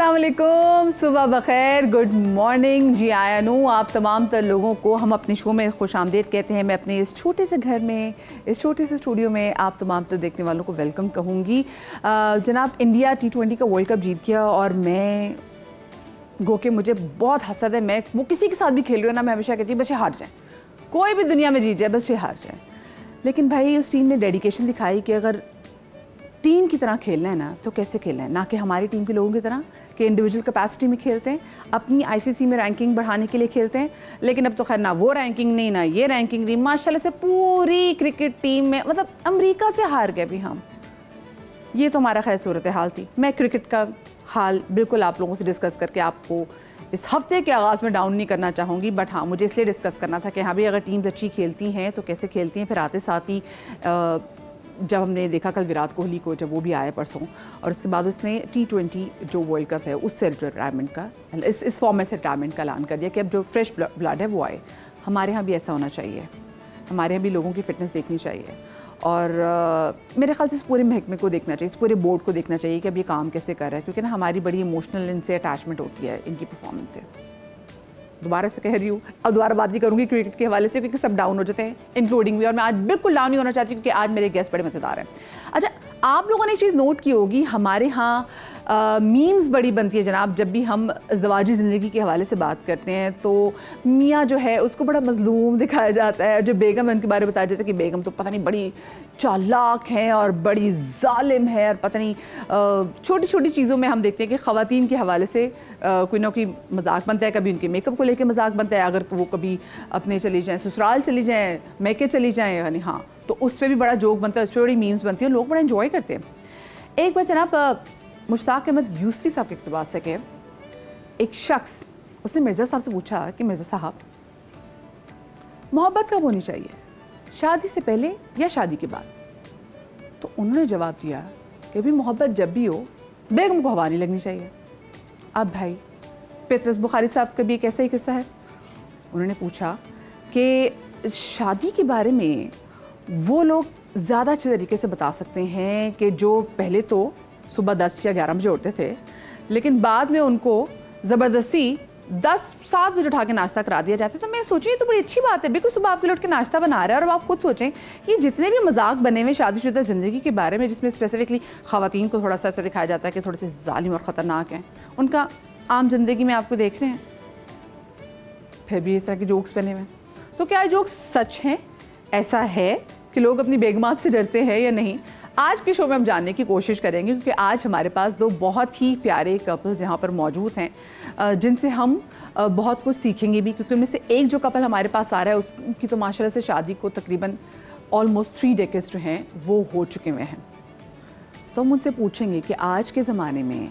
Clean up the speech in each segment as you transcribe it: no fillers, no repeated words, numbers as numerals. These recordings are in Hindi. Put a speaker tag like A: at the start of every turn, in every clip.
A: अस्सलाम वालेकुम, सुबह बखैर, गुड मॉर्निंग जी। आया नू आप तमाम तर लोगों को हम अपने शो में खुश आमदेद कहते हैं। मैं अपने इस छोटे से घर में, इस छोटे से स्टूडियो में आप तमाम तर देखने वालों को वेलकम कहूँगी। जनाब इंडिया T20 का वर्ल्ड कप जीत गया और मैं गो के मुझे बहुत हसद है। मैं वो किसी के साथ भी खेल रही हूँ ना, मैं हमेशा कहती हूँ बस ये हार जाए, कोई भी दुनिया में जीत जाए, बस ये हार जाए। लेकिन भाई उस टीम ने डेडिकेशन दिखाई कि अगर टीम की तरह खेलना है ना तो कैसे खेलना है, ना कि हमारी टीम के लोगों की तरह कि इंडिविजुअल कैपेसिटी में खेलते हैं, अपनी आईसीसी में रैंकिंग बढ़ाने के लिए खेलते हैं। लेकिन अब तो खैर ना वो रैंकिंग नहीं, ना ये रैंकिंग नहीं, माशाल्लाह से पूरी क्रिकेट टीम में, मतलब अमेरिका से हार गए भी हम। ये तो हमारा खैर सूरत हाल थी। मैं क्रिकेट का हाल बिल्कुल आप लोगों से डिस्कस करके आपको इस हफ्ते के आगाज़ में डाउन नहीं करना चाहूँगी, बट हाँ मुझे इसलिए डिस्कस करना था कि हाँ भी अगर टीम्स अच्छी खेलती हैं तो कैसे खेलती हैं। फिर आते साथ ही जब हमने देखा कल विराट कोहली को, जब वो भी आया परसों, और उसके बाद उसने T20 जो वर्ल्ड कप है उससे रिटायरमेंट का, इस फॉर्मेट से रिटायरमेंट का ऐलान कर दिया कि अब जो फ्रेश ब्लड है वो आए। हमारे यहाँ भी ऐसा होना चाहिए, हमारे यहाँ भी लोगों की फ़िटनेस देखनी चाहिए और मेरे ख्याल से इस पूरे महकमे को देखना चाहिए, इस पूरे बोर्ड को देखना चाहिए कि अब ये काम कैसे कर रहा है, क्योंकि ना हमारी बड़ी इमोशनल इनसे अटैचमेंट होती है इनकी परफॉर्मेंस से। दोबारा से कह रही हूँ, अब दोबारा बात नहीं करूँगी क्रिकेट के हवाले से क्योंकि सब डाउन हो जाते हैं, इंक्लूडिंग भी, और मैं आज बिल्कुल डाउन नहीं होना चाहती क्योंकि आज मेरे गेस्ट बड़े मज़ेदार हैं। अच्छा, आप लोगों ने एक चीज़ नोट की होगी, हमारे यहाँ मीम्स बड़ी बनती है जनाब। जब भी हम इज़्दवाजी ज़िंदगी के हवाले से बात करते हैं तो मियाँ जो है उसको बड़ा मज़लूम दिखाया जाता है, जो बेगम है उनके बारे में बताया जाता है कि बेगम तो पता नहीं बड़ी चालाक हैं और बड़ी जालिम है, और पता नहीं छोटी छोटी चीज़ों में हम देखते हैं कि ख़वातीन के हवाले से कोई ना कोई मजाक बनता है। कभी उनके मेकअप को लेकर मजाक बनता है, अगर वो कभी अपने चली जाएँ, ससुराल चली जाएँ, मैके चली जाएँ, यानी हाँ, तो उस पर भी बड़ा जोक बनता है, उस पर बड़ी मीम्स बनती है, लोग बड़ा एंजॉय करते हैं। एक बार जनाब मुश्ताक अहमद यूसुफी साहब के इक़्तिबास से के एक शख्स, उसने मिर्ज़ा साहब से पूछा कि मिर्ज़ा साहब मोहब्बत कब होनी चाहिए, शादी से पहले या शादी के बाद? तो उन्होंने जवाब दिया कि भी मोहब्बत जब भी हो बेगम को हवा नहीं लगनी चाहिए। अब भाई पेतरस बुखारी साहब का भी एक ऐसा ही किस्सा है। उन्होंने पूछा कि शादी के बारे में वो लोग ज़्यादा अच्छे तरीके से बता सकते हैं कि जो पहले तो सुबह 10 या 11 बजे उठते थे, लेकिन बाद में उनको ज़बरदस्ती 7 बजे उठा के नाश्ता करा दिया जाता है। तो मैं सोची ये तो बड़ी अच्छी बात है, बिल्कुल सुबह आपके लिए उठ के नाश्ता बना रहा है। और आप खुद सोचें कि जितने भी मजाक बने हुए शादीशुदा ज़िंदगी के बारे में, जिसमें स्पेसिफिकली ख़वातीन को थोड़ा सा ऐसा दिखाया जाता है कि थोड़े से जालिम और ख़तरनाक हैं, उनका आम जिंदगी में आपको देख रहे हैं फिर भी इस तरह के जोक्स बने हुए हैं। तो क्या जोक्स सच हैं? ऐसा है कि लोग अपनी बेगमात से डरते हैं या नहीं? आज के शो में हम जानने की कोशिश करेंगे, क्योंकि आज हमारे पास दो बहुत ही प्यारे कपल्स यहाँ पर मौजूद हैं जिनसे हम बहुत कुछ सीखेंगे भी, क्योंकि उनमें से एक जो कपल हमारे पास आ रहा है उसकी तो माशाल्लाह से शादी को तकरीबन ऑलमोस्ट 3 डेकेड्स जो हैं वो हो चुके हुए हैं। तो हम उनसे पूछेंगे कि आज के ज़माने में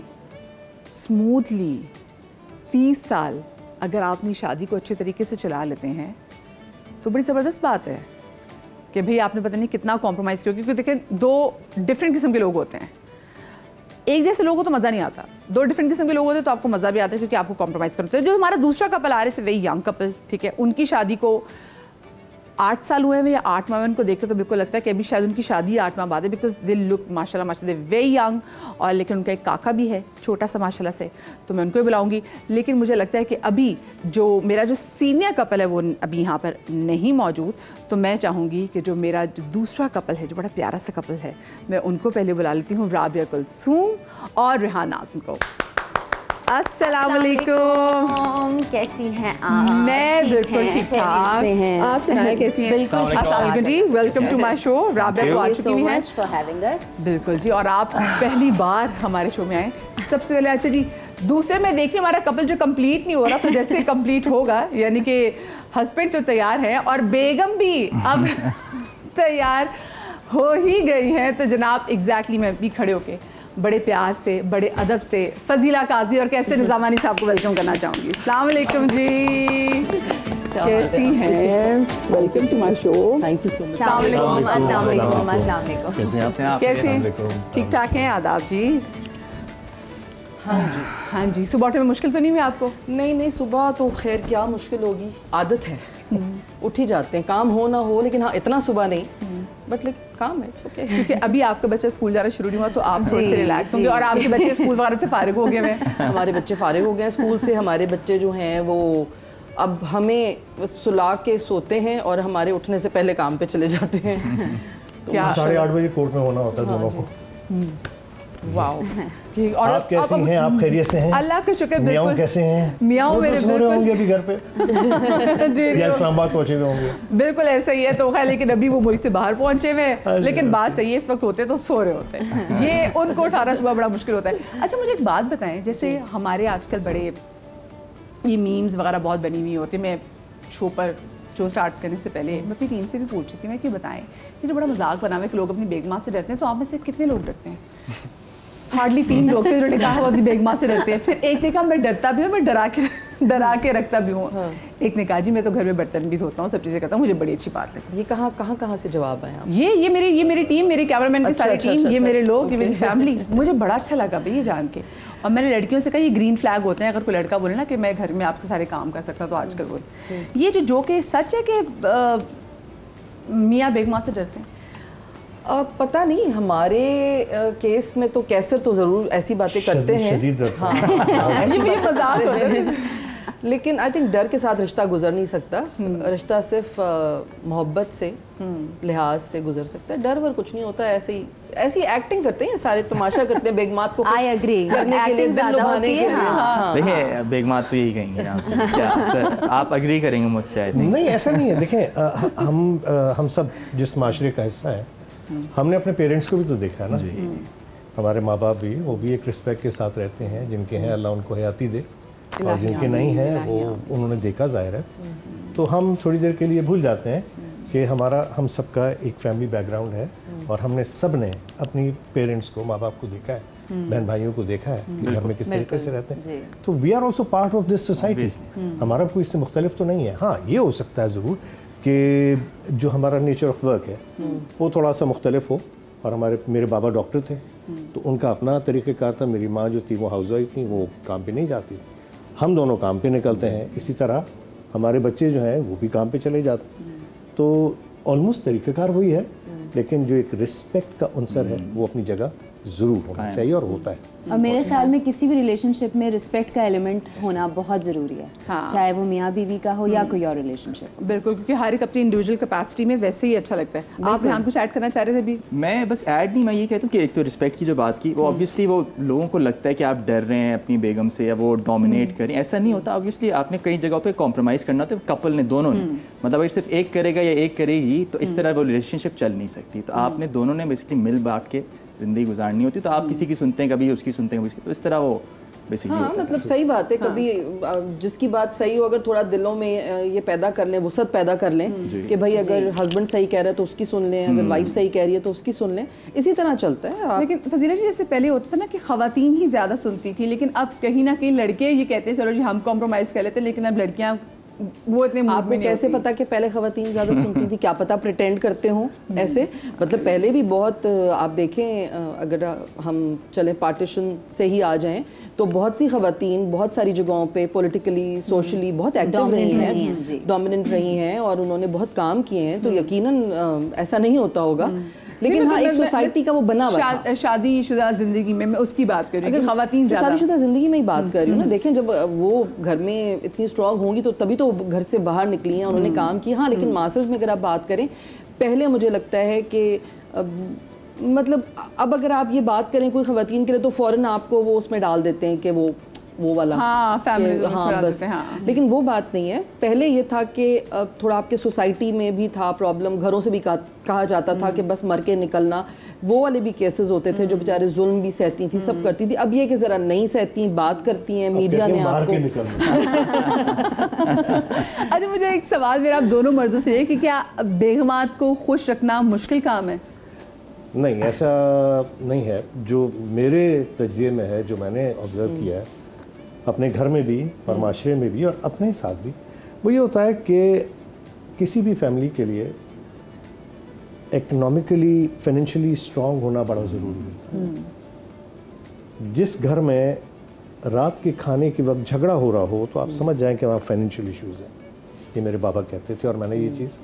A: स्मूथली 30 साल अगर आप अपनी शादी को अच्छे तरीके से चला लेते हैं तो बड़ी ज़बरदस्त बात है कि भाई आपने पता नहीं कितना कॉम्प्रोमाइज़ किया। क्योंकि देखें, 2 डिफरेंट किस्म के लोग होते हैं। एक जैसे लोगों तो मज़ा नहीं आता, 2 डिफरेंट किस्म के लोग होते हैं तो आपको मज़ा भी आता है क्योंकि आपको कॉम्प्रोमाइज़ करते हैं। जो हमारा दूसरा कपल आ रहे थे वही यंग कपल, ठीक है, उनकी शादी को 8 साल हुए हैं या 8 माह, उनको देखकर तो बिल्कुल लगता है कि अभी शायद उनकी शादी 8 माह बाद है, बिकॉज दे लुक माशाल्लाह माशाल्लाह वेरी यंग। और लेकिन उनका एक काका भी है छोटा सा माशाल्लाह से, तो मैं उनको भी बुलाऊंगी। लेकिन मुझे लगता है कि अभी जो मेरा जो सीनियर कपल है वो अभी यहाँ पर नहीं मौजूद, तो मैं चाहूँगी कि जो मेरा जो दूसरा कपल है, जो बड़ा प्यारा सा कपल है, मैं उनको पहले बुला लेती हूँ, राबिया कुलसूम और रेहान आज़म को। अस्सलाम वालेकुम,
B: कैसी हैं आप?
A: मैं बिल्कुल ठीक ठाक, आप सुनाएं कैसी हैं? बिल्कुल जी, welcome to my show. Rabia तो आ चुकी हुई हैं, बिल्कुल जी, और आप पहली बार हमारे शो में आए। सबसे पहले अच्छा जी, दूसरे में देखिए हमारा कपल जो कंप्लीट नहीं हो रहा, तो जैसे कंप्लीट होगा, यानी कि हस्बैंड तो तैयार है और बेगम भी अब तैयार हो ही गई है। तो जनाब एग्जैक्टली मैं भी खड़े होके बड़े प्यार से, बड़े अदब से फजीला काजी और कैसे निज़ामानी साहब को वेलकम करना चाहूँगी। अस्सलाम वालेकुम जी, कैसी हैं? Welcome to my show.
B: Thank you so much. अस्सलाम वालेकुम।
A: कैसे हैं? ठीक ठाक हैं? आदाब जी। हाँ जी, सुबह उठने में मुश्किल तो नहीं हुई आपको?
C: नहीं, सुबह तो खैर क्या मुश्किल होगी, आदत है, उठ ही जाते हैं, काम हो ना हो, लेकिन हाँ इतना सुबह नहीं, बट लाइक काम है, इट्स ओके।
A: क्योंकि अभी आपका बच्चा स्कूल जाना शुरू नहीं हुआ तो आप थोड़े से रिलैक्स होंगे और आपके बच्चे स्कूल वगैरह से फारिग हो गए हैं।
C: हमारे बच्चे फारिग हो गए हैं स्कूल से। हमारे बच्चे जो हैं वो अब हमें सुला के सोते हैं और हमारे उठने से पहले काम पे चले जाते हैं।
A: क्या
D: 8:30 बजे कोर्ट में होना होता है दोनों को।
A: वाओ। और
D: आप कैसी हैं? आप खैरियत से हैं?
A: अल्लाह का शुक्र।
D: मियाँ
A: बिल्कुल
D: कैसे हैं?
A: मियाँ
D: वो
A: मेरे
D: तो सो रहे होंगे अभी घर पे
A: जी,
D: या इस्लामाबाद पहुंचे हुए होंगे।
A: बिल्कुल ऐसा ही है। तो खैर लेकिन अभी वो मुल्क से बाहर पहुंचे हुए हैं, लेकिन बात सही है, इस वक्त होते तो सो रहे होते हैं। ये उनको उठाना सुबह बड़ा मुश्किल होता है। अच्छा मुझे एक बात बताएं, जैसे हमारे आजकल बड़े ये मीम्स वगैरह बहुत बनी हुई होती है। मैं शो पर शो स्टार्ट करने से पहले मैं अपनी टीम से भी पूछ रही थी मैं कि बताएं कि जो बड़ा मजाक बना हुआ है कि लोग अपनी बेगमां से डरते हैं, तो आप में से कितने लोग डरते हैं? हार्डली 3 लोग थे जो कहा वो अपनी बेगमां से डरते हैं। फिर एक ने कहा मैं डरता भी हूँ, मैं डरा के रखता भी हूँ। हाँ। एक ने कहा जी मैं तो घर में बर्तन भी धोता हूँ, सब चीज़ें करता हूँ, मुझे बड़ी अच्छी बात है।
C: ये कहाँ से जवाब आया?
A: ये मेरी टीम, मेरे कैमरामैन की सारी टीम, ये मेरे लोग, ये मेरी फैमिली। मुझे बड़ा अच्छा लगा भाई ये जान के। और मैंने लड़कियों से कहा ये ग्रीन फ्लैग होते हैं, अगर कोई लड़का बोले ना कि मैं घर में आपके सारे काम कर सकता तो आजकल वो ये जो के सच है कि मियाँ बेगमां से डरते हैं।
C: पता नहीं, हमारे केस में तो कैसर तो ज़रूर ऐसी बातें करते हैं। हाँ,
A: ये मजाक होता है।
C: लेकिन आई थिंक डर के साथ रिश्ता गुजर नहीं सकता। रिश्ता सिर्फ मोहब्बत से, लिहाज से गुजर सकता है। डर वर कुछ नहीं होता। ऐसी एक्टिंग करते हैं सारे, तमाशा करते हैं बेगमात को
B: आई एग्री
C: करने के लिए, दिल लुभाने के लिए।
E: देखिए बेगमात तो यही कहेंगे ना। क्या सर आप एग्री करेंगे मुझसे? आई थिंक
D: नहीं ऐसा नहीं है। देखें हम सब जिस माशरे का हिस्सा है, हमने अपने पेरेंट्स को भी तो देखा है ना। हमारे माँ बाप भी, वो भी एक रिस्पेक्ट के साथ रहते हैं। जिनके हैं अल्लाह उनको हयाती दे, और जिनके नहीं हैं वो उन्होंने देखा जाहिर है। तो हम थोड़ी देर के लिए भूल जाते हैं कि हम सबका एक फैमिली बैकग्राउंड है और हमने सब ने अपनी पेरेंट्स को, माँ बाप को देखा है, बहन भाइयों को देखा है कि घर में किस तरीके से रहते हैं। तो we are also part of this society. हमारा कोई इससे मुख्तलिफ तो नहीं है। हाँ ये हो सकता है ज़रूर कि जो हमारा नेचर ऑफ वर्क है वो थोड़ा सा मुख्तलिफ हो। और मेरे बाबा डॉक्टर थे तो उनका अपना तरीक़ेकार था। मेरी माँ जो थी वो हाउस वाइफ थी, वो काम पे नहीं जाती। हम दोनों काम पे निकलते हैं। इसी तरह हमारे बच्चे जो हैं वो भी काम पे चले जाते हैं। तो ऑलमोस्ट तरीक़ेकार वही है, लेकिन जो एक रिस्पेक्ट का अंसर है वो अपनी जगह ज़रूर होना चाहिए और होता है।
B: और मेरे ख्याल में किसी भी रिलेशनशिप में रिस्पेक्ट का एलिमेंट होना बहुत ज़रूरी है। हाँ। चाहे वो मियाँ बीवी का हो या कोई और रिलेशनशिप।
A: बिल्कुल, क्योंकि हर एक अपनी इंडिविजुअल कैपेसिटी में वैसे ही अच्छा लगता है। आप यहाँ कुछ ऐड करना चाह रहे थे अभी?
E: मैं बस ऐड नहीं, मैं ये कहता हूँ कि एक तो रिस्पेक्ट की जो बात की, वो ऑब्वियसली वो लोगों को लगता है कि आप डर रहे हैं अपनी बेगम से या वो डोमिनेट करें, ऐसा नहीं होता। ऑब्वियसली आपने कई जगहों पे कॉम्प्रोमाइज़ करना होता है, कपल ने, दोनों ने। मतलब अगर सिर्फ एक करेगा या एक करेगी तो इस तरह वो रिलेशनशिप चल नहीं सकती। तो आपने दोनों ने बेसिकली मिल बांट के ज़िंदगी गुजारनी होती। तो आप किसी की सुनते हैं, कभी उसकी सुनते हैं, तो इस तरह वो बेसिकली।
C: हाँ मतलब सही बात है। कभी जिसकी बात सही हो, अगर थोड़ा दिलों में ये पैदा कर लें, वसत पैदा कर लें कि भाई अगर हस्बैंड सही कह रहा है तो उसकी सुन लें, अगर वाइफ सही कह रही है तो उसकी सुन लें, इसी तरह चलता है।
A: लेकिन फजीला जी जैसे पहले होता था ना कि ख़वातीन ही ज़्यादा सुनती थी, लेकिन अब कहीं ना कहीं लड़के ये कहते हैं चलो जी हम कॉम्प्रोमाइज़ कर लेते हैं, लेकिन अब लड़कियाँ वो इतने
C: आपको कैसे पता कि पहले ख़वातीन ज़्यादा सुनती थी? क्या पता प्रिटेंड करते हों ऐसे। मतलब पहले भी बहुत, आप देखें अगर हम चलें पार्टीशन से ही आ जाएं तो बहुत सी ख़वातीन बहुत सारी जगहों पे पॉलिटिकली, सोशली बहुत एक्टिव रही हैं, डोमिनेंट रही हैं और उन्होंने बहुत काम किए हैं। तो यकीनन ऐसा नहीं होता होगा, लेकिन हाँ एक सोसाइटी का वो बना हुआ।
A: शादीशुदा जिंदगी में मैं उसकी बात कर रही हूँ, ख़वातीन ज़्यादा
C: शादीशुदा जिंदगी में ही बात कर रही हूँ ना। देखें जब वो घर में इतनी स्ट्रांग होंगी तो तभी तो घर से बाहर निकली हैं, उन्होंने काम किया। हाँ लेकिन मासेस में अगर आप बात करें, पहले मुझे लगता है कि मतलब अब अगर आप ये बात करें कोई ख़वातीन के लिए तो फ़ौरन आपको वो उसमें डाल देते हैं कि वो वाला।
A: हाँ, फैमिली
C: हाँ बस। हाँ। लेकिन वो बात नहीं है। पहले ये था कि थोड़ा आपके सोसाइटी में भी था प्रॉब्लम, घरों से भी कहा जाता था कि बस मर के निकलना। वो वाले भी केसेस होते थे जो बेचारे जुल्म भी सहती थी, सब करती थी। अब ये कि ज़रा नहीं सहती, बात करती हैं, मीडिया ने आपको।
A: अच्छा मुझे एक सवाल मेरा आप दोनों मर्दों से है कि क्या बेगमात को खुश रखना मुश्किल काम है?
D: नहीं ऐसा नहीं है। जो मेरे तज्ज़िये में है, जो मैंने ऑब्ज़र्व किया है अपने घर में भी और माशरे में भी और अपने साथ भी, वो ये होता है कि किसी भी फैमिली के लिए इकोनॉमिकली, फाइनेंशियली स्ट्रॉन्ग होना बड़ा ज़रूरी होता है। जिस घर में रात के खाने के वक्त झगड़ा हो रहा हो तो आप समझ जाएं कि वहाँ फाइनेंशियल इश्यूज़ हैं। ये मेरे बाबा कहते थे और मैंने ये चीज़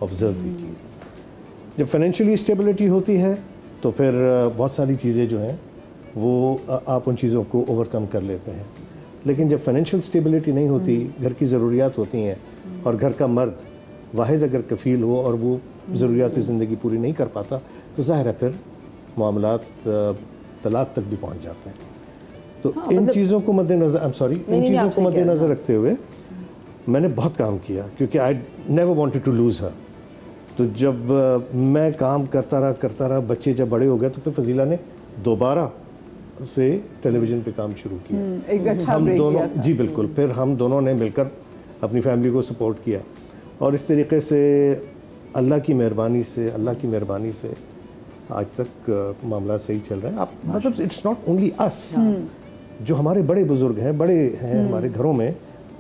D: ऑब्ज़र्व भी की। जब फाइनेंशियली स्टेबिलिटी होती है तो फिर बहुत सारी चीज़ें जो हैं वो आप उन चीज़ों को ओवरकम कर लेते हैं। लेकिन जब फाइनेंशियल स्टेबिलिटी नहीं होती, घर की ज़रूरियात होती हैं और घर का मर्द वाहिद अगर कफ़ील हो और वो ज़रूरियात ज़िंदगी पूरी नहीं कर पाता तो ज़ाहिर है फिर मामलात तलाक तक भी पहुंच जाते हैं। तो इन चीज़ों को मद्देनज़र इन चीज़ों को मद्देनज़र रखते हुए मैंने बहुत काम किया, क्योंकि I never wanted to lose her. तो जब मैं काम करता रहा, बच्चे जब बड़े हो गए तो फिर फजीला ने दोबारा से टेलीविज़न पे काम शुरू किया।
A: एक अच्छा
D: हम
A: ब्रेक
D: दोनों
A: किया था।
D: जी बिल्कुल, फिर हम दोनों ने मिलकर अपनी फैमिली को सपोर्ट किया और इस तरीके से अल्लाह की मेहरबानी से आज तक मामला सही चल रहा है। आप मतलब इट्स नॉट ओनली अस, जो हमारे बड़े बुजुर्ग हैं, बड़े हैं हमारे घरों में,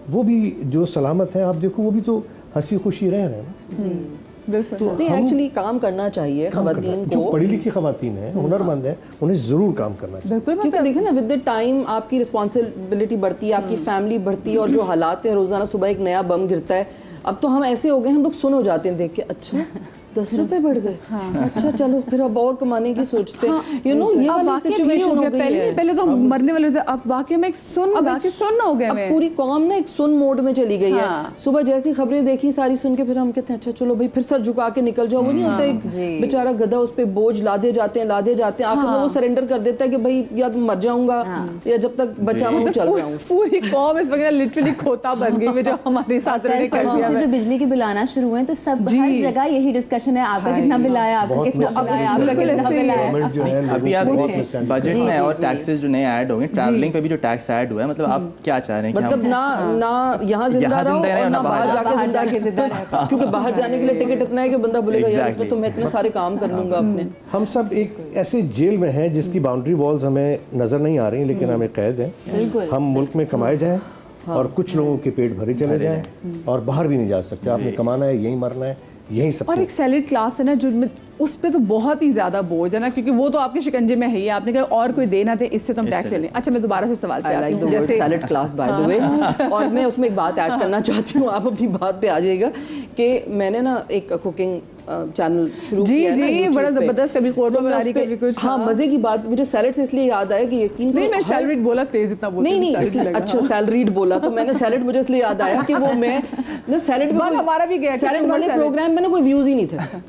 D: वो भी जो सलामत हैं, आप देखो वो भी तो हंसी खुशी रह रहे हैं ना।
A: बिल्कुल।
C: तो नहीं, एक्चुअली काम करना चाहिए खवातीन
D: जो
C: को।
D: पढ़ी लिखी खवातीन हैं, हुनरमंद हैं, उन्हें ज़रूर काम करना चाहिए।
C: क्योंकि देखें ना, विद द टाइम आपकी रिस्पॉन्सिबिलिटी बढ़ती है, आपकी फैमिली बढ़ती है, और जो हालात है, रोज़ाना सुबह एक नया बम गिरता है। अब तो हम ऐसे हो गए, हम लोग सुन हो जाते हैं देख के, अच्छा 10 रुपए बढ़ गए, अच्छा चलो फिर अब और कमाने की सोचते हैं। यू नो, ये वाली सिचुएशन हो गई है।
A: पहले तो हम मरने वाले थे, अब वाकई में एक सुन हो गए।
C: अब पूरी कौम ना एक सुन मोड में चली गई है। सुबह जैसी खबरें देखी सारी सुन के फिर हम कहते हैं अच्छा चलो भाई, फिर सर झुका के निकल जाओ। वो नहीं होता एक बेचारा गधा, उस पे बोझ लादे जाते हैं आखिर वो सरेंडर कर देता है कि भाई या तो मर जाऊंगा या जब तक बचा हूं चल रहा हूं।
A: पूरी कौम इस वक्त लिटरली खोता बन गई है जो हमारे साथ रहने कर दिया।
B: जो बिजली के बिल आना शुरू हुए तो सब हर जगह यही डिस्कशन है, आपका कितना बिल आया, आपका कितना बिल आया, आपका कितना बिल आया।
E: अभी आप बजट में और टैक्सेस जो नए ऐड होंगे, ट्रैवलिंग पे भी जो टैक्स ऐड हुआ है, मतलब आप क्या चाह रहे हैं?
C: मतलब ना यहाँ जिंदा रहो और ना बाहर जाके जिंदा रहो, क्योंकि बाहर जाने के लिए टिकट इतना है कि बंदा बोलेगा यार इसमें तो मैं इतने सारे काम कर लूंगा अपने।
D: हम सब एक ऐसे जेल में हैं जिसकी बाउंड्री वॉल्स हमें नजर नहीं आ रही, लेकिन हमें कैद हैं। हम मुल्क में कमाए जाएं और कुछ लोगों के पेट भरे चले जाएं और बाहर भी नहीं जा सकते। आपने कमाना है, यहीं मरना है, यही सब।
A: और एक सैलरी क्लास है ना जो उस पे तो बहुत ही ज्यादा बोझ है ना, क्योंकि वो तो आपके शिकंजे में है ही। आपने कहा और कोई दे ना दे, इससे तो हम टैक्स ले लें। अच्छा, मैं दोबारा से सवाल पे आती हूं, जैसे
C: salad class by the way, और मैं उसमें एक बात ऐड करना चाहती हूँ, आप अपनी बात पे आ जाइएगा कि मैंने ना एक कुकिंग चैनल शुरू किया है ना,
A: बड़ा जबरदस्त, कभी कोरमा बनानी, कभी कुछ।
C: हाँ, मजे की बात, मुझे सैलड से इसलिए याद आया कि यकीन
A: नहीं, मैं सैलड बोला तेज इतना बोलती
C: नहीं इसलिए अच्छा सैलरीड बोला तो मैंने सैलड, मुझे इसलिए याद आया कि वो मैं सैलड में
A: हमारा भी गया
C: सैलड वाले प्रोग्राम में ना कोई व्यूज ही नहीं थे,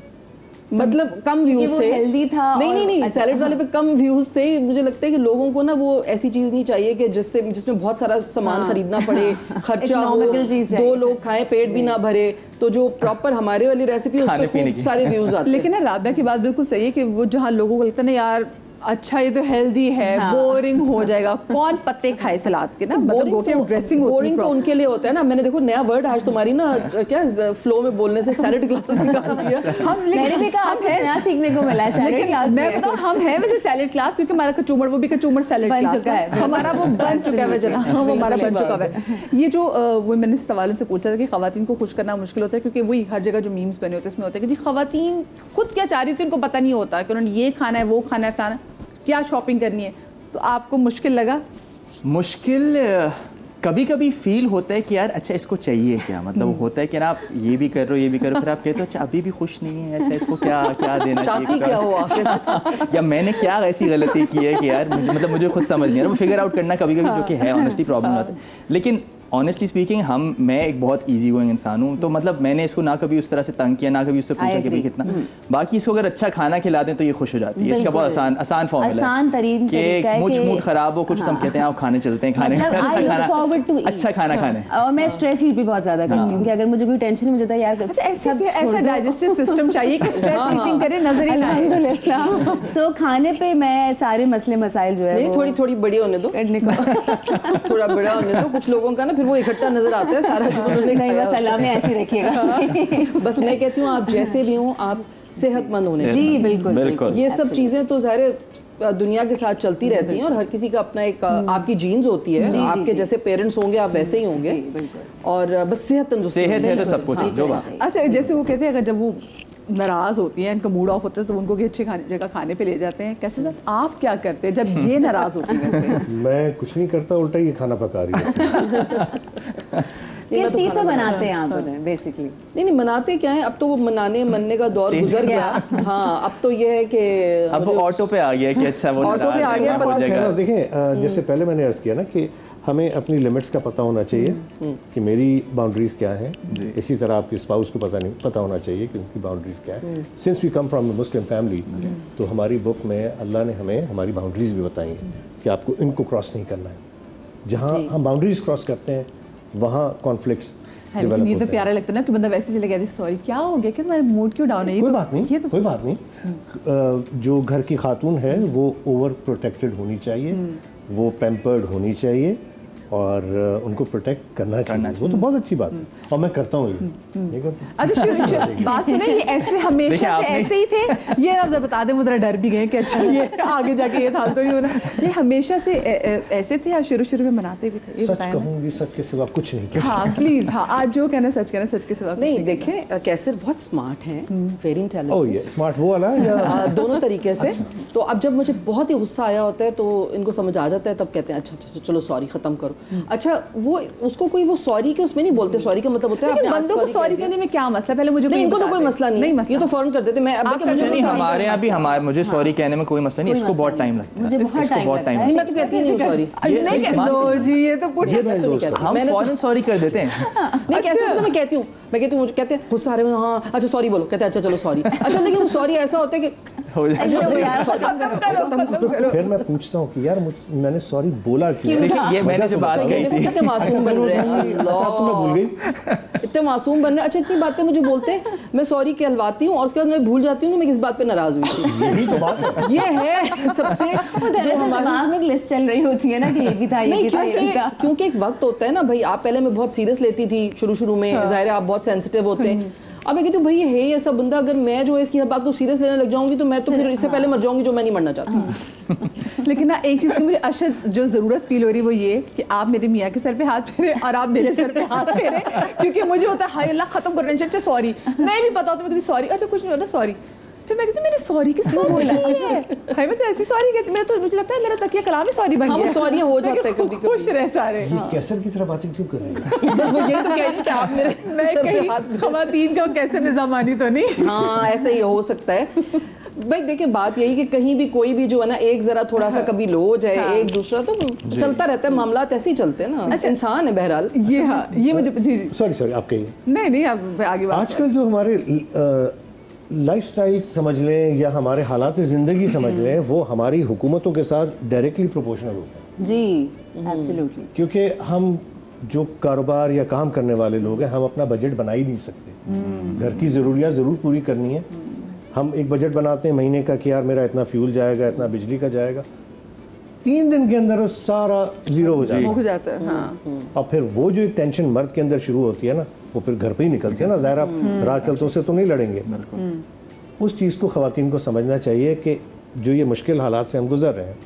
C: मतलब कम व्यूज थे।
B: हेल्दी था।
C: नहीं सैलड वाले पे कम व्यूज थे। मुझे लगता है कि लोगों को ना वो ऐसी चीज नहीं चाहिए कि जिसमें बहुत सारा सामान खरीदना पड़े, खर्चा हो, 2 लोग खाएं पेट भी ना भरे। तो जो प्रॉपर हमारे वाली रेसिपी उस पर खूब सारे व्यूज आते हैं।
A: लेकिन ना राबिया की बात बिल्कुल सही है कि वो जहाँ लोगों को लगता है ना यार अच्छा ये तो हेल्दी है, बोरिंग हो जाएगा, कौन पत्ते खाए सलाद के ना, मतलब ड्रेसिंग
C: बोरिंग तो उनके लिए होता है ना। मैंने देखो नया वर्ड आज तुम्हारी ना क्या फ्लो में बोलने से सैलड क्लास निकाल दिया।
B: हम मैंने भी कहा आज नया सीखने को मिला है सैलड क्लास।
A: मैं बताऊं हम है वैसे सैलड क्लास, क्योंकि हमारा कचूमर, वो भी कचूमर सैलड
B: बन
A: क्लास
B: चुका है,
A: हमारा वो बन चुका है जना, वो हमारा बन चुका है। ये जो वो मैंने सवालों से पूछा था कि खवातीन को खुश करना मुश्किल होता है, क्योंकि वही हर जगह जो मीम्स बने होते हैं उसमें होता है कि जी खवातीन खुद क्या चाह रही थी उनको पता नहीं होता कि उन्होंने ये खाना है, वो खाना है, फलाना क्या शॉपिंग करनी है। तो आपको मुश्किल लगा?
E: मुश्किल कभी कभी फील होता है कि यार अच्छा इसको चाहिए क्या, मतलब होता है कि ना आप ये भी कर रहे हो ये भी कर रहे हो, फिर आप कहते हो अच्छा अभी भी खुश नहीं है, अच्छा इसको क्या देना चाहिए,
C: क्या हुआ
E: या मैंने क्या ऐसी गलती की है कि यार मुझे खुद समझ नहीं आ रहा। वो फिगर आउट करना कभी कभी जो कि है ऑनेस्टली प्रॉब्लम होता है। लेकिन ऑनेस्टली स्पीकिंग मैं एक बहुत इजी गोइंग इंसान हूँ, तो मतलब मैंने इसको ना कभी उस तरह से तंग किया, ना कभी उससे पूछा कि भाई कितना। बाकी इसको अगर अच्छा खाना खिला दें तो ये खुश हो जाती है। इसका बहुत आसान फॉर्मूला है कि मूड खराब हो कुछ तो हम कहते हैं आप खाने चलते हैं, खाने अच्छा खाना खाने।
B: और मैं स्ट्रेस हीट भी बहुत ज्यादा करती हूँ कि अगर मुझे कोई टेंशन मुझे तो यार
A: ऐसा डाइजेस्टिव सिस्टम चाहिए कि स्ट्रेस ईटिंग करे नजर ही ना आए।
B: सो खाने पे मैं सारे मसले मसाइल जो है
C: थोड़ी बड़ी होने दो, थोड़ा बड़ा होने दो। कुछ लोगों का फिर वो इकट्ठा नजर आता है सारा जो उन्होंने
B: नहीं, बस सलाह में ऐसी रखिएगा।
C: बस मैं कहती हूँ आप जैसे भी हो आप सेहतमंद होने
B: जी बिल्कुल।
C: ये सब चीजें तो ज़ाहिर दुनिया के साथ चलती रहती हैं और हर किसी का अपना एक आपकी जीन्स होती है, आपके जैसे पेरेंट्स होंगे आप वैसे ही होंगे, और बस सेहत है
E: तो सब कुछ जो बात।
A: अच्छा, जैसे वो कहते हैं अगर जब वो नाराज होती हैं, इनका मूड ऑफ होता है तो उनको अच्छी जगह खाने पे ले जाते हैं। कैसे सर आप क्या करते हैं जब ये नाराज होती है?
D: मैं कुछ नहीं करता, उल्टा ये खाना पका रही है।
B: किस चीज से बनाते हैं आप उन्हें बेसिकली?
C: नहीं मनाते क्या है, अब तो वो मनने का दौर गुजर गया। हाँ, अब तो ये है कि
E: अब वो ऑटो पे आ गया कि अच्छा वो
C: ऑटो पे आ गया।
D: पर देखें, जैसे पहले मैंने अर्ज किया ना कि हमें अपनी लिमिट्स का पता होना चाहिए कि मेरी बाउंड्रीज क्या है, इसी तरह आपकी स्पाउस को पता होना चाहिए कि उनकी बाउंड्रीज क्या है। Since we come from a Muslim family, तो हमारी बुक में अल्लाह ने हमें हमारी बाउंड्रीज भी बताई हैं कि आपको इनको क्रॉस नहीं करना है। जहाँ हम बाउंड्रीज क्रॉस करते हैं वहाँ कॉन्फ्लिक्ट्स।
A: लेकिन ये तो प्यारा लगता है ना कि बंदा वैसे चले गया, सॉरी क्या हो गया, कि तुम्हारा मूड क्यों डाउन है?
D: कोई बात नहीं, कोई बात नहीं। जो घर की खातून है वो ओवर प्रोटेक्टेड होनी चाहिए, वो पैम्पर्ड होनी चाहिए और उनको प्रोटेक्ट करना चाहिए। वो तो बहुत अच्छी बात है और मैं करता हूँ ये। नहीं करता।
A: अच्छा बात सुने, ये ऐसे हमेशा से ऐसे ही थे? ये आप जब बता दें, मुझे डर भी गए कि अच्छा ये आगे जाके ये हाल तो नहीं होना। ये हमेशा से ऐसे थे या शुरू में मनाते भी थे?
D: सच कहूँगी, सच के सिवा कुछ नहीं।
A: हाँ प्लीज, हाँ आज जो कहना सच कहना, सच के सिवा
C: नहीं। देखें कैसर बहुत स्मार्ट हैं, वेरी इंटेलिजेंट।
D: ओह ये स्मार्ट वो वाला या
C: दोनों तरीके से। तो अब जब मुझे बहुत ही गुस्सा आया होता है तो इनको समझ आ जाता है, तब कहते हैं अच्छा चलो सॉरी खत्म करो। अच्छा वो उसको कोई वो सॉरी के उसमें नहीं बोलते, सॉरी का मतलब होता है
A: लेकिन बंदों को सॉरी कहने में क्या मसला? पहले मुझे
C: नहीं, इनको तो कोई मसला नहीं, ये तो फौरन कर देते। मैं
E: नहीं, हमारे यहाँ भी मुझे सॉरी कहने में कोई मसला नहीं, इसको बहुत टाइम लगता है,
B: मुझे बहुत टाइम
C: नहीं, मैं तो कहती नहीं हूँ सॉरी।
A: नहीं जी, ये तो
E: हम फौरन सॉरी कर देते हैं।
C: नहीं कैसे मैं कहती हूँ, मुझे कहते हैं गुस्सा आ रहे हैं, हाँ अच्छा सॉरी बोलो, कहते हैं अच्छा चलो सॉरी। अच्छा लेकिन सॉरी ऐसा होता है कि
D: फिर मैं पूछता हूँ कि यार मैंने सॉरी बोला क्यों?
E: देखिए ये मैंने जो बात कही थी,
C: कितने मासूम बन रहे हैं,
D: मैं भूल गई,
C: इतने मासूम बन रहे हैं। अच्छा इतनी बातें मुझे बोलते हैं, मैं सॉरी कहलवाती हूँ और उसके बाद मैं भूल जाती हूँ कि मैं किस बात पे नाराज हुई थी।
D: यही तो बात है।
C: ये है सबसे
B: दिमाग में लिस्ट चल रही होती है ना कि ये भी था, ये भी था।
C: क्योंकि एक वक्त होता है ना भाई, आप पहले मैं बहुत सीरियस लेती थी शुरू में, जाहिर है आप बहुत सेंसिटिव होते हैं। अब मैं कहती हूँ भाई ये है ऐसा बंदा, अगर मैं जो है इसकी हर बात को सीरियस लेने लग जाऊंगी तो मैं तो फिर इससे पहले मर जाऊंगी, जो मैं नहीं मरना चाहती।
A: लेकिन ना एक चीज की मुझे अशद जो जरूरत फील हो रही है वो ये कि आप मेरे मियाँ के सर पे हाथ फेरे और आप मेरे सर पे हाथ फेरे, क्योंकि मुझे होता है हाय अल्लाह खत्म कर रहे हैं, अच्छा सॉरी नहीं भी पता होता मैं कहती सॉरी, अच्छा कुछ नहीं होता सॉरी, फिर मैं कहती मैंने सॉरी किस बात बोला है? हाय मैं तो ऐसी सॉरी कहती, मेरा तो मुझे लगता है मेरा तकिया कलाम ही सॉरी बन गया।
C: सॉरी हो जाता है कभी,
A: खुश रहे सारे।
D: ये कैसर की तरह बातें क्यों कर रही है?
C: वो ये तो कह रही कि आप मेरे सर पे हाथ,
A: खवातीन का कैसे निजामानी तो नहीं।
C: हाँ ऐसा ही हो सकता है भाई। देखिए बात यही कि कहीं भी कोई भी जो है ना, एक जरा थोड़ा सा कभी लो हो जाए, एक दूसरा तो चलता रहता है, मामला ऐसे ही चलते हैं ना। अच्छा इंसान है बहरहाल।
A: ये हाँ ये मुझे जी
D: सॉरी आप कहिए।
A: नहीं आप आगे बात।
D: आजकल जो हमारे लाइफस्टाइल समझ लें या हमारे हालात ज़िंदगी समझ लें, वो हमारी हुकूमतों के साथ डायरेक्टली प्रोपोर्शनल होता है।
B: जी एब्सोल्युटली।
D: क्योंकि हम जो कारोबार या काम करने वाले लोग हैं, हम अपना बजट बना ही नहीं सकते। घर की ज़रूरियात ज़रूर पूरी करनी है। हम एक बजट बनाते हैं महीने का कि यार मेरा इतना फ्यूल जाएगा, इतना बिजली का जाएगा, 3 दिन के अंदर वो सारा ज़ीरो हो
A: जाता है। हाँ।
D: और फिर वो जो एक टेंशन मर्द के अंदर शुरू होती है ना, वो फिर घर पे ही निकलती है ना। ज़ाहिर आप रात चलतों से तो नहीं लड़ेंगे। उस चीज़ को ख़वातीन को समझना चाहिए कि जो ये मुश्किल हालात से हम गुजर रहे हैं,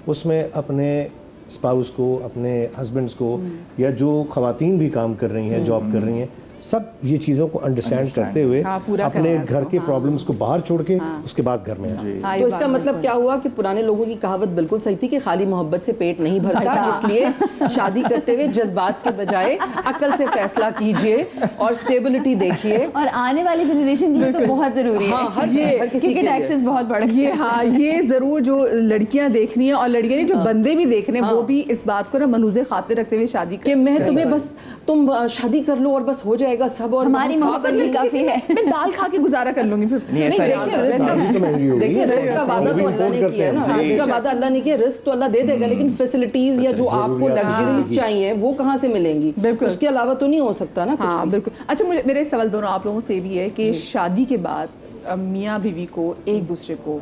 D: उसमें अपने स्पाउस को, अपने हस्बैंड्स को, या जो ख़वातीन भी काम कर रही हैं, जॉब कर रही हैं, सब ये चीज़ों को अंडरस्टैंड करते हुए अपने घर के प्रॉब्लम्स को बाहर छोड़ के उसके बाद घर में आए।
C: तो इसका मतलब क्या हुआ कि पुराने लोगों की कहावत बिल्कुल सही थी कि खाली मोहब्बत से पेट नहीं भरता, इसलिए शादी करते हुए जज्बात के बजाय अकल से फैसला कीजिए और स्टेबिलिटी देखिए।
B: और आने वाली जनरेशन के लिए तो बहुत जरूरी है।
C: हाँ, हर किसी के
B: टैक्सेस बहुत बढ़ गए।
A: ये हाँ ये जरूर जो लड़कियां देख रही हैं और लड़कियां नहीं, जो बंदे भी देख रहे हैं, वो भी इस बात को ना मनुज़े खातिर रखते हुए शादी
C: कि मैं तुम्हें बस तुम शादी कर लो और बस हो जाएगा सब, और
B: हमारी मोहब्बत भी काफी है,
A: मैं दाल खा के गुजारा कर लूंगी फिर।
C: देखिए रिस्क का वादा तो अल्लाह ने किया है ना, रिस्क का वादा अल्लाह ने किया, रिस्क तो अल्लाह दे देगा, लेकिन फैसिलिटीज या जो आपको लग्जरीज चाहिए वो कहाँ से मिलेंगी? उसके अलावा तो नहीं हो सकता ना।
A: हाँ बिल्कुल। अच्छा मेरे सवाल दोनों आप लोगों से भी है कि शादी के बाद मियाँ बीवी को एक दूसरे को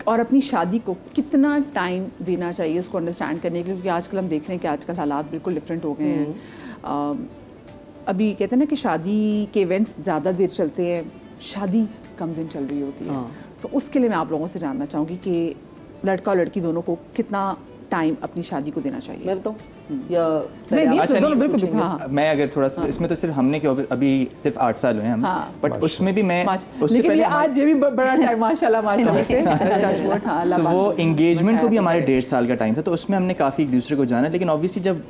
A: और अपनी शादी को कितना टाइम देना चाहिए उसको अंडरस्टैंड करने के लिए? क्योंकि आजकल हम देख रहे हैं कि आजकल हालात बिल्कुल डिफरेंट हो गए हैं। अभी कहते हैं ना कि शादी के इवेंट्स ज़्यादा देर चलते हैं, शादी कम दिन चल रही होती है। तो उसके लिए मैं आप लोगों से जानना चाहूँगी कि लड़का और लड़की दोनों को कितना टाइम अपनी शादी को देना चाहिए?
C: मैं बताऊँ या
E: अच्छा मैं अगर थोड़ा सा इसमें तो सिर्फ हमने क्यों अभी सिर्फ 8 साल हुए हैं हम, बट उसमें भी मैं उससे पहले
A: आज ये भी बड़ा टाइम माशाल्लाह से
E: तो वो एंगेजमेंट को भी हमारे 1.5 साल का टाइम था, तो उसमें हमने काफ़ी एक दूसरे को जाना। लेकिन ऑब्वियसली जब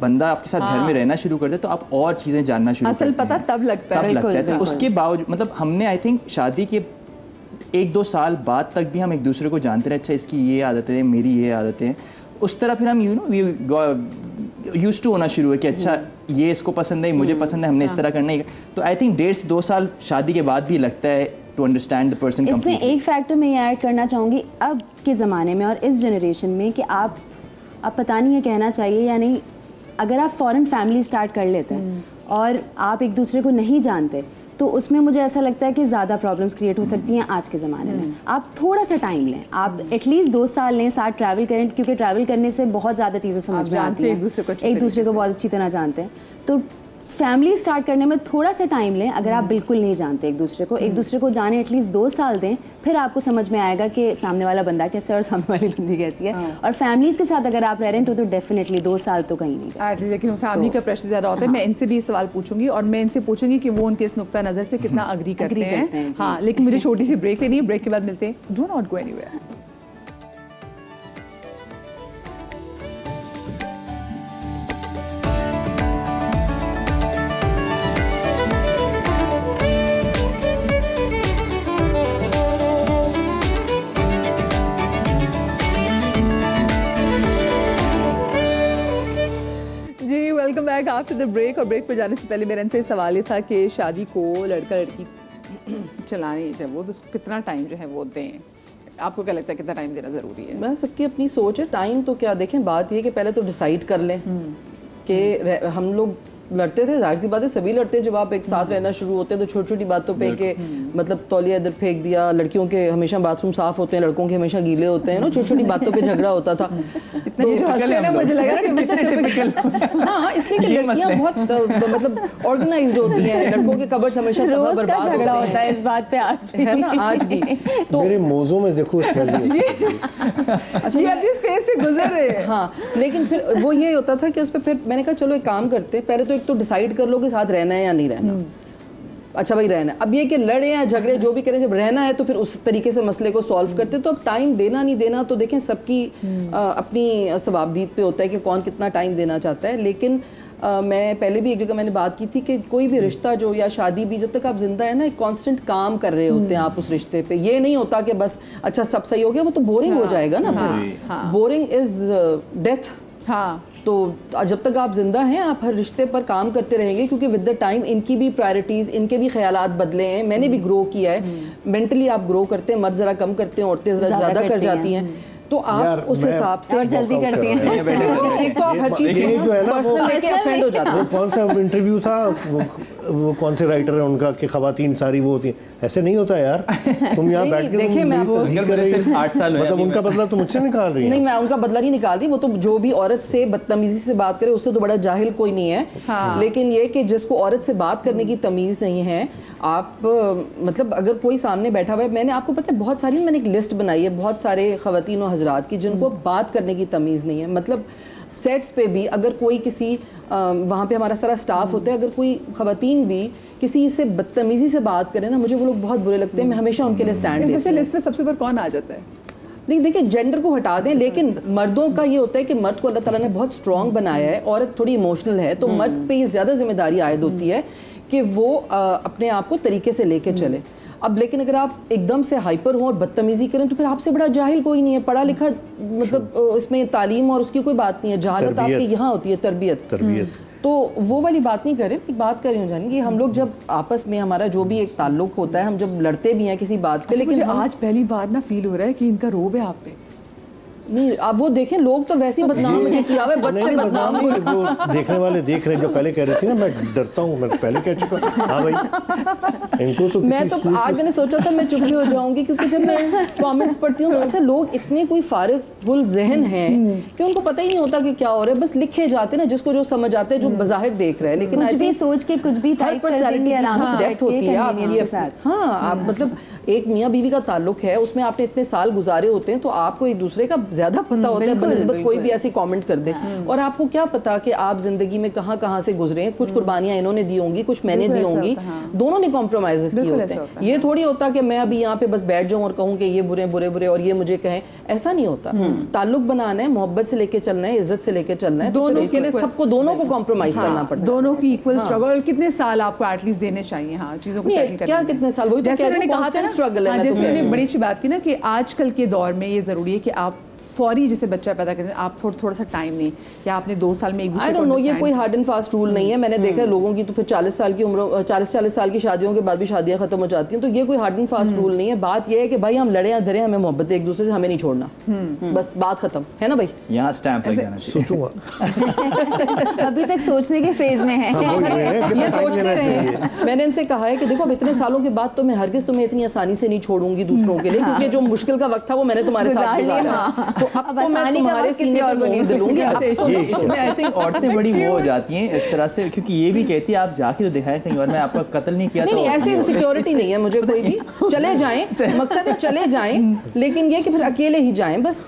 E: बंदा आपके साथ घर में रहना शुरू कर दे तो आप और चीज़ें जानना शुरू
A: असल पता तब लगता है।
E: तो उसके बावजूद मतलब हमने आई थिंक शादी के 1-2 साल बाद तक भी हम एक दूसरे को जानते रहे, अच्छा इसकी ये आदतें हैं, मेरी ये आदतें हैं, उस तरह फिर हम यूज्ड टू होना शुरू हुआ कि अच्छा ये इसको पसंद है, मुझे पसंद है, हमने इस तरह करना ही। तो आई थिंक 1.5 से 2 साल शादी के बाद भी लगता है टू अंडरस्टैंड द पर्सन।
B: इसमें एक फैक्टर मैं ये ऐड करना चाहूँगी अब के ज़माने में और इस जनरेशन में कि आप पता नहीं है कहना चाहिए या नहीं, अगर आप फॉरेन फैमिली स्टार्ट कर लेते हैं और आप एक दूसरे को नहीं जानते तो उसमें मुझे ऐसा लगता है कि ज़्यादा प्रॉब्लम्स क्रिएट हो सकती हैं आज के ज़माने में। आप थोड़ा सा टाइम लें, आप एटलीस्ट 2 साल लें, साथ ट्रैवल करें, क्योंकि ट्रैवल करने से बहुत ज़्यादा चीज़ें समझ में आती हैं, एक दूसरे को बहुत अच्छी तरह जानते हैं। तो फैमिली स्टार्ट करने में थोड़ा सा टाइम लें, अगर आप बिल्कुल नहीं जानते एक दूसरे को जाने एटलीस्ट 2 साल दें, फिर आपको समझ में आएगा कि सामने वाला बंदा कैसा है और सामने वाली बंदी कैसी है। और फैमिलीज के साथ अगर आप रह रहे हैं तो डेफिनेटली 2 साल तो कहीं नहीं।
A: लेकिन फैमिली का प्रेशर ज़्यादा होता है। मैं इनसे भी सवाल पूछूंगी और मैं इनसे पूछूंगी कि वो उनके इस नुक्ता नज़र से कितना अग्री करते हैं। हाँ, लेकिन मुझे छोटी सी ब्रेक लेनी है, ब्रेक के बाद मिलते हैं। Do not go anywhere. Welcome back after the break. और ब्रेक पे जाने से पहले मेरा इनसे सवाल ये था कि शादी को लड़का लड़की चलाने जब वो तो उसको कितना टाइम जो है वो दें। आपको क्या लगता है कितना टाइम देना ज़रूरी है?
C: मैं सबकी अपनी सोच है। टाइम तो क्या देखें, बात ये कि पहले तो डिसाइड कर लें कि हम लोग लड़ते थे, जाहिर सी बात है सभी लड़ते हैं। जब आप एक साथ रहना शुरू होते हैं तो छोटी छोटी बातों पे के मतलब तौलिया इधर फेंक दिया, लड़कियों के हमेशा बाथरूम साफ होते हैं, लड़कों के हमेशा गीले होते हैं ना, छोटी छोटी बातों पे झगड़ा होता था। तो मुझे लगा कि हाँ, इसलिए कि लड़कियां बहुत मतलब ऑर्गेनाइज्ड होती हैं, लड़कों के कबर्ड हमेशा बर्बाद
B: झगड़ा होता है इस बात पे आज
C: है ना, आज भी।
D: तो मेरे मौजों में देखो
A: अच्छा स्पेस से गुजर रहे हैं।
C: हाँ, लेकिन फिर वो ये होता था कि उस पर फिर मैंने कहा चलो एक काम करते, पहले तो एक तो डिसाइड कर लो कि साथ रहना है या नहीं रहना। अच्छा भाई रहना है, अब ये कि लड़े या झगड़े जो भी करें, जब रहना है तो फिर उस तरीके से मसले को सॉल्व करते। तो अब टाइम देना नहीं देना तो देखें सबकी अपनी सवाबदीद पे होता है कि कौन कितना टाइम देना चाहता है। लेकिन मैं पहले भी एक जगह मैंने बात की थी कि कोई भी रिश्ता जो या शादी भी जब तक आप जिंदा है ना, एक कांस्टेंट काम कर रहे होते हैं आप उस रिश्ते पे। ये नहीं होता कि बस अच्छा सब सही हो गया, वो तो बोरिंग हो जाएगा ना। Boring is death.
A: हाँ,
C: तो जब तक आप जिंदा हैं आप हर रिश्ते पर काम करते रहेंगे, क्योंकि विद द टाइम इनकी भी प्रायोरिटीज, इनके भी ख्यालात बदले हैं। मैंने भी ग्रो किया है, मेंटली आप ग्रो करते हैं, मर्द जरा कम करते हैं, औरतें जरा ज्यादा कर जाती हैं। तो आप उस हिसाब से
B: जल्दी करती हैं।
C: एक तो आप हर चीज
D: जो है ना
C: पर्सनल लेके ऑफेंड हो जाते हैं।
D: वो कौन सा इंटरव्यू था, वो कौन से राइटर है उनका कि खवातीन सारी वो होती हैं, ऐसे नहीं होता यार। तुम यहाँ बैठ के
C: देखिए मैं वो
E: 8 साल
D: मतलब उनका बदला तुम मुझसे निकाल रही है।
C: नहीं, मैं उनका बदला नहीं निकाल रही। वो तो जो भी औरत से बदतमीजी से बात करे उससे तो बड़ा जाहिल कोई नहीं है। लेकिन ये कि जिसको औरत से बात करने की तमीज नहीं है, आप मतलब अगर कोई सामने बैठा हुआ है, मैंने आपको पता है बहुत सारी मैंने एक लिस्ट बनाई है बहुत सारे खवातीन और हजरात की जिनको बात करने की तमीज़ नहीं है। मतलब सेट्स पे भी अगर कोई किसी वहाँ पे हमारा सारा स्टाफ होता है, अगर कोई खवातीन भी किसी से बदतमीजी से बात करे ना, मुझे वो लोग बहुत बुरे लगते हैं। मैं हमेशा उनके लिए स्टैंड लेती हूँ।
A: लिस्ट में सबसे ऊपर कौन आ जाता है?
C: नहीं देखिए, जेंडर को हटा दें, लेकिन मर्दों का ये होता है कि मर्द को अल्लाह ताला ने बहुत स्ट्रॉन्ग बनाया है, औरत थोड़ी इमोशनल है, तो मर्द पे ये ज़्यादा जिम्मेदारी आयद होती है कि वो अपने आप को तरीके से लेके चले। अब लेकिन अगर आप एकदम से हाइपर हो और बदतमीजी करें तो फिर आपसे बड़ा जाहिल कोई नहीं है। पढ़ा लिखा मतलब इसमें तालीम और उसकी कोई बात नहीं है, जहालत आपकी यहाँ होती है, तरबियत। तो वो वाली बात नहीं करें। एक बात कर रही हूँ जानी कि हम लोग जब आपस में हमारा जो भी एक ताल्लुक होता है, हम जब लड़ते भी हैं किसी बात पे, लेकिन
A: आज पहली बार ना फील हो रहा है कि इनका रोब है आप पे।
C: नहीं, आप वो देखें, लोग तो वैसे ही बदनाम मुझे किया हुआ है, बद से बदनाम।
D: वो देखने वाले देख रहे हैं, जो पहले कह रही थी ना मैं डरता हूँ, मैं पहले कह चुका। हाँ भाई, इनको तो
C: मैं तो आज मैंने सोचा था मैं चुप ही हो जाऊंगी, क्योंकि जब मैं कमेंट्स पढ़ती हूँ तो अच्छा लोग इतने कोई फारिगुल ज़हन हैं कि उनको पता ही नहीं होता कि क्या हो रहा है, बस लिखे जाते ना जिसको जो समझ आते हैं, जो बज़ाहिर देख रहे हैं। लेकिन
B: कुछ भी सोच के कुछ भी टाइप
C: पर्सनैलिटी डेप्थ होती है आपकी। हाँ, आप मतलब एक मियाँ बीवी का ताल्लुक है, उसमें आपने इतने साल गुजारे होते हैं, तो आपको एक दूसरे का ज्यादा पता होता है बनिस्बत कोई भी ऐसी कमेंट कर दे। और आपको क्या पता कि आप जिंदगी में कहाँ कहाँ से गुजरे हैं, कुछ कुर्बानियां इन्होंने दी होंगी, कुछ मैंने दी होंगी, दोनों ने कॉम्प्रोमाइजेस किए होते हैं। ये थोड़ी होता कि मैं अभी यहाँ पे बस बैठ जाऊँ और कहूँ कि ये बुरे बुरे बुरे और ये मुझे कहें, ऐसा नहीं होता। ताल्लुक बनाना है, मोहब्बत से लेके चलना है, इज्जत से लेके चलना है, दोनों के लिए सबको दोनों को कॉम्प्रोमाइज करना पड़ता है,
A: दोनों की इक्वल स्ट्रगल। और कितने साल आपको एटलीस्ट देने चाहिए हाँ चीजों को सेटल करने
C: क्या
A: में?
C: कितने साल, वही तो
A: जैसे
C: कह रही
A: उन्होंने
C: हूं,
A: कहा था ना,
C: स्ट्रगल है।
A: हाँ, जैसे उन्होंने बड़ी अच्छी बात की ना कि आजकल के दौर में ये जरूरी है कि आप फौरी जैसे बच्चा पैदा करें, आप थोड़ा सा टाइम नहीं कि आपने 2 साल में एक दूसरे
C: आई डोंट नो, ये कोई हार्ड एंड फास्ट रूल नहीं है। मैंने देखा है लोगों की तो फिर 40 साल की उम्र, 40 साल की शादियों के बाद भी शादियां खत्म हो जाती हैं, तो ये कोई हार्ड एंड फास्ट रूल नहीं है। बात ये है कि भाई हम लड़े या धरे, हमें मोहब्बत है एक दूसरे से, हमें नहीं छोड़ना, बस बात खत्म है ना भाई।
E: यहाँ स्टैंप लग जाना चाहिए।
D: सोचूंगा
B: अभी तक सोचने के फेज में है।
C: ये सोचते रहे। मैंने इनसे कहा है कि देखो अब इतने सालों के बाद तो मैं हरगिज तुम्हें इतनी आसानी से नहीं छोड़ूंगी दूसरों के लिए, क्योंकि जो मुश्किल का वक्त था वो मैंने तुम्हारे साथ गुजारा, तो अब तो मैं तुम्हारे सीने पर मोहर दिलूंगी।
E: इसमें आई थिंक औरतें बड़ी वो हो जाती हैं इस तरह से, क्योंकि ये भी कहती है आप जाके तो दिखाएं कहीं और मैं आपका कत्ल नहीं किया।
C: नहीं, ऐसे इनसिक्योरिटी नहीं है मुझे कोई भी, चले जाएं, मकसद है चले जाएं, लेकिन ये कि फिर अकेले ही जाएं बस।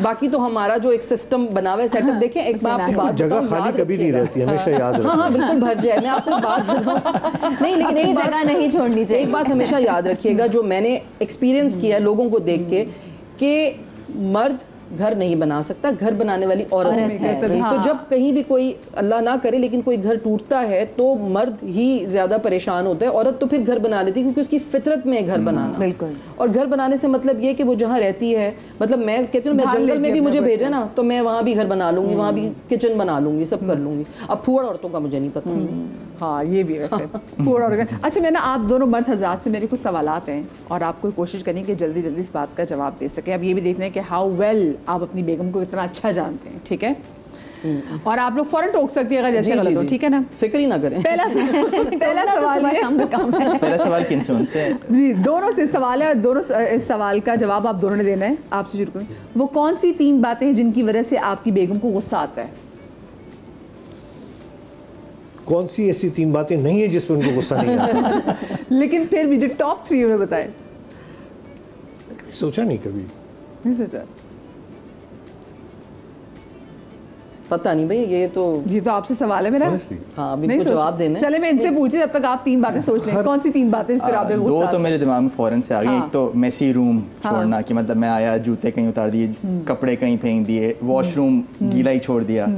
C: बाकी तो हमारा जो एक सिस्टम बना हुआ है, सेटअप देखें, एक बात
D: जगह खाली कभी नहीं रहती, हमेशा याद रखना।
C: हाँ बिल्कुल भर जाए। मैं आपको बात बताऊं, नहीं लेकिन एक
B: जगह नहीं छोड़नी चाहिए।
C: एक बात हमेशा याद रखिएगा जो मैंने एक्सपीरियंस किया है लोगों को देख के, कि मर्द घर नहीं बना सकता, घर बनाने वाली औरत है। तो जब कहीं भी कोई, अल्लाह ना करे लेकिन कोई घर टूटता है तो मर्द ही ज्यादा परेशान होता है, औरत तो फिर घर बना लेती है क्योंकि उसकी फितरत में है घर बनाना।
B: बिल्कुल।
C: और घर बनाने से मतलब ये कि वो जहाँ रहती है, मतलब मैं कहती हूँ मैं जंगल में भी मुझे भेजा ना तो मैं वहाँ भी घर बना लूंगी, वहाँ भी किचन बना लूंगी, सब कर लूंगी। अब फूड़ औरतों का मुझे नहीं पता।
A: हाँ ये भी वैसे फूड और अच्छा, मैं ना आप दोनों मर्द हज़रात से मेरे कुछ सवालात हैं और आपको कोशिश करनी कि जल्दी जल्दी इस बात का जवाब दे सकें। अब ये भी देखना है कि हाउ वेल आप अपनी बेगम को इतना अच्छा जानते हैं, ठीक है? और आप लोग फौरन टोक सकती है अगर जैसे गलत हो, ठीक है ना?
C: फिक्र ही ना करें।
A: पहला सवाल है,
E: पहला सवाल किन से उनसे?
A: जी दोनों से सवाल है, दोनों इस सवाल का जवाब आप दोनों ने देना है। आपसे शुरू करें, वो कौन सी 3 बातें हैं जिनकी वजह से आपकी बेगम को गुस्सा आता है?
D: कौन सी ऐसी 3 बातें नहीं है जिस पर उनको गुस्सा नहीं आता?
A: लेकिन फिर भी जो टॉप 3 उन्हें बताए।
D: सोचा नहीं कभी,
A: नहीं सोचा?
C: पता नहीं भाई, ये तो
A: जी तो आपसे सवाल है मेरा।
D: Honestly.
C: हाँ अभी
A: नहीं
C: को
A: सोचा।
C: जवाब देना है।
A: चले मैं इनसे पूछती जब तक आप 3 बातें सोच लें। कौन सी 3 बातें इस पर आप
E: 2 तो मेरे दिमाग में फौरन से आ गई। एक तो मेसी रूम छोड़ना, कि मतलब मैं आया जूते कहीं उतार दिए, कपड़े कहीं फेंक दिए, वॉशरूम गीला ही छोड़ दिया,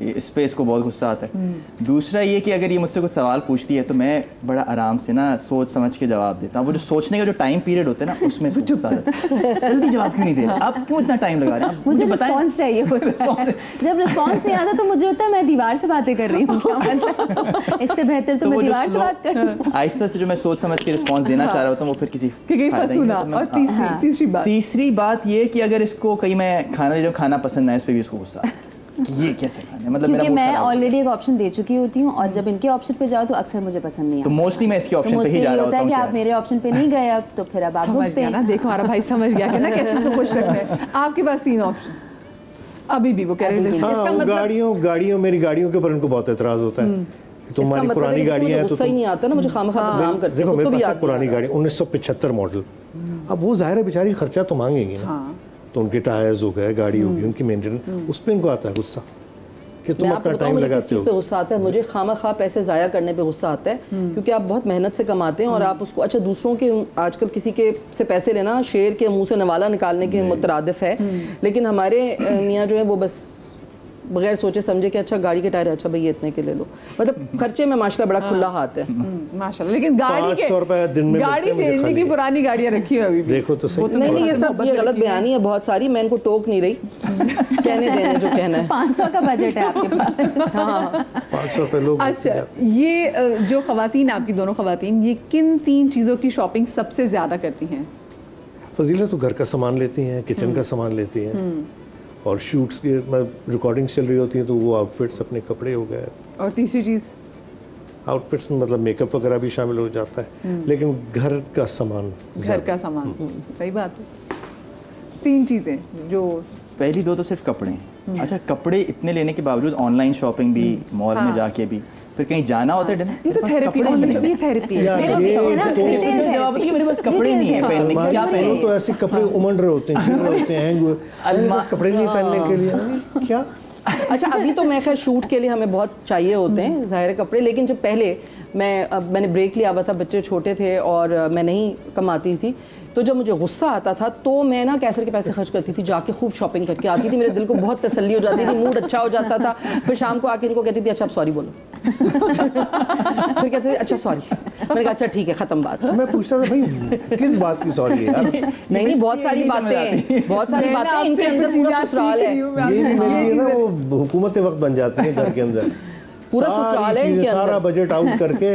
E: इस पे इसको बहुत गुस्सा आता है। दूसरा ये कि अगर ये मुझसे कुछ सवाल पूछती है तो मैं बड़ा आराम से ना सोच समझ के जवाब देता हूँ। वो जो सोचने का जो टाइम पीरियड होता है ना उसमें गुस्सा आता है, जल्दी जवाब क्यों नहीं दे रहे, आप क्यों इतना टाइम लगा रहे हैं,
B: मुझे रिस्पॉन्स चाहिए होता है। जब रिस्पॉन्स नहीं आता तो मुझे होता है मैं दीवार से बातें कर रही हूँ, क्या मतलब इससे बेहतर तो मैं दीवार से बात कर रही हूँ।
E: आहिस्ता से जो मैं सोच समझ के रिस्पॉन्स देना चाह रहा होता हूँ वो फिर किसी
A: फंसू ना। और
E: तीसरी बात ये कि अगर इसको कहीं मैं खाना पसंद है इस पर भी उसको गुस्सा कि ये कैसे खाना है, मतलब
B: क्योंकि
E: मेरा
B: मैं ऑलरेडी एक ऑप्शन दे चुकी होती हूँ और जब इनके ऑप्शन पे जाओ तो अक्सर मुझे पसंद नहीं
E: तो
B: आता।
E: मोस्टली मैं इसके ऑप्शन पे ही जा रहा
B: होता
E: होता
B: है
E: हूँ
B: कि
E: क्या
B: आप मेरे ऑप्शन पे नहीं गए अब तो फिर अब आप
A: समझ
B: भुगते
A: गया ना, देखो हमारा भाई समझ गया कि ना कैसे इसको खुश रखना है। आपके पास 3 ऑप्शन अभी भी वो कह रहे हैं।
D: हाँ, गाड़ियों मेरी गाड़ियों के ऊपर इनको बहुत एतराज होता है कि तुम्हारी पुरानी गाड़ियाँ हैं तो
C: गुस्सा ही नहीं आता ना मुझे, खामखा बदनाम करते हैं।
D: देखो मेरे पास एक पुरानी गाड़ी 1975 मॉडल, अब वो जाहिर है बेचारी खर्चा तो मांगेंगी ना, तो उनके टायर्स हो गए, गाड़ी होगी, उनकी मेंटेनेंस, उस पर इनको आता है गुस्सा कि तुम अपना टाइम लगाते हो।
C: पे गुस्सा आता है मुझे, खामखा पैसे ज़ाया करने पे गुस्सा आता है, क्योंकि आप बहुत मेहनत से कमाते हैं और आप उसको, अच्छा दूसरों के, आजकल किसी के से पैसे लेना शेर के मुंह से नवाला निकालने के मुतरादिफ है, लेकिन हमारे मियाँ जो है वो बस बगैर सोचे समझे कि अच्छा गाड़ी के टायर है, अच्छा भाई ये इतने के ले लो, मतलब खर्चे में माशाल्लाह बड़ा खुला हाथ है
A: माशाल्लाह। लेकिन गाड़ी
D: 500 रुपए दिन में
A: गाड़ी चेंजने की पुरानी गाड़ियाँ रखी है अभी भी।
D: देखो तो सही।
C: नहीं ये सब ये गलत बयानी है बहुत सारी, मैं इनको टोक नहीं रही, कहने देने जो कहना है।
B: 500 का बजट है आपके पास।
C: हाँ
D: 500 रुपए लोग।
A: अच्छा ये जो खवातीन, आपकी दोनों खवातीन, ये किन 3 चीज़ों की शॉपिंग सबसे ज़्यादा करती हैं?
D: फजीला तो घर का सामान लेती हैं, किचन का सामान लेती हैं, और शूट्स की रिकॉर्डिंग्स चल रही होती हैं तो वो आउटफिट्स, अपने कपड़े हो गए।
A: और तीसरी चीज़?
D: आउटफिट्स में मतलब मेकअप वगैरह भी शामिल हो जाता है, लेकिन घर का सामान,
A: घर का सामान, सही बात है। 3 चीज़ें जो
E: पहली 2 तो सिर्फ कपड़े हैं। अच्छा कपड़े इतने लेने के बावजूद ऑनलाइन शॉपिंग भी, मॉल में जाके भी, फिर कहीं जाना होता है डिनर,
A: ये तो थेरेपी है, ये थेरेपी है।
D: यार ये तो
E: जवाब है कि मेरे पास कपड़े नहीं है पहनने के, क्या
D: पहनो
E: पहनूं?
D: तो ऐसे कपड़े उमड़ रहे होते हैं, गिर रहे होते हैं, हैंग हुए, मेरे पास कपड़े नहीं पहनने के लिए, क्या?
C: अच्छा, अभी तो मैं खैर शूट के लिए हमें बहुत चाहिए होते हैं ज़ाहिर कपड़े, लेकिन जब पहले मैंने ब्रेक लिया हुआ था, बच्चे छोटे थे और मैं नहीं कमाती थी, तो जब मुझे गुस्सा आता था तो मैं ना कैसर के पैसे खर्च करती थी, जाके खूब शॉपिंग करके आती थी, मेरे दिल को बहुत तसल्ली हो जाती थी, मूड अच्छा हो जाता था। फिर शाम को आके इनको कहती थी अच्छा आप सॉरी बोलो। फिर कहते थे अच्छा सॉरी, मैंने कहा अच्छा ठीक है ख़त्म बात।
D: मैं पूछता था भाई किस बात की सॉरी है यार?
C: नहीं बहुत सारी बातें, बहुत सारी बातें, इनके अंदर पूरा ससुराल है।
D: ये भी मेरे लिए ना वो हुकूमत वक्त बन जाती है घर के अंदर,
C: पूरा ससुराल है इनके
D: सारा
C: अंदर।
D: बजट आउट करके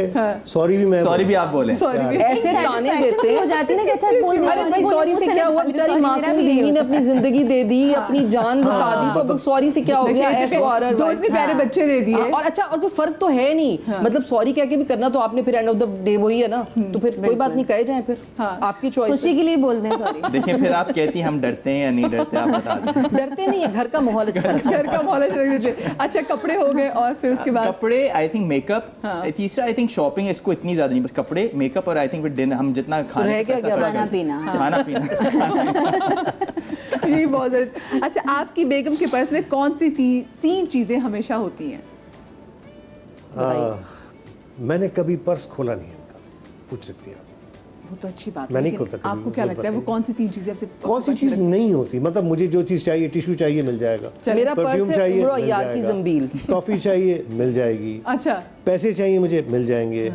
D: सॉरी भी मैं
E: सॉरी भी आप बोले,
C: ऐसे ताने देते
B: हो जाती है ना कि अच्छा बोल दो,
C: अरे भाई सॉरी से क्या हुआ, बेचारी मासूम बीवी ने अपनी जिंदगी दे दी, अपनी जान लुटा दी, तो अब सॉरी से क्या हो गया?
A: दो इतने प्यारे बच्चे दे दिए।
C: और अच्छा, और कोई फर्क तो है नहीं, मतलब सॉरी कह के भी करना तो आपने फिर एंड ऑफ द डे वही है ना, तो फिर कोई बात नहीं, कहे जाए फिर आपकी चॉइस।
B: खुशी के लिए बोल दें सॉरी।
E: देखिए फिर आप कहती हैं हम डरते हैं या नहीं डरते, आप बता दें।
C: डरते नहीं है, घर का माहौल अच्छा है।
A: घर का माहौल अच्छा रख देते। अच्छा कपड़े हो गए और फिर उसके बाद
E: कपड़े, आई थिंक मेकअप, तीसरा आई थिंक शॉपिंग, इसको इतनी ज्यादा नहीं, बस कपड़े, मेकअप और आई थिंक डिनर, हम जितना खाने
C: रह गया क्या?
B: खाना पीना।
E: खाना पीना।
A: ये बहुत जरूरी। अच्छा आपकी बेगम के पर्स में कौन सी तीन चीजें हमेशा होती हैं?
D: मैंने कभी पर्स खोला नहीं है उनका, पूछ सकती हैं आप।
A: वो तो अच्छी बात है,
D: मैं नहीं
A: लेकिन
D: खोलता कभी,
A: आपको क्या
D: वो
A: लगता है वो
D: बताइए।
A: कौन सी तीन चीजें आपसे
D: कौन सी चीज नहीं होती, मतलब मुझे जो चीज चाहिए, टिश्यू चाहिए मिल जाएगा,
C: मेरा पर्स
D: परफ्यूम
C: है
D: चाहिए
C: उम्र
D: मिल
C: यार की
D: जाएगा,
C: जंबील।
D: टॉफी चाहिए मिल जाएगी,
A: अच्छा
D: पैसे चाहिए मुझे मिल जाएंगे,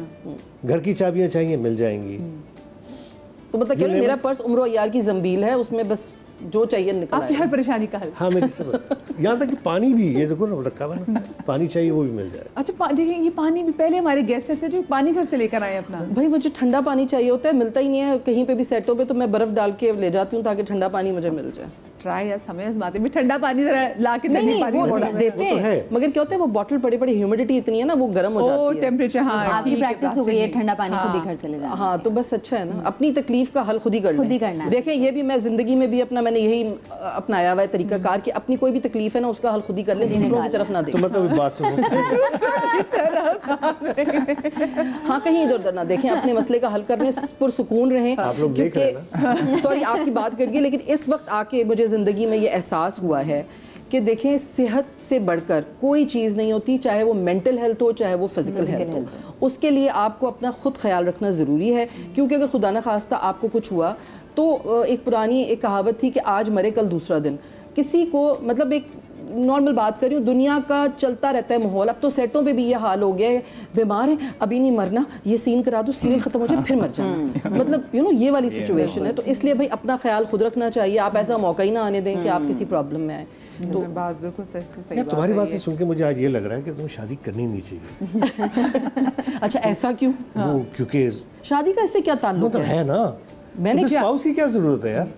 D: घर की चाबियां चाहिए मिल जाएंगी।
C: तो मतलब क्या मेरा पर्स उम्र यार की जंबील है, उसमें बस जो चाहिए निकल
A: आपकी
C: आएगा।
A: हर परेशानी का हल।
D: हाँ मेरी सब, यहाँ तक कि पानी भी, ये देखो ना रखा हुआ है, पानी चाहिए वो भी मिल जाएगा।
A: अच्छा देखिए ये पानी भी, पहले हमारे गेस्ट ऐसे जो पानी घर से लेकर आए अपना।
C: भाई मुझे ठंडा पानी चाहिए होता है, मिलता ही नहीं है कहीं पे भी सेटों पे, तो मैं बर्फ डाल के ले जाती हूँ ताकि ठंडा पानी मुझे मिल जाए।
A: ट्राई यस, हमें आजमाते भी ठंडा पानी जरा ला के
C: नहीं
A: पानी
C: वो
A: में।
C: देते
D: वो तो है।
C: हैं, मगर क्या होता है वो बॉटल पड़ी पड़ी ह्यूमिडिटी इतनी है ना, वो गर्म हो
A: ओ
C: जाती है।
A: टेम्परेचर, हाँ
B: आपकी
A: ठीक है,
B: प्रैक्टिस हो गई है
A: प्लास्टिक
B: ठंडा पानी
A: हाँ।
B: खुद ही घर से ले जाना।
C: हाँ तो बस अच्छा है ना, अपनी तकलीफ का हल खुद ही
B: खुद ही करना है।
C: देखें ये भी मैं जिंदगी में भी अपना मैंने यही अपनाया हुआ है तरीका कार कि अपनी कोई भी तकलीफ है ना उसका हल खुद ही कर ले, दूसरों की तरफ ना
D: तो
C: देखें।
D: मतलब बात सुनो,
C: हाँ कहीं इधर उधर ना देखें, अपने मसले का हल करने पुरसुकून रहें।
D: आप लोग देख रहे हैं
C: सॉरी आपकी बात कर गई, लेकिन इस वक्त आके मुझे ज़िंदगी में ये एहसास हुआ है कि देखें सेहत से बढ़कर कोई चीज़ नहीं होती, चाहे वो मेंटल हेल्थ हो चाहे वो फिजिकल हेल्थ हो। उसके लिए आपको अपना खुद ख्याल रखना ज़रूरी है, क्योंकि अगर खुदा न खास्ता आपको कुछ हुआ तो एक पुरानी एक कहावत थी कि आज मरे कल दूसरा दिन। किसी को मतलब एक नॉर्मल बात कर रही हूँ, दुनिया का चलता रहता है माहौल, अब तो सेटों पे भी ये हाल हो गया है, बीमार है अभी नहीं मरना, ये सीन करा दो, सीरियल खत्म हो जाए फिर मर जाना, मतलब यू नो ये वाली सिचुएशन है। तो इसलिए भाई अपना ख्याल खुद रखना चाहिए, आप ऐसा मौका ही ना आने दें कि आप किसी प्रॉब्लम में आए।
A: तो बात बिल्कुल सही
D: यार तुम्हारी बातें
A: है।
D: सुन के मुझे आज ये लग रहा है कि तुम्हें शादी करनी नहीं चाहिए।
C: अच्छा ऐसा क्यों?
D: वो क्योंकि
C: शादी का इससे क्या ताल्लुक
D: मतलब
C: है?
D: है ना,
C: मैंने क्या
D: स्पाउस की क्या जरूरत है यार?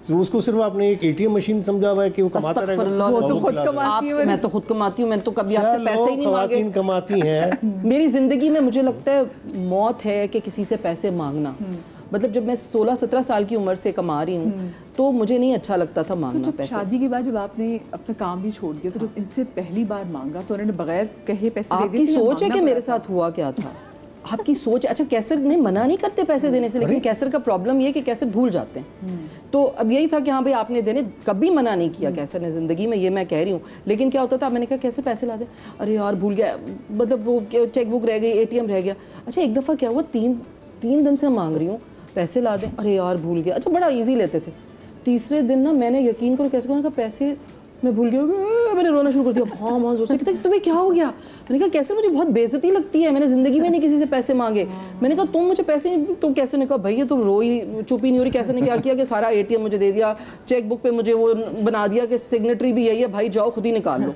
D: तो उसको सिर्फ आपने एक एटीएम मशीन समझा हुआ है कि वो कमाता रहेगा।
C: अस्तगफिरुल्लाह,
A: वो तो
D: वो
A: खुद
D: खिला देगा।
A: कमाती है।
C: मैं तो खुद कमाती हूँ, मैंने तो कभी आपसे पैसे ही नहीं मांगे।
D: खवातीन कमाती हैं।
C: मेरी जिंदगी में मुझे लगता है मौत है कि किसी से पैसे मांगना, मतलब जब मैं 16-17 साल की उम्र से कमा रही हूँ तो मुझे नहीं अच्छा लगता था
A: तो
C: मांगना
A: जब
C: पैसे।
A: शादी के बाद जब आपने अपना काम भी छोड़ दिया, तो जब इनसे पहली बार मांगा तो उन्होंने बगैर कहे पैसे दे दिए?
C: आपकी
A: तो या
C: सोच है
A: मांगना
C: कि मेरे
A: पड़ा था?
C: साथ हुआ क्या था? आपकी सोच, अच्छा कैसर ने मना नहीं करते पैसे देने से, लेकिन कैसर का प्रॉब्लम ये है कि कैसर भूल जाते हैं। तो अब यही था कि हाँ भाई आपने देने, कभी मना नहीं किया कैसर ने ज़िंदगी में, ये मैं कह रही हूँ। लेकिन क्या होता था, मैंने कहा कैसर पैसे ला दे, अरे यार भूल गया, मतलब वो चेकबुक रह गई, एटीएम रह गया। अच्छा एक दफ़ा क्या हुआ, तीन दिन से मांग रही हूँ पैसे ला दें, अरे यार भूल गया। अच्छा बड़ा ईजी लेते थे। तीसरे दिन ना मैंने यकीन करो कैसे कहा पैसे मैं भूल गया, मैंने रोना शुरू कर दिया। हाँ जोर से कहते तुम्हें क्या हो गया? मैंने कहा कैसे, मुझे बहुत बेइज्जती लगती है, मैंने ज़िंदगी में नहीं किसी से पैसे मांगे। मैंने कहा तुम मुझे पैसे नहीं, तुम कैसे? ने कहा भैया तुम रोई चुप ही नहीं हो रही। कैसे ने क्या किया कि सारा एटीएम मुझे दे दिया, चेक बुक पे मुझे वो बना दिया कि सिग्नेटरी भी यही है, भाई जाओ खुद ही निकाल लो।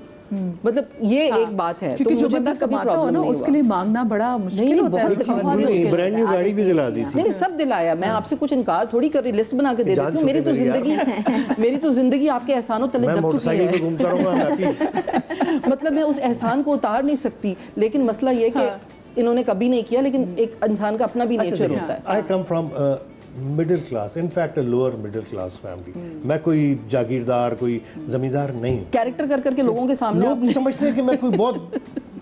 C: मतलब ये एक बात है,
A: क्योंकि
C: तो
A: जो
C: मुझे
A: बंदा
C: कभी
A: कमाता हो
C: प्रॉब्लम
A: ना
C: नहीं
A: उसके लिए मांगना बड़ा मुश्किल
C: नहीं,
A: होता है।
C: बहुत
D: उन्होंने ब्रांड न्यू गाड़ी भी दिला दी थी।
C: मैंने सब दिलाया, मैं आपसे कुछ इनकार थोड़ी कर रही, लिस्ट बना के दे
D: जान
C: देती हूँ। मेरी तो
D: छूटे मेरी
C: जिंदगी मेरी तो जिंदगी आपके एहसानों तले
D: मैं
C: दब चुकी
D: मोटरसाइकिल पे
C: है।
D: घूमता रहूंगा हैप्पी।
C: मतलब मैं उस एहसान को उतार नहीं सकती, लेकिन मसला ये कि इन्होंने कभी नहीं किया, लेकिन एक इंसान का अपना भी नेचर होता है।
D: I come from middle class, in fact lower middle class family. मैं कोई जागीरदार, कोई जमींदार नहीं हूँ।
C: कैरेक्टर कर करके लोगों के सामने
D: लोग समझते हैं कि मैं कोई बहुत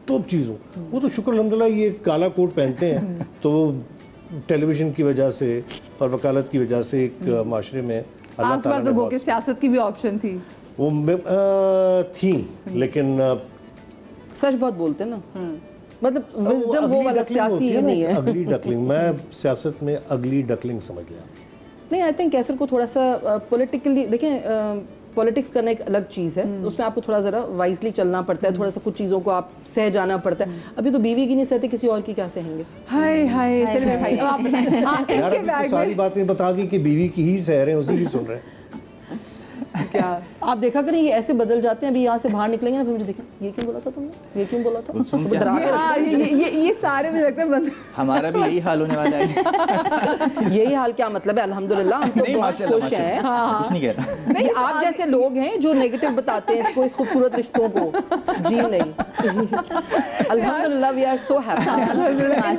D: टॉप चीज़ हूँ, वो तो शुक्र अल्हम्दुलिल्लाह ये काला कोट पहनते हैं तो टेलीविज़न की वजह से और वकालत की वजह से एक माशरे में अल्लाह ताला ने
A: लोगों के सियासत की भी ऑप्शन थी
D: वो थी, लेकिन
C: सच बहुत बोलते हैं ना, मतलब विजडम वो वाला सियासी ये नहीं है।
D: अगली डकलिंग, मैं सियासत में अगली डकलिंग समझ लिया।
C: नहीं, आई थिंक कैसर को थोड़ा सा पॉलिटिकली देखें, पॉलिटिक्स करना एक अलग चीज़ है, उसमें आपको थोड़ा ज़रा वाइजली चलना पड़ता है, थोड़ा सा कुछ चीज़ों को आप सह जाना पड़ता है। अभी तो बीवी की नहीं सहते, किसी और की क्या सहेंगे?
A: हाय हाय, चलिए भाई अब आप बताएं।
D: यार अभी तो सारी बातें बता दी कि बीवी की ही सह रहे हैं, उसी की सुन रहे हैं।
C: क्या आप देखा करें, ये ऐसे बदल जाते हैं, अभी यहाँ से बाहर निकलेंगे ना फिर मुझे देखा ये क्यों बोला था तुमने, ये क्यों बोला था,
E: सुन क्या?
C: डरा के रखते
A: ये सारे मुझे लगता है बंद।
E: हमारा भी यही हाल होने वाला है।
C: हैं। यही हाल क्या मतलब है, अल्हम्दुलिल्लाह हम तो
E: नहीं,
C: बहुत
E: माशाल्लाह,
C: खुश हैं।
E: माशाल्लाह, कुछ नहीं कह रहा।
C: नहीं, आप जैसे लोग हैं जो नेगेटिव बताते हैं इसको, इस खूबसूरत रिश्तों को, जी नहीं। अल्हम्दुलिल्लाह वी आर सो हैप्पी।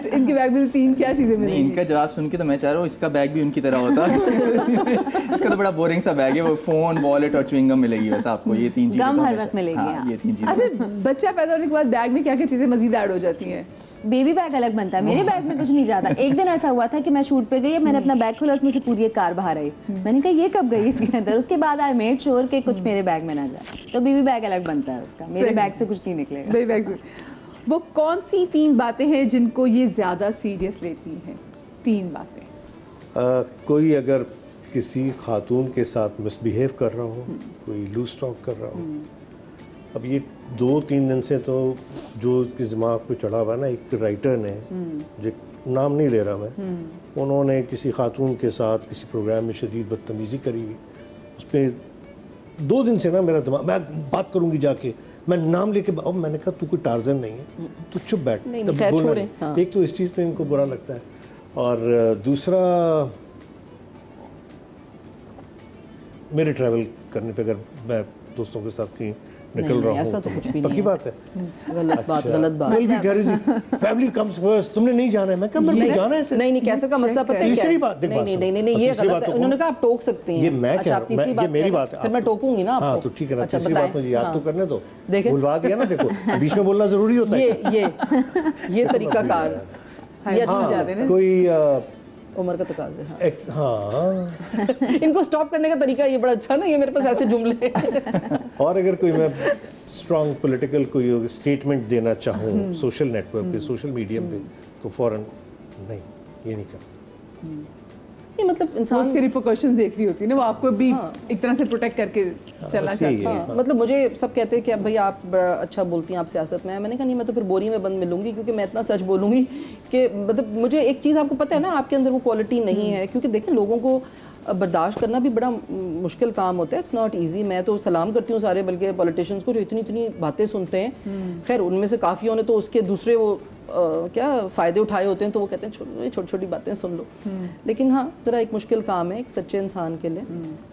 A: इनके बैग में तीन क्या चीजें
E: नहीं,
A: मिलेंगी?
E: इनका जवाब सुन के तो मैं चाह रहा हूँ इसका बैग भी उनकी तरह होता। इसका तो बड़ा बोरिंग सा बैग है, वो फोन, वॉलेट और च्युइंगम मिलेगी बस आपको, ये तीन चीजें
B: गम
E: तो
B: हर
E: हमेशा-
B: वक्त मिलेगी,
E: हाँ,
B: हाँ।
E: ये तीन चीजें।
A: अच्छा, बच्चा पैदा होने के बाद बैग में क्या क्या चीजें मजीद ऐड हो जाती हैं?
B: बेबी बैग अलग बनता है, मेरे बैग में कुछ नहीं जाता। एक दिन ऐसा हुआ था कि मैं शूट पे गई, मैंने अपना बैग खोला, उसमें से पूरी एक कार बाहर आई। मैंने कहा ये कब गई इसके अंदर? उसके बाद आई मेड श्योर कि कुछ मेरे बैग में ना जाए, तो बेबी बैग अलग बनता है उसका, मेरे
A: सही।
B: बैग से कुछ नहीं निकलेगा।
A: बेबी बैग से वो कौन सी तीन बातें हैं जिनको ये ज्यादा सीरियस लेती हैं? तीन बातें।
D: कोई अगर किसी खातून के साथ मिसबिहेव कर रहा हो, कोई लूज टॉक कर रहा हो, अब ये 2-3 दिन से तो जो उसके दिमाग पे चढ़ा हुआ है ना, एक राइटर ने, जो नाम नहीं ले रहा मैं, उन्होंने किसी खातून के साथ किसी प्रोग्राम में शदीद बदतमीज़ी करी, उस पर 2 दिन से ना मेरा दिमाग, मैं बात करूंगी जाके, मैं नाम लेके, अब मैंने कहा तू कोई टार्जन नहीं है, तू चुप बैठ,
C: नहीं,
D: तब
C: खैर
D: बोलना
C: छोड़ें,
D: नहीं।
C: हाँ।
D: एक तो इस चीज़ पे इनको बुरा लगता है, और दूसरा मेरे ट्रैवल करने पे, अगर मैं दोस्तों के साथ कहीं निकल
C: नहीं,
D: रहा
C: ऐसा
D: हूँ
C: तो कुछ भी नहीं
D: पक्की
C: है।
D: बात है।
C: गलत बात,
D: अच्छा,
C: गलत बात।
D: कल भी कह रही थी फैमिली कम्स फर्स्ट, तुमने नहीं जाना है, मैं कहा मेरे को जाना है।
C: नहीं नहीं, कैसे का मसला पता है क्या
D: तीसरी
C: है?
D: बात, देख
C: नहीं
D: बात
C: नहीं
D: सुन।
C: नहीं नहीं, ये
D: तीसरी
C: गलत
D: बात
C: है।
D: तो
C: उन्होंने कहा आप टोक सकते हैं।
D: ये मैं
C: अच्छा,
D: कह
C: आप
D: रहा
C: तीसरी
D: हूँ,
C: बात
D: ये मेरी
C: कह रहे
D: बात
C: हैं।
D: है।
C: फिर मैं टोकूंगी ना
D: हाँ
C: आपको।
D: तो ठीक है ना,
C: अच्छा,
D: तीसरी बात
C: बताएं।
D: मुझे याद तो
C: हाँ।
D: करने दो,
C: देखें।
D: भूलवा दिया ना, देखो बीच में बोलना जरूरी होता है।
C: ये तरीकाकार, ये अच्छा
D: हाँ,
C: जाते हैं
D: कोई
C: उम्र का तकाज़ा है।
D: हाँ
C: इनको स्टॉप करने का तरीका ये बड़ा अच्छा ना, ये मेरे पास ऐसे जुमले।
D: और अगर कोई मैं स्ट्रॉन्ग पॉलिटिकल कोई स्टेटमेंट देना चाहूँ सोशल नेटवर्क पे, सोशल मीडिया पे, तो फौरन नहीं, ये नहीं कर।
C: ये मतलब
A: वो
C: इंसान
A: उसके रिपोर्कशंस देख रही होती है ना, वो आपको भी एक तरह से प्रोटेक्ट करके चलना
D: बस यही
A: चाहती है।
C: हाँ, मतलब मुझे सब कहते हैं कि अब भाई आप बड़ा अच्छा बोलती हैं, आप सियासत में हैं। मैंने कहा नहीं, मैं तो फिर बोरी में बंद मिलूंगी, क्योंकि मैं इतना सच बोलूंगी कि मतलब मुझे एक चीज़ आपको पता है ना, आपके अंदर वो क्वालिटी नहीं है। क्योंकि देखें, लोगों को बर्दाश्त करना भी बड़ा मुश्किल काम होता है, इट्स नॉट ईजी। मैं तो सलाम करती हूँ सारे बल्कि पॉलिटिशियंस को जो इतनी इतनी बातें सुनते हैं। खैर उनमें से काफ़ियों ने तो उसके दूसरे वो क्या फ़ायदे उठाए होते हैं, तो वो कहते हैं छोटी छोटी बातें सुन लो। लेकिन हाँ, ज़रा एक मुश्किल काम है एक सच्चे इंसान के लिए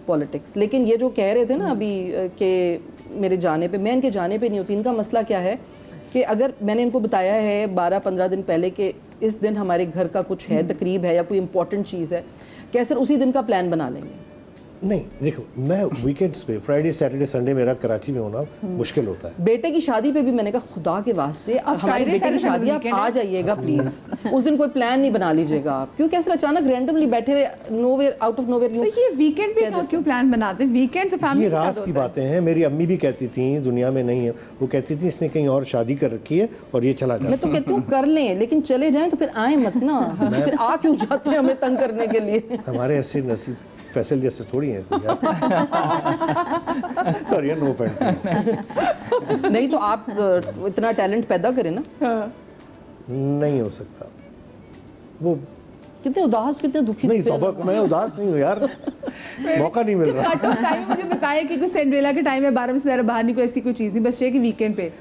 C: पॉलिटिक्स। लेकिन ये जो कह रहे थे ना अभी कि मेरे जाने पे, मैं इनके जाने पे नहीं होती। इनका मसला क्या है कि अगर मैंने इनको बताया है 12-15 दिन पहले कि इस दिन हमारे घर का कुछ है, तकरीब है या कोई इंपॉर्टेंट चीज़ है, क्या सर उसी दिन का प्लान बना लेंगे?
D: नहीं, देखो मैं वीकेंड्स पे, फ्राइडे सैटरडे संडे मेरा कराची में होना मुश्किल होता है।
C: बेटे की शादी पे भी मैंने कहा खुदा के वास्ते हमारे
A: Friday,
C: बेटे की
A: Saturday,
C: शादी आप
A: weekend
C: आ
A: है।
C: जाइएगा प्लीज। उस दिन कोई प्लान नहीं बना लीजिएगा आप, क्योंकि ऐसे अचानक रैंडमली बैठे हुए नोवेयर आउट ऑफ नोवेयर
A: तो ये वीकेंड पे क्यों प्लान बनाते हैं? वीकेंड तो फैमिली
D: ये
A: के साथ
D: राज की
A: होता है।
D: बातें हैं। मेरी अम्मी भी कहती थी दुनिया में नहीं है, वो कहती थी इसने कहीं और शादी कर रखी है और ये चला
C: मैं
D: जाता
C: तो कहती हूँ कर लें, लेकिन चले जाएं तो फिर आए मत ना। फिर आ क्यों जाते हैं हमें तंग करने के लिए?
D: है। हमारे ऐसे नसीब फैसल जैसे थोड़ी हैं सॉरी नो ऑफेंस प्लीज।
C: नहीं तो आप इतना टैलेंट पैदा करें ना।
D: नहीं हो सकता वो।
C: कितने उदास, कितने दुखी
D: नहीं
C: थे।
D: तो मैं उदास नहीं हूँ यार, मौका नहीं मिल रहा।
A: कट ऑफ टाइम मुझे बताया कि कोई सिंड्रेला के टाइम में 12 बजे से ज़्यादा बाहर नहीं, कोई ऐसी कोई चीज़ नहीं, बस ये कि वीकेंड पे।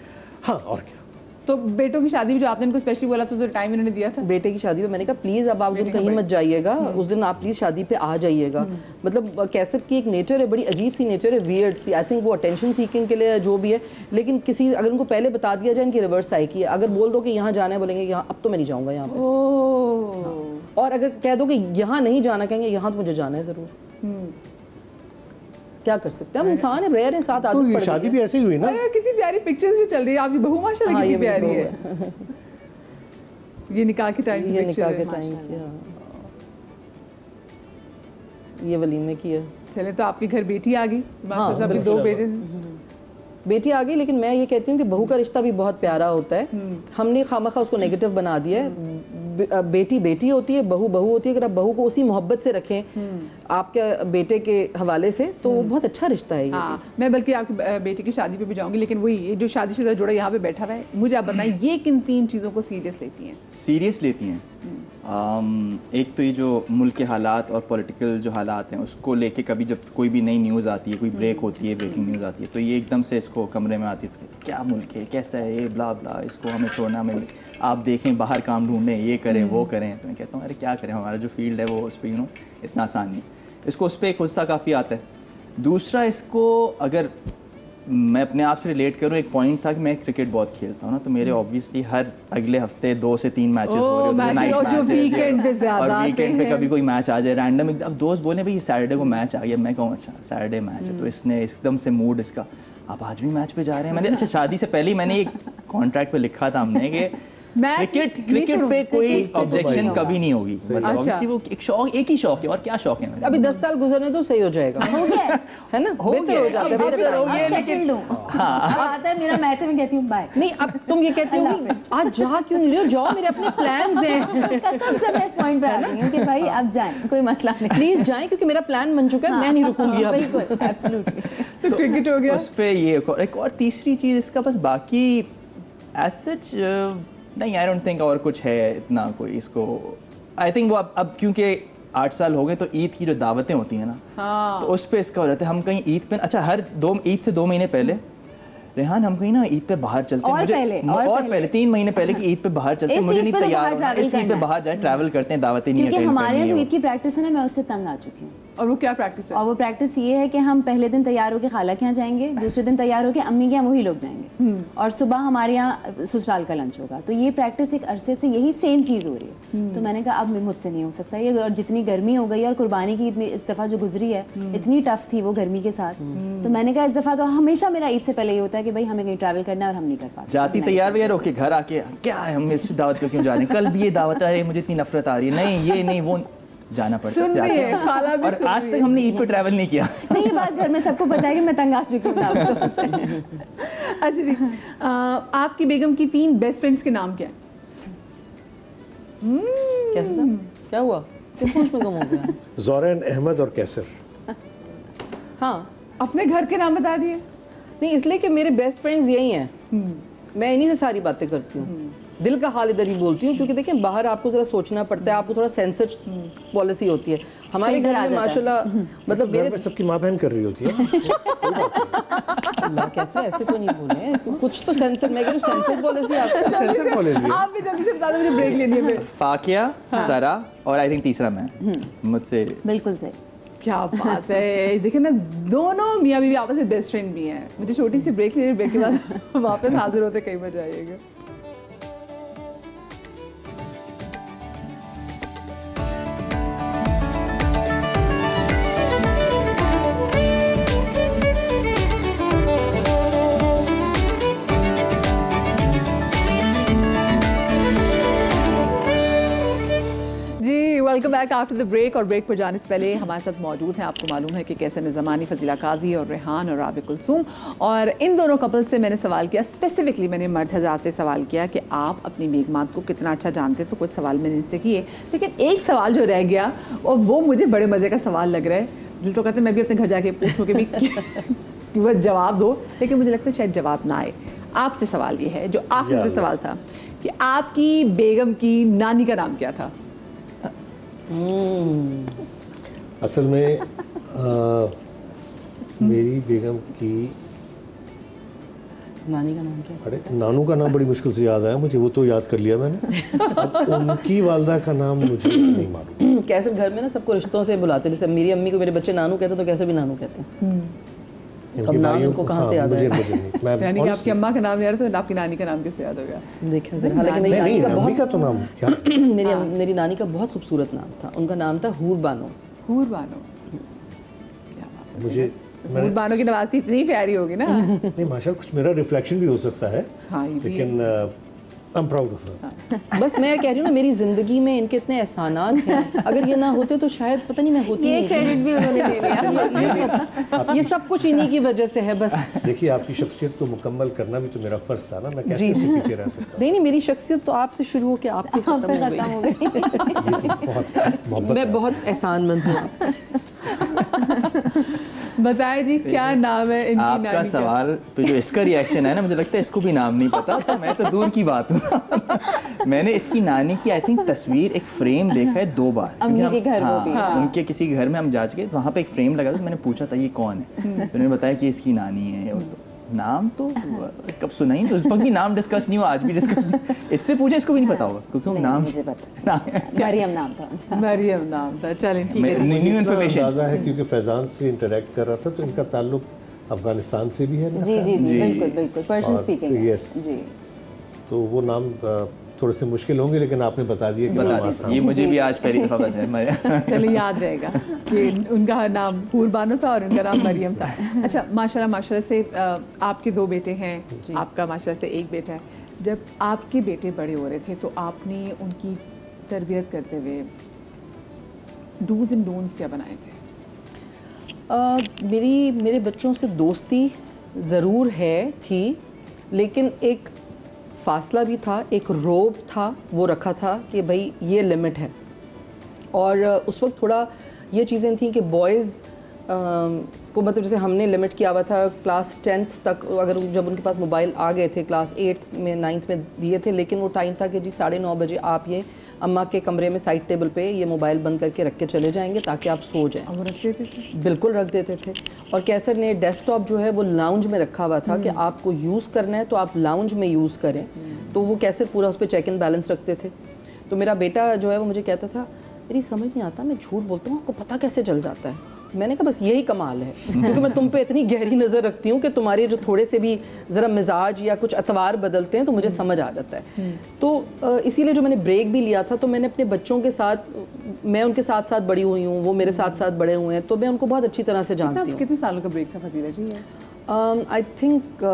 D: हाँ और क्या।
A: तो बेटों की शादी में जो आपने इनको स्पेशली बोला था, तो टाइम इन्होंने दिया था?
C: बेटे की शादी में मैंने कहा प्लीज़ अब आप उस दिन कहीं मत जाइएगा, उस दिन आप प्लीज़ शादी पे आ जाइएगा। मतलब कैसर की एक नेचर है, बड़ी अजीब सी नेचर है, वियर्ड सी। आई थिंक वो अटेंशन सीकिंग के लिए जो भी है, लेकिन किसी अगर उनको पहले बता दिया जाए इनकी रिवर्स साइकी है। अगर बोल दो कि यहाँ जाना है, बोलेंगे यहाँ अब तो मैं नहीं जाऊँगा यहाँ पे।
A: ओह।
C: और अगर कह दो कि यहाँ नहीं जाना, कहेंगे यहाँ तो मुझे जाना है ज़रूर। क्या कर सकते हैं, हम इंसान है, रेयर हैं, साथ
D: तो
C: आदत
D: ये
C: पड़ गई
D: शादी
C: है।
D: भी ऐसे ही हुई ना।
A: अरे कितनी प्यारी पिक्चर्स भी चल रही है आपकी बहू, माशाल्लाह
C: हाँ,
A: कितनी
C: ये मेरी
A: प्यारी
C: बहू
A: है। ये निकाह के टाइम की
C: ये
A: पिक्चर
C: निकाह के
A: है।
C: टाइम की, हाँ। ये वलीमे की है।
A: चले तो आपके घर बेटी आ गई माशाल्लाह, अभी
C: बिल्कुल।
A: 2 बेटे।
C: बेटी आ गई, लेकिन मैं ये कहती हूँ कि बहू का रिश्ता भी बहुत प्यारा होता है। हमने खामखा उसको नेगेटिव बना दिया है। बेटी बेटी होती है, बहू बहू होती है। अगर आप बहू को उसी मोहब्बत से रखें आपके बेटे के हवाले से, तो वो बहुत अच्छा रिश्ता है ये।
A: हाँ, मैं बल्कि आपकी बेटी की शादी पे भी जाऊंगी, लेकिन वही ये जो शादीशुदा जोड़ा यहाँ पे बैठा हुआ है, मुझे आप बताएं ये किन 3 चीज़ों को सीरियस लेती हैं?
E: सीरियस लेती हैं। एक तो ये जो मुल्क के हालात और पॉलिटिकल जो हालात हैं उसको लेके कभी जब कोई भी नई न्यूज़ आती है, कोई ब्रेक होती है, ब्रेकिंग न्यूज़ आती है, तो ये एकदम से इसको कमरे में आती है, क्या मुल्क है, कैसा है ये, ब्ला ब्ला, इसको हमें छोड़ना, हमें आप देखें बाहर काम ढूंढें, ये करें वो करें। तो मैं कहता हूँ अरे क्या करें, हमारा जो फील्ड है वो उस पर इतना आसान नहीं। इसको उस पर एक गुस्सा काफ़ी आता है। दूसरा, इसको अगर मैं अपने आप से रिलेट करूँ, एक पॉइंट था कि मैं क्रिकेट बहुत खेलता हूँ ना, तो मेरे ऑब्वियसली हर अगले हफ्ते 2 से 3 मैचेस हो रहे होते हैं,
A: मैचेस, और जो वीकेंड पे ज़्यादा
E: और
A: आते
E: वीकेंड पे
A: हैं।
E: कभी कोई मैच आ जाए रैंडम। अब दोस्त बोले भाई सैटरडे को मैच आ गया, मैं कहूँ अच्छा सैटरडे मैच है, तो इसने एकदम से मूड इसका, आप आज भी मैच पे जा रहे हैं। मैंने अच्छा शादी से पहले ही मैंने एक कॉन्ट्रैक्ट पे लिखा था हमने कि क्रिकेट पे कोई ऑब्जेक्शन कभी नहीं होगी। मतलब ऑब्वियसली वो एक शौक, एक ही शौक है, और क्या शौक है।
C: अभी 10 साल गुजरने तो सही हो जाएगा,
B: हो गया
C: है ना, बेहतर हो जाता है, बेहतर हो गया।
B: सेटल्ड हूँ। आता है मेरा मैच है, मैं कहती हूँ बाय।
C: नहीं, अब तुम ये कहती हो कि आज जा क्यों नहीं रहे हो, जाओ, मेरे अपने प्लान्स हैं।
B: कसम से मैं इस पॉइंट पे आ रही हूँ कि भाई आप जाएं, कोई मसला नहीं।
C: प्लीज जाएं, क्योंकि मेरा प्लान बन चुका है, मैं नहीं रुकूंगी अब।
B: बिल्कुल, एब्सोल्युटली।
A: तो क्रिकेट हो गया।
E: उस पे ये एक और तीसरी चीज़ इसका, बस बाकी एज सच नहीं, आई डोंट थिंक और कुछ है इतना कोई इसको। आई थिंक वो अब क्योंकि 8 साल हो गए, तो ईद की जो दावतें होती हैं ना,
A: हाँ।
E: तो उस पे इसका हो जाता है। हम कहीं ईद पे, अच्छा हर ईद से 2 महीने पहले रेहान हम कहीं ना ईद पे बाहर चलते हैं, और पहले 3 महीने पहले की ईद पे बाहर चलते हैं, मुझे नहीं तैयार होना, इस ईद पे बाहर जाए, ट्रैवल करते हैं, दावतें नहीं
B: क्योंकि
E: अटेंड
B: हमारे यहाँ जो
E: करनी
B: ईद की प्रैक्टिस है ना, मैं उससे तंग आ चुकी हूँ।
A: और वो क्या प्रैक्टिस है?
B: और वो प्रैक्टिस ये है कि हम पहले दिन तैयार होकर खाला के यहाँ जाएंगे, दूसरे दिन तैयार होकर अम्मी के यहाँ वही लोग जाएंगे, और सुबह हमारे यहाँ ससुराल का लंच होगा। तो ये प्रैक्टिस एक अरसे से यही सेम चीज़ हो रही है। तो मैंने कहा अब मुझसे नहीं हो सकता ये, और जितनी गर्मी हो गई और कुर्बानी की इस दफ़ा जो गुजरी है इतनी टफ थी वो गर्मी के साथ, तो मैंने कहा इस दफ़ा तो हमेशा मेरा ईद से पहले ये होता है कि भाई हमें कहीं ट्रैवल करना है और हम नहीं कर पाते।
E: जाती तैयार वगैरह होके घर आके क्या है, हम इस दावत पे क्यों जा रहे हैं, कल भी ये दावत है, मुझे इतनी नफरत आ रही है, नहीं ये नहीं वो, जाना पड़ता
A: सुन रही है, खाला भी
E: और
A: सुन
E: आज
A: रही
E: तक
A: है।
E: हमने ईद पे ट्रैवल नहीं किया।
B: नहीं, ये बात घर में सबको पता है कि मैं तंग आ चुकी हूँ दावतों से।
A: अच्छा जी, आपकी बेगम की 3 बेस्ट फ्रेंड्स के नाम क्या है?
C: कैसे साहब? क्या हुआ, किस सोच में गुम हो गया?
D: ज़ौरैन, अहमद और कैसर।
C: हाँ,
A: अपने घर के नाम बता दिए।
C: नहीं, इसलिए कि मेरे बेस्ट फ्रेंड्स यही हैं, मैं इन्हीं से सारी बातें करती हूँ, दिल का हाल इधर ही बोलती हूँ, क्योंकि देखिए बाहर आपको जरा सोचना पड़ता है, आपको थोड़ा सेंसर पॉलिसी होती है। हमारे घर में माशाल्लाह, मतलब
D: घर में सबकी माँ बहन कर रही होती है।
C: अल्लाह, कैसे ऐसे तो नहीं बोले, कुछ तो सेंसर, मैं कह रही हूँ सेंसर पॉलिसी आपको।
D: Sensor policy.
A: आप भी जल्दी से बता दो, मुझे ब्रेक लेनी है।
E: फाकिया, सरा और आई थिंक तीसरा मैं, मुझसे।
B: बिल्कुल सही।
A: क्या बात है, देखिए ना, दोनों मियाँ बीवी आपस में बेस्ट फ्रेंड भी हैं। मुझे छोटी सी ब्रेक लेनी है, ब्रेक के बाद वापस हाजिर होते, कई मजा आइएगा। Welcome back after the break. और ब्रेक पर जाने से पहले हमारे साथ मौजूद हैं, आपको मालूम है कि कैसे निज़मानी, फजीला काजी और रेहान और राबी कुलसूम। और इन दोनों कपल से मैंने सवाल किया, स्पेसिफिकली मैंने मर्द हज़रात से सवाल किया कि आप अपनी बेगमात को कितना अच्छा जानते हैं। तो कुछ सवाल मैंने इनसे किए, लेकिन एक सवाल जो रह गया और वो मुझे बड़े मज़े का सवाल लग रहा है। दिल तो कहते हैं मैं भी अपने घर जाके पूछूँ कि भी वह जवाब दो, लेकिन मुझे लगता है शायद जवाब ना आए। आपसे सवाल ये है, जो आखिरी में सवाल था कि आपकी बेगम की नानी का नाम क्या था?
D: असल में मेरी बेगम की
C: नानी का नाम क्या?
D: अरे नानू का नाम बड़ी मुश्किल से याद आया मुझे, वो तो याद कर लिया मैंने। अब उनकी वालदा का नाम मुझे नहीं मालूम।
C: कैसे घर में ना सबको रिश्तों से बुलाते, जैसे मेरी अम्मी को मेरे बच्चे नानू कहते तो कैसे भी नानू कहते हैं। अब नाम उनको कहाँ से याद आया?
A: यानी कि आपकी अम्मा का नाम याद है तो आपकी नानी का नाम कैसे याद होगा?
C: देखें जरा, हालांकि मेरी नानी का
D: अम्मी का तो नाम याद
C: मेरी नानी का बहुत खूबसूरत नाम था, उनका नाम था हूर बानो।
A: हूर बानो, क्या बात है।
D: मुझे
A: बानो की नवासी इतनी प्यारी होगी ना।
D: नहीं माशाल्लाह कुछ मेरा रिफ्लेक्शन भी हो सकता है,
A: हाँ, ये भी
D: लेकिन I am proud of her.
C: बस मैं कह रही हूँ ना, मेरी ज़िंदगी में इनके इतने एहसानात हैं, अगर ये ना होते तो शायद पता नहीं मैं होती
B: ये
C: नहीं।
B: क्रेडिट भी उन्होंने ले लिया।
C: ये सब कुछ इन्हीं की वजह से है बस।
D: देखिए आपकी शख्सियत को मुकम्मल करना भी तो मेरा फ़र्ज़ था ना, मैं कैसे इससे पीछे रह सकता
C: नहीं, मेरी शख्सियत तो आपसे शुरू होकर आपकी खत्म हो गई।
B: खत्म हो गई।
D: हूँ। ये तो बहुत मोहब्बत
C: मैं
D: है।
C: बहुत एहसानमंद हूँ।
A: बताए जी क्या नाम है इनकी
E: आपका
A: नानी का?
E: सवाल पे जो इसका रिएक्शन है ना, मुझे लगता है इसको भी नाम नहीं पता, तो मैं तो दूर की बात हूँ। मैंने इसकी नानी की आई थिंक तस्वीर, एक फ्रेम देखा है 2 बार।
B: अम्मी
E: क्योंकि
B: के घर वो भी।
E: हाँ, उनके किसी घर में हम जा चुके, वहाँ पे एक फ्रेम लगा था, तो मैंने पूछा था ये कौन है, तो उन्होंने बताया कि इसकी नानी है। और तो नाम तो कब सुना ही, तो उस वक्त भी नाम डिस्कस नहीं हुआ, आज भी डिस्कस नहीं। इससे पूछे, इसको भी नहीं पता होगा कुछ नाम।
B: मुझे पता, मरियम नाम था उनका।
A: मरियम नाम था। चलें ठीक है।
E: न्यू
D: इतना
E: इन्फॉर्मेशन।
D: अंदाज़ा है क्योंकि फैज़ान से इंटरेक्ट कर रहा था, तो इनका ताल्लुक अफगानिस्तान से भी है ना?
B: जी जी जी
E: जी।
B: बिल्कुल बिल्कुल, पर्शियन
D: और
B: स्पीकिंग।
D: yes।
B: जी
D: तो वो नाम थोड़े से मुश्किल होंगे, लेकिन आपने बता दिया कि
E: बता
D: नाम
E: दीजिए,
D: आसान
E: ये
D: है।
E: मुझे भी आज पहली दफा बता है।
A: चलिए याद रहेगा कि उनका नाम बानो था और उनका नाम मरियम था। अच्छा, माशाल्लाह से आपके 2 बेटे हैं, आपका माशाल्लाह से 1 बेटा है। जब आपके बेटे बड़े हो रहे थे तो आपने उनकी तरबियत करते हुए डूज एंड डोंट्स क्या बनाए थे?
C: मेरे बच्चों से दोस्ती ज़रूर थी, लेकिन एक फासला भी था, एक रोब था वो रखा था कि भाई ये लिमिट है। और उस वक्त थोड़ा ये चीज़ें थी कि बॉयज़ को मतलब जैसे हमने लिमिट किया हुआ था क्लास 10th तक, अगर जब उनके पास मोबाइल आ गए थे क्लास 8th में 9th में दिए थे, लेकिन वो टाइम था कि जी 9:30 बजे आप ये अम्मा के कमरे में साइड टेबल पे ये मोबाइल बंद करके रख के चले जाएंगे ताकि आप सो जाएं।
A: अब वो रख देते थे?
C: बिल्कुल रख देते थे। और कैसर ने डेस्कटॉप जो है वो लाउंज में रखा हुआ था कि आपको यूज़ करना है तो आप लाउंज में यूज़ करें। तो वो कैसर पूरा उस पर चेक एंड बैलेंस रखते थे। तो मेरा बेटा जो है वो मुझे कहता था, मेरी समझ नहीं आता, मैं झूठ बोलता हूँ, आपको पता कैसे चल जाता है? मैंने कहा बस यही कमाल है, क्योंकि मैं तुम पे इतनी गहरी नज़र रखती हूँ कि तुम्हारे जो थोड़े से भी ज़रा मिजाज या कुछ अतवार बदलते हैं तो मुझे समझ आ जाता है। तो इसीलिए जो मैंने ब्रेक भी लिया था, तो मैंने अपने बच्चों के साथ, मैं उनके साथ साथ बड़ी हुई हूँ, वो मेरे साथ साथ बड़े हुए हैं, तो मैं उनको बहुत अच्छी तरह से जानती हूँ।
A: कितने सालों का ब्रेक था Fazila ji?
C: I think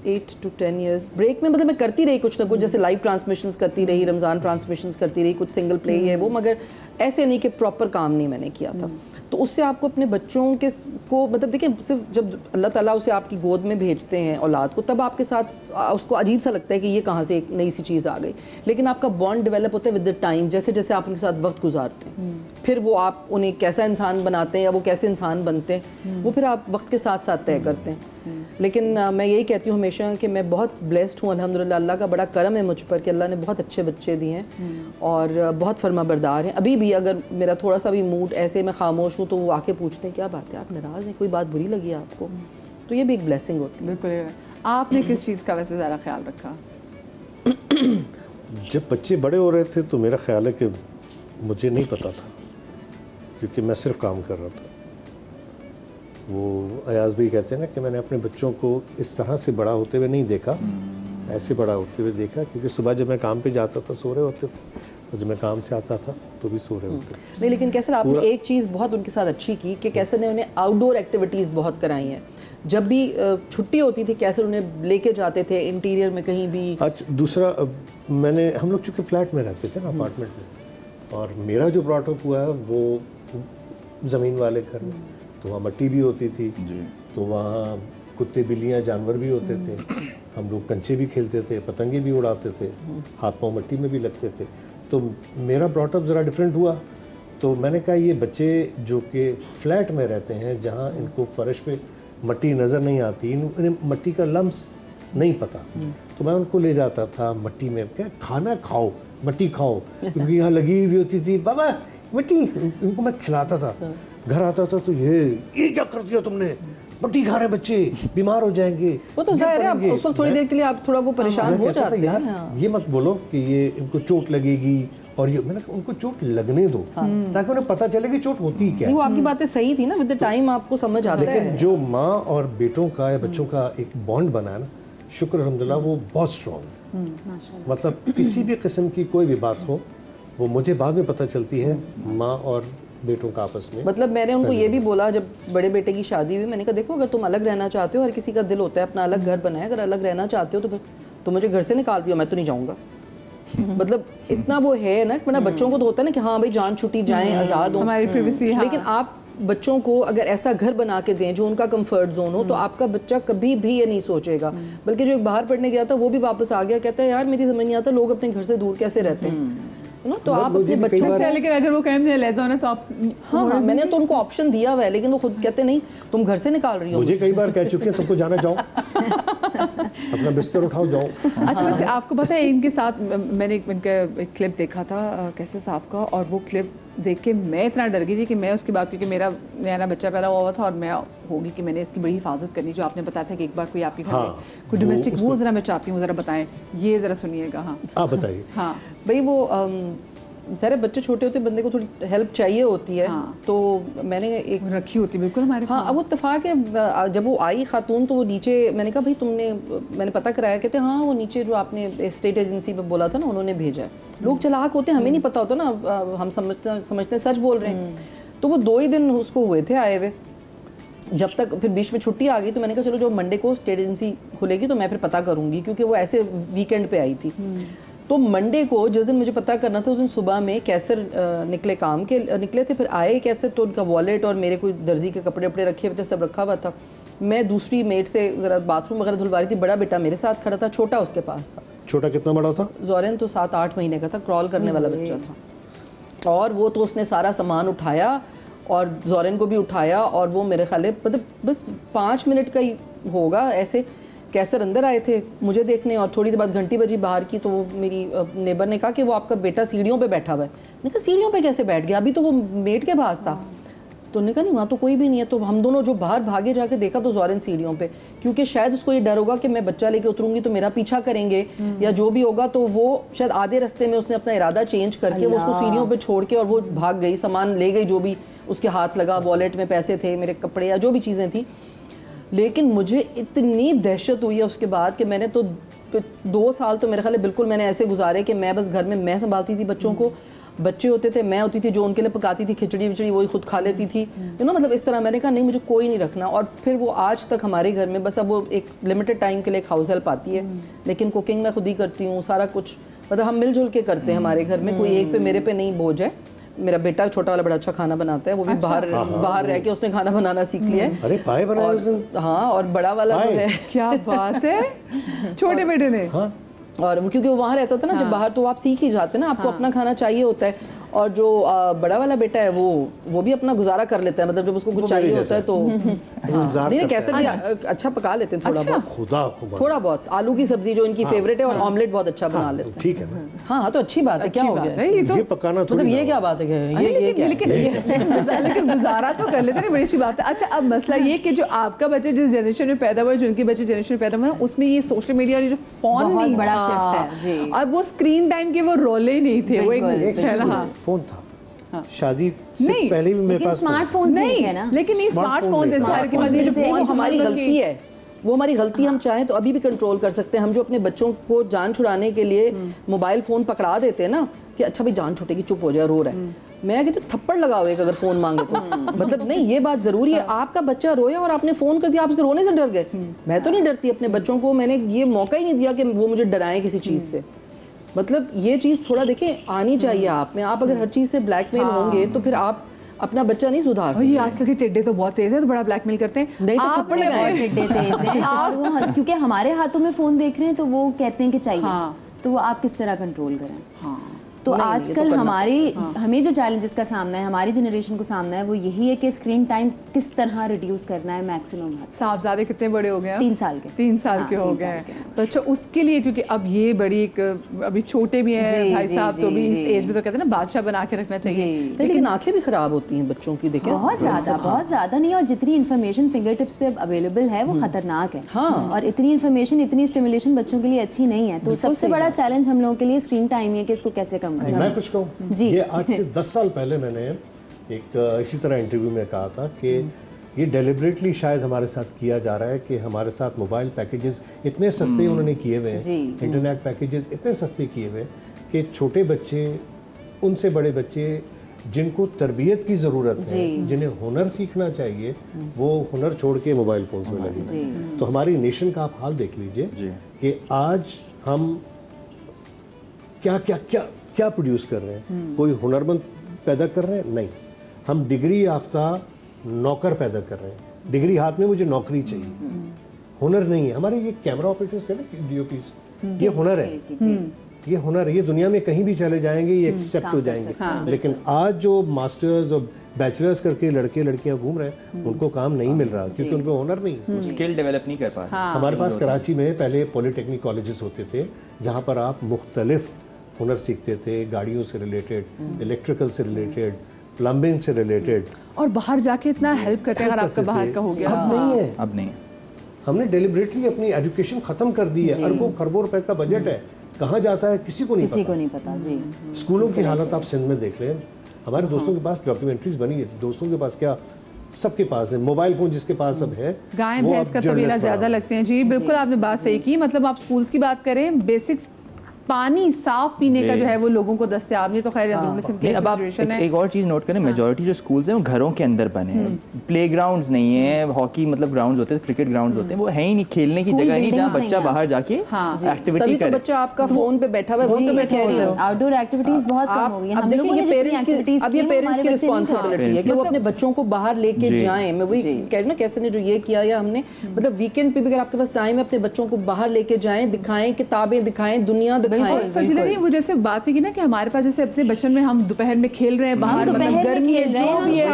C: 8 to 10 years break में, मतलब मैं करती रही कुछ ना कुछ, जैसे लाइव ट्रांसमिशंस करती रही, रमज़ान ट्रांसमिशंस करती रही, कुछ सिंगल प्ले है वो, मगर ऐसे नहीं कि प्रॉपर काम नहीं मैंने किया था। तो उससे आपको अपने बच्चों के को मतलब देखिए, सिर्फ जब अल्लाह ताला उसे आपकी गोद में भेजते हैं औलाद को, तब आपके साथ उसको अजीब सा लगता है कि ये कहाँ से एक नई सी चीज़ आ गई, लेकिन आपका बॉन्ड डेवलप होता है विद द टाइम। जैसे जैसे आप उनके साथ वक्त गुजारते हैं, फिर वो आप उन्हें कैसा इंसान बनाते हैं या वो कैसे इंसान बनते हैं, वो फिर आप वक्त के साथ साथ तय करते हैं। लेकिन मैं यही कहती हूँ हमेशा कि मैं बहुत ब्लेस्ड हूँ, अल्हम्दुलिल्लाह, अल्लाह का बड़ा करम है मुझ पर कि अल्लाह ने बहुत अच्छे बच्चे दिए हैं और बहुत फर्माबरदार हैं। अभी भी अगर मेरा थोड़ा सा भी मूड ऐसे मैं खामोश हूँ तो वो आके पूछते हैं क्या बात है, आप नाराज़ हैं, कोई बात बुरी लगी है आपको? तो ये भी एक ब्लेसिंग होती है।
A: बिल्कुल। आपने किस चीज़ का वैसे ज़्यादा ख्याल रखा?
D: जब बच्चे बड़े हो रहे थे तो मेरा ख्याल है कि मुझे नहीं पता था, क्योंकि मैं सिर्फ काम कर रहा था। वो अयाज भी कहते हैं ना कि मैंने अपने बच्चों को इस तरह से बड़ा होते हुए नहीं देखा, ऐसे बड़ा होते हुए देखा, क्योंकि सुबह जब मैं काम पे जाता था सो रहे होते थे, और जब मैं काम से आता था तो भी सो रहे होते थे।
C: नहीं, लेकिन कैसर आपने एक चीज़ बहुत उनके साथ अच्छी की कि कैसर ने उन्हें आउटडोर एक्टिविटीज़ बहुत कराई हैं। जब भी छुट्टी होती थी कैसर उन्हें लेके जाते थे इंटीरियर में कहीं भी।
D: अच्छा, दूसरा मैंने, हम लोग चूँकि फ्लैट में रहते थे ना, अपार्टमेंट में, और मेरा जो ब्रॉटअप हुआ है वो ज़मीन वाले घर में, तो वहाँ मट्टी भी होती थी, तो वहाँ कुत्ते बिल्लियाँ जानवर भी होते थे, हम लोग कंचे भी खेलते थे, पतंगे भी उड़ाते थे, हाथ पाँव मट्टी में भी लगते थे। तो मेरा ब्रॉटअप ज़रा डिफरेंट हुआ। तो मैंने कहा ये बच्चे जो कि फ्लैट में रहते हैं, जहाँ इनको फर्श पे मट्टी नज़र नहीं आती, इन्हें मट्टी का लम्स नहीं पता, तो मैं उनको ले जाता था मट्टी में, क्या खाना खाओ, मट्टी खाओ, क्योंकि यहाँ लगी हुई होती थी, बाबा मट्टी, इनको मैं खिलाता था। घर आता था तो ये क्या कर दिया तुमने, मट्टी खा रहे बच्चे, बीमार हो जाएंगे।
C: वो तो जाहिर है, आप उस वक्त थोड़ी देर के लिए आप थोड़ा वो परेशान हो जाते हैं।
D: यार ये मत बोलो कि ये इनको चोट लगेगी, और ये मैंने कहा उनको चोट लगने दो, ताकि उन्हें पता चले कि चोट होती क्या है।
C: वो आपकी बातें सही थी ना, विद द टाइम आपको समझ आता है।
D: लेकिन जो माँ और बेटों का या बच्चों का एक बॉन्ड बना है ना, शुक्र अल्हम्दुलिल्लाह, वो बहुत स्ट्रॉन्ग है। मतलब किसी भी किस्म की कोई भी बात हो, वो मुझे बाद में पता चलती है, माँ और बेटों का आपस में।
C: मतलब मैंने उनको ये भी बोला जब बड़े बेटे की शादी हुई, मैंने कहा देखो अगर तुम अलग रहना चाहते हो, हर किसी का दिल होता है अपना अलग घर बनाए, अगर अलग रहना चाहते हो तो फिर तुम मुझे घर से निकाल दियो, मैं तो नहीं जाऊँगा। मतलब इतना वो है ना, मतलब बच्चों को तो होता है ना कि हाँ भाई जान छुट्टी जाएं, आज़ाद हो,
A: हमारी privacy, हाँ।
C: लेकिन आप बच्चों को अगर ऐसा घर बना के दें जो उनका कंफर्ट जोन हो, तो आपका बच्चा कभी भी ये नहीं सोचेगा। बल्कि जो एक बाहर पढ़ने गया था वो भी वापस आ गया, कहता है यार मेरी समझ नहीं आता लोग अपने घर से दूर कैसे रहते हैं, है ना। तो आप अपने बच्चों
A: से, लेकिन अगर वो कहीं नहीं लेता हो ना तो आप
C: हाँ, मैंने तो उनको ऑप्शन दिया हुआ है, लेकिन वो खुद कहते नहीं तुम घर से निकाल रही हो।
D: मुझे कई बार कह चुके हैं तुमको जाना, जाओ अपना बिस्तर उठाओ जाओ।
A: अच्छा, वैसे आपको पता है इनके साथ मैंने इनका एक क्लिप देखा था कैसे साहब का, और वो क्लिप देख के मैं इतना डर गई थी कि मैं उसके बाद, क्योंकि मेरा नया बच्चा पैदा हुआ था और मैं होगी कि मैंने इसकी बड़ी हिफाजत करनी, जो आपने बताया था कि एक बार कोई आपके घर में कोई डोमेस्टिक, वो ज़रा मैं चाहती हूँ ज़रा बताएं, ये ज़रा सुनिएगा। हाँ
D: आप बताइए।
A: हाँ
C: भाई वो सारे बच्चे छोटे होते बंदे को थोड़ी हेल्प चाहिए होती है।
A: हाँ।
C: तो मैंने एक
A: रखी होती बिल्कुल हमारे
C: हाँ, अब वो इत्तेफाक है जब वो आई खातून तो वो नीचे, मैंने कहा भाई तुमने, मैंने पता कराया, कहते हाँ वो नीचे जो आपने स्टेट एजेंसी पे बोला था ना उन्होंने भेजा है। लोग चालाक होते हैं, हमें नहीं पता होता ना, हम समझते सच बोल रहे हैं। तो वो 2 ही दिन उसको हुए थे आए हुए, जब तक फिर बीच में छुट्टी आ गई तो मैंने कहा चलो जो मंडे को स्टेट एजेंसी खुलेगी तो मैं फिर पता करूँगी, क्योंकि वो ऐसे वीकेंड पे आई थी। तो मंडे को जिस दिन मुझे पता करना था उस दिन सुबह में कैसर निकले, काम के निकले थे, फिर आए कैसर तो उनका वॉलेट और मेरे कोई दर्जी के कपड़े वपड़े रखे हुए थे, सब रखा हुआ था। मैं दूसरी मेट से ज़रा बाथरूम वगैरह धुलवा रही थी, बड़ा बेटा मेरे साथ खड़ा था, छोटा उसके पास था।
D: छोटा कितना बड़ा था?
C: ज़ोरन तो 7-8 महीने का था, क्रॉल करने वाला बच्चा था। और वो तो उसने सारा सामान उठाया और ज़ोरन को भी उठाया, और वो मेरे ख्याल मतलब बस 5 मिनट का ही होगा ऐसे कैसर अंदर आए थे मुझे देखने, और थोड़ी देर बाद घंटी बजी बाहर की तो वो मेरी नेबर ने कहा कि वो आपका बेटा सीढ़ियों पे बैठा हुआ है। मैंने कहा सीढ़ियों पे कैसे बैठ गया, अभी तो वो मेट के पास था। तो उन्होंने कहा नहीं वहाँ तो कोई भी नहीं है। तो हम दोनों जो बाहर भागे जाके देखा तो ज़ोरन सीढ़ियों पे, क्योंकि शायद उसको ये डर होगा कि मैं बच्चा लेके उतरूंगी तो मेरा पीछा करेंगे या जो भी होगा, तो वो शायद आधे रास्ते में उसने अपना इरादा चेंज करके वो उसको सीढ़ियों पे छोड़ के और वो भाग गई, सामान ले गई जो भी उसके हाथ लगा, वॉलेट में पैसे थे, मेरे कपड़े या जो भी चीज़ें थी। लेकिन मुझे इतनी दहशत हुई है उसके बाद कि मैंने तो 2 साल तो मेरे ख्याल बिल्कुल मैंने ऐसे गुजारे कि मैं बस घर में मैं संभालती थी बच्चों को, बच्चे होते थे मैं होती थी जो उनके लिए पकाती थी, खिचड़ी विचड़ी वही खुद खा लेती थी, यू नो। मतलब इस तरह मैंने कहा नहीं मुझे कोई नहीं रखना। और फिर वो आज तक हमारे घर में बस अब वो एक लिमिटेड टाइम के लिए एक हाउस हेल्प आती है, लेकिन कुकिंग मैं खुद ही करती हूँ, सारा कुछ मतलब हम मिलजुल के करते हैं हमारे घर में, कोई एक पे मेरे पे नहीं बोझ है। मेरा बेटा छोटा वाला बड़ा अच्छा खाना बनाता है, वो भी बाहर रह के उसने खाना बनाना सीख लिया है।
D: अरे पाए बनाए उस दिन।
C: हाँ, और बड़ा वाला जो है
A: क्या बात है, छोटे बेटे ने।
D: हाँ।
C: और वो क्योंकि वो वहाँ रहता था ना, जब बाहर तो आप सीख ही जाते हैं ना, आपको अपना खाना चाहिए होता है। और जो बड़ा वाला बेटा है वो भी अपना गुजारा कर लेता है, मतलब जब उसको कुछ चाहिए होता है तो नहीं कैसे भी अच्छा पका लेते हैं, थोड़ा बहुत,
D: खुदा
C: थोड़ा बहुत। आलू की सब्जी जो इनकी फेवरेट है, और ऑमलेट बहुत अच्छा बना लेते हैं।
D: ठीक है ना।
C: हाँ तो अच्छी बात है, क्या हो गया
D: ये पकाना
C: मतलब ये क्या बात है, ये क्या
A: लेकिन गुजारा तो कर लेते हैं, बड़ी अच्छी बात है। अच्छा, अब मसला ये कि जो आपका बच्चा जिस जनरेशन में पैदा हुआ, जो उनके बच्चे जनरेशन में पैदा हुआ, उसमें ये सोशल मीडिया और ये जो फोन
B: बहुत
A: नहीं
B: बड़ा
A: था,
B: शिफ्ट है जी।
A: अब वो स्क्रीन टाइम के वो रोले ही नहीं थे, वो एक
D: फोन था। शादी से
A: नहीं,
D: पहले भी मेरे
B: लेकिन
D: पास
B: स्मार्टफोन नहीं है ना,
A: लेकिन ये स्मार्टफोन
D: नहीं।
A: सारे के बाद ये जो
C: वो
A: फोन
C: हमारी गलती है, वो हमारी गलती। हम चाहें तो अभी भी कंट्रोल कर सकते हैं। हम जो अपने बच्चों को जान छुड़ाने के लिए मोबाइल फोन पकड़ा देते हैं ना कि अच्छा भाई जान छूटेगी, चुप हो जाए, रो रहा है, मैं कहती हूँ थप्पड़ लगाओ एक अगर फोन मांगे तो। मतलब नहीं, ये बात जरूरी है। आपका बच्चा रोया और आपने फोन कर दिया, आप उसके रोने से डर गए। मैं तो नहीं डरती अपने बच्चों को, मैंने ये मौका ही नहीं दिया कि वो मुझे डराएं किसी चीज से। मतलब ये चीज थोड़ा देखें आनी चाहिए आप में। आप अगर हर चीज से ब्लैकमेल होंगे तो फिर आप अपना बच्चा नहीं सुधार सकते।
A: ये आजकल के टिड्डे तो बहुत तेज है, तो बड़ा ब्लैकमेल करते हैं।
C: नहीं तो थप्पड़ लगाए।
B: टिड्डे तेज हैं और वो क्योंकि हमारे हाथों में फोन देख रहे हैं तो वो कहते हैं कि चाहिए।
A: हाँ।
B: तो वो आप किस तरह कंट्रोल करें।
A: हाँ।
B: तो
C: नहीं,
B: आजकल हमें जो चैलेंजेस का सामना है, हमारी जनरेशन को सामना है, वो यही है कि स्क्रीन टाइम किस तरह रिड्यूस करना है मैक्सिमम हद।
A: साहबजादे कितने बड़े हो गए हैं?
B: 3 साल के।
A: 3 साल के हो गए। तो अच्छा, उसके लिए क्योंकि अब ये बड़ी एक अभी छोटे भी हैं भाई साहब, तो भी इस एज में तो कहते हैं ना बादशाह बना के रखना चाहिए।
C: लेकिन आंखें भी खराब होती हैं बच्चों की, देखें
B: बहुत ज्यादा नहीं। और जितनी इन्फॉर्मेशन फिंगर टिप्स पे अब अवेलेबल है वो खतरनाक है।
C: हाँ।
B: और इतनी इन्फॉर्मेशन, इतनी स्टिमुलेशन बच्चों के लिए अच्छी नहीं है। तो सबसे बड़ा चैलेंज हम लोगों के लिए स्क्रीन टाइम है कि इसको कैसे कम करें।
D: मैं कुछ कहूँ, ये आज से 10 साल पहले मैंने एक इसी तरह इंटरव्यू में कहा था कि ये डेलिबरेटली शायद हमारे साथ किया जा रहा है कि हमारे साथ मोबाइल पैकेजेस इतने सस्ते उन्होंने किए हुए हैं, इंटरनेट पैकेजेस इतने सस्ते किए हुए हैं कि छोटे बच्चे, उनसे बड़े बच्चे जिनको तरबियत की ज़रूरत है, जिन्हें हुनर सीखना चाहिए, वो हुनर छोड़ के मोबाइल फोन्स में लगे। तो हमारी नेशन का आप हाल देख लीजिए कि आज हम क्या क्या क्या क्या प्रोड्यूस कर रहे हैं। कोई हुनरमंद पैदा कर रहे हैं? नहीं, हम डिग्री याफ्ता नौकर पैदा कर रहे हैं। डिग्री हाथ में, मुझे नौकरी चाहिए, हुनर नहीं है। हमारे ये कैमरा ऑपरेटर्स हैं, डीओपीस, ये हुनर है, ये हुनर है। ये दुनिया में कहीं भी चले जाएंगे, ये एक्सेप्ट हो जाएंगे। लेकिन आज जो मास्टर्स और बैचलर्स करके लड़के लड़कियां घूम रहे हैं, उनको काम नहीं मिल रहा क्योंकि उनको हुनर नहीं,
E: स्किल डेवलप नहीं कर पा रहे।
D: हमारे पास कराची में पहले पॉलिटेक्निक कॉलेजेस होते थे जहाँ पर आप मुख्तलिफ हुनर सीखते थे, गाड़ियों से रिलेटेड, इलेक्ट्रिकल से रिलेटेड, प्लम्बिंग से रिलेटेड,
A: और बाहर जाके इतना हेल्प करते हैं। अगर आपका बाहर का हो गया,
D: अब नहीं है।
E: अब नहीं,
D: हमने डेलिबरेटली अपनी एजुकेशन खत्म कर दी है। अरबों खरबों रुपए का बजट है, कहाँ जाता है किसी को नहीं पता।
B: जी।
D: स्कूलों की हालत आप सिंध में देख लें। हमारे दोस्तों के पास डॉक्यूमेंट्रीज बनी है, दोस्तों के पास क्या, सबके पास है मोबाइल फोन, जिसके पास सब है।
A: गाय भैंस का तबीला ज्यादा लगते हैं। जी बिल्कुल, आपने बात सही की। मतलब आप स्कूल्स की बात करें, बेसिक्स पानी साफ पीने का जो है वो लोगों को दस्तयाब नहीं। तो खैर
E: अब आप एक और चीज़ नोट करें, मेजॉरिटी जो स्कूल्स हैं वो घरों के अंदर बने हैं। प्लेग्राउंड्स नहीं है, हॉकी मतलब ग्राउंड्स होते हैं, क्रिकेट ग्राउंड्स होते हैं, वो है ही नहीं, खेलने की जगह नहीं जहाँ बच्चा बाहर जाके एक्टिविटी करे।
C: बच्चा आपका फोन पे बैठा हुआ है, वो तो मैं कह रही हूँ
B: आउटडोर एक्टिविटीज बहुत कम हो गई हैं।
C: अब देखिए ये पेरेंट्स की रिस्पॉन्सिबिलिटी है कि वो अपने बच्चों को बाहर लेके जाएं। मैं वही कह रही ना, कैसे ने जो ये किया, या हमने मतलब वीकेंड पे भी अगर आपके पास टाइम है, अपने बच्चों को बाहर लेके जाएं, दिखाएं, किताबें दिखाएं, दुनिया दिखाएं।
A: वो जैसे बात है कि ना कि हमारे पास जैसे अपने बचपन में हम दोपहर में खेल रहे हैं बाहर, मतलब गर्मी है, जो भी है,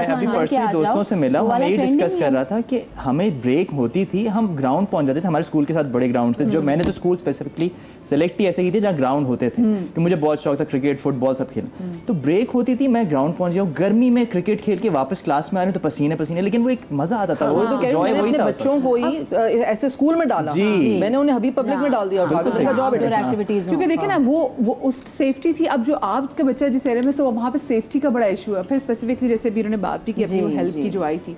E: अभी परसों दोस्तों से मिला, हम यही डिस्कस कर रहा था कि हमें ब्रेक होती थी, हम ग्राउंड पहुंच जाते थे हमारे स्कूल के साथ, बड़े ग्राउंड से। जो मैंने तो स्कूल स्पेसिफिकली सेलेक्ट ही ऐसे की थी जहाँ ग्राउंड होते थे, कि मुझे बहुत शौक था क्रिकेट फुटबॉल सब खेलना। तो ब्रेक होती थी, मैं ग्राउंड पहुंच जाऊँ, गर्मी में क्रिकेट खेल के वापस क्लास में आ रहे तो पसीने पसीने, लेकिन वो एक मजा आता था। वो तो
C: मैंने अपने बच्चों को ही ऐसे स्कूल में डाला, मैंने उन्हें हबीब पब्लिक में डाल दिया,
A: क्योंकि देखिए ना वो उस सेफ्टी थी। अब जो आपका बच्चा जिस एरिया में, तो वहाँ पे सेफ्टी का बड़ा इशू है। फिर स्पेसिफिकली जैसे भी उन्होंने बात भी की अपनी हेल्प की जो आई थी,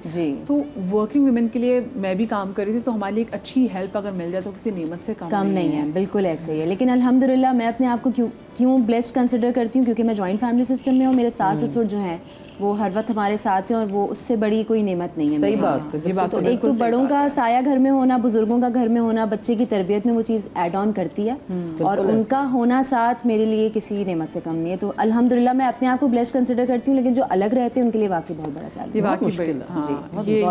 A: तो वर्किंग वुमेन के लिए मैं भी काम कर रही थी, तो हमारे लिए एक अच्छी हेल्प अगर मिल जाए तो किसी नेमत से कम
B: नहीं है। बिल्कुल ऐसे ही है। लेकिन अल्हम्दुलिल्लाह मैं अपने आप को क्यों ब्लेस्ड कंसिडर करती हूँ, क्योंकि मैं जॉइंट फैमिली सिस्टम में हूँ। मेरे सास ससुर जो हैं वो हर वक्त हमारे साथ हैं, और वो उससे बड़ी कोई नेमत नहीं है।
C: सही बात है।
A: ये बात
B: तो एक तो बड़ों का साया घर में होना, बुजुर्गों का घर में होना, बच्चे की तरबियत में वो चीज़ ऐड ऑन करती है, और उनका होना साथ मेरे लिए किसी नेमत से कम नहीं है। तो अल्हम्दुलिल्लाह मैं अपने आप को ब्लेस्ड कंसिडर करती हूँ। लेकिन जो अलग रहते हैं उनके लिए वाकई बहुत बड़ा चैलेंज,
A: ये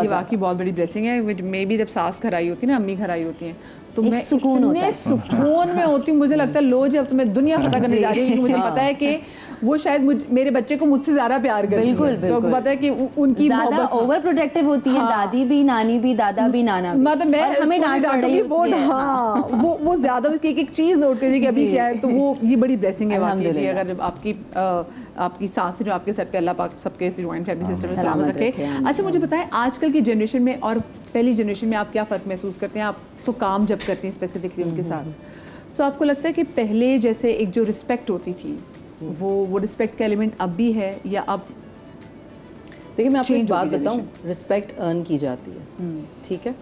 A: वाकई बहुत बड़ी ब्लेसिंग है। मैं भी जब सास घर आई होती है ना, अम्मी घर आई होती हैं, तो मैं सुकून में होती हूँ। मुझे लगता है लो जी अब तो मैं दुनिया फतह करने जा रही हूँ, क्योंकि मुझे पता है कि वो शायद मेरे बच्चे को मुझसे ज्यादा प्यार करती है।
B: बिल्कुल।
A: तो पता है कि उनकी
B: ज्यादा ओवर प्रोटेक्टिव होती है। दादी भी, नानी भी, दादा भी, नाना भी।
A: मतलब मैं हमें डांट पड़ रही है, वो ज्यादा एक चीज नोट करिए कि अभी क्या है। तो वो ये बड़ी ब्लेसिंग है वाकई। अगर आपकी सांसें जो आपके सर पे, अल्लाह पाक सबके जॉइंट फैमिली सिस्टम में सलामत रखे। अच्छा मुझे बताएं, आजकल की जनरेशन में और पहली जनरेशन में आप क्या फ़र्क महसूस करते हैं? आप तो काम जब करते हैं स्पेसिफिकली उनके साथ, तो आपको लगता है कि पहले जैसे एक जो रिस्पेक्ट होती थी, वो रिस्पेक्ट का एलिमेंट अब भी है, या अब?
C: देखिए मैं आपको एक बात बताऊं, रिस्पेक्ट अर्न की जाती है, ठीक है?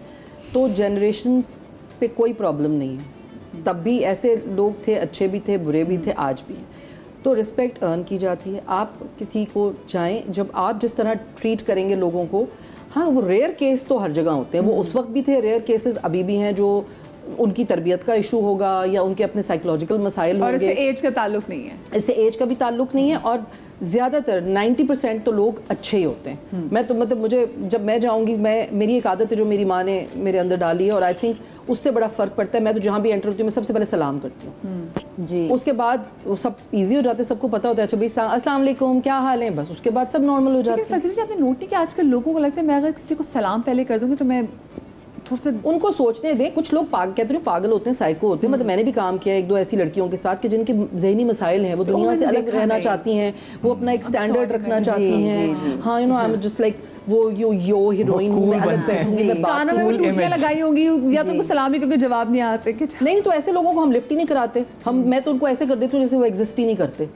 C: तो जनरेशन्स पे कोई प्रॉब्लम नहीं है। तब भी ऐसे लोग थे, अच्छे भी थे, बुरे भी थे, आज भी। तो रिस्पेक्ट अर्न की जाती है। आप किसी को चाहें, जब आप जिस तरह ट्रीट करेंगे लोगों को, हाँ वो रेयर केस तो हर जगह होते हैं, वो उस वक्त भी थे, रेयर केसेस अभी भी हैं, जो उनकी तरबियत का इशू होगा या उनके अपने साइकोलॉजिकल मसाइल होंगे।
A: और इससे एज का ताल्लुक नहीं है,
C: इससे एज का भी ताल्लुक नहीं है। और ज़्यादातर 90% तो लोग अच्छे ही होते हैं। मैं तो मतलब मुझे जब मैं जाऊँगी, मेरी एक आदत है जो मेरी माँ ने मेरे अंदर डाली है, और आई थिंक उससे बड़ा फ़र्क पड़ता है। मैं तो जहाँ भी एंटर होती हूँ मैं सबसे पहले सलाम करती हूँ जी। उसके बाद वो सब इजी हो जाते हैं, सबको पता होता है, अच्छा भाई अस्सलाम वालेकुम, क्या हाल है, बस उसके बाद सब नॉर्मल हो जाते हैं।
A: फजली जी आपने नोट किया कि आजकल लोगों को लगता है मैं अगर किसी को सलाम पहले कर दूँगी तो मैं थोड़ा सा
C: उनको सोचने दें। कुछ लोग कहते हैं पागल होते हैं, साइको होते हैं। मतलब मैंने भी काम किया एक दो ऐसी लड़कियों के साथ कि जिनके जहनी मसाइल हैं, वो दुनिया से अलग रहना चाहती हैं, वो अपना एक स्टैंडर्ड रखना चाहती हैं। हाँ, you know, I am just like वो यो हीरोइन हूँ, मैं अलग बैठूंगी, मैं
A: कानों में टूटियां लगाई होंगी, या तो उनको सलामी करके जवाब नहीं आते कि
C: नहीं। तो ऐसे लोगों को हम लिफ्ट ही नहीं कराते। मैं तो उनको ऐसे कर देती हूँ जैसे वो एग्जिस्ट ही नहीं करते।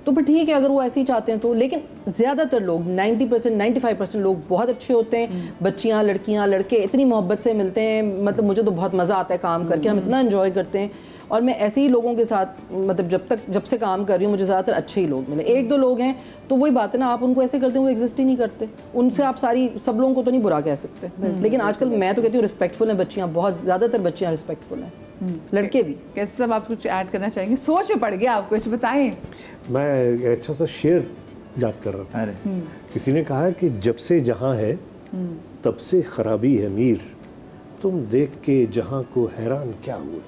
C: तो फिर ठीक है अगर वो ऐसे ही चाहते हैं तो। लेकिन ज़्यादातर लोग 90% 95% लोग बहुत अच्छे होते हैं। बच्चियाँ, लड़कियाँ, लड़के इतनी मोहब्बत से मिलते हैं। मतलब मुझे तो बहुत मज़ा आता है काम करके, हम इतना एंजॉय करते हैं। और मैं ऐसे ही लोगों के साथ मतलब जब से काम कर रही हूँ मुझे ज़्यादातर अच्छे ही लोग मिले। एक दो लोग हैं तो वही बात है ना, आप उनको ऐसे करते हैं वो एग्जिस्ट ही नहीं करते, उनसे आप सब लोगों को तो नहीं बुरा कह सकते। लेकिन आजकल मैं तो कहती हूँ रिस्पेक्टफुल हैं बच्चियाँ, बहुत ज़्यादातर बच्चियाँ रिस्पेक्टफुल हैं, लड़के भी।
A: कैसे सब आप कुछ ऐड करना चाहेंगे? सोच में पड़ गया आप, कुछ बताएं।
D: मैं अच्छा सा शेर याद कर रहा था। किसी ने कहा है कि जब से जहाँ है तब से खराबी है मीर, तुम देख के जहाँ को हैरान क्या हुए।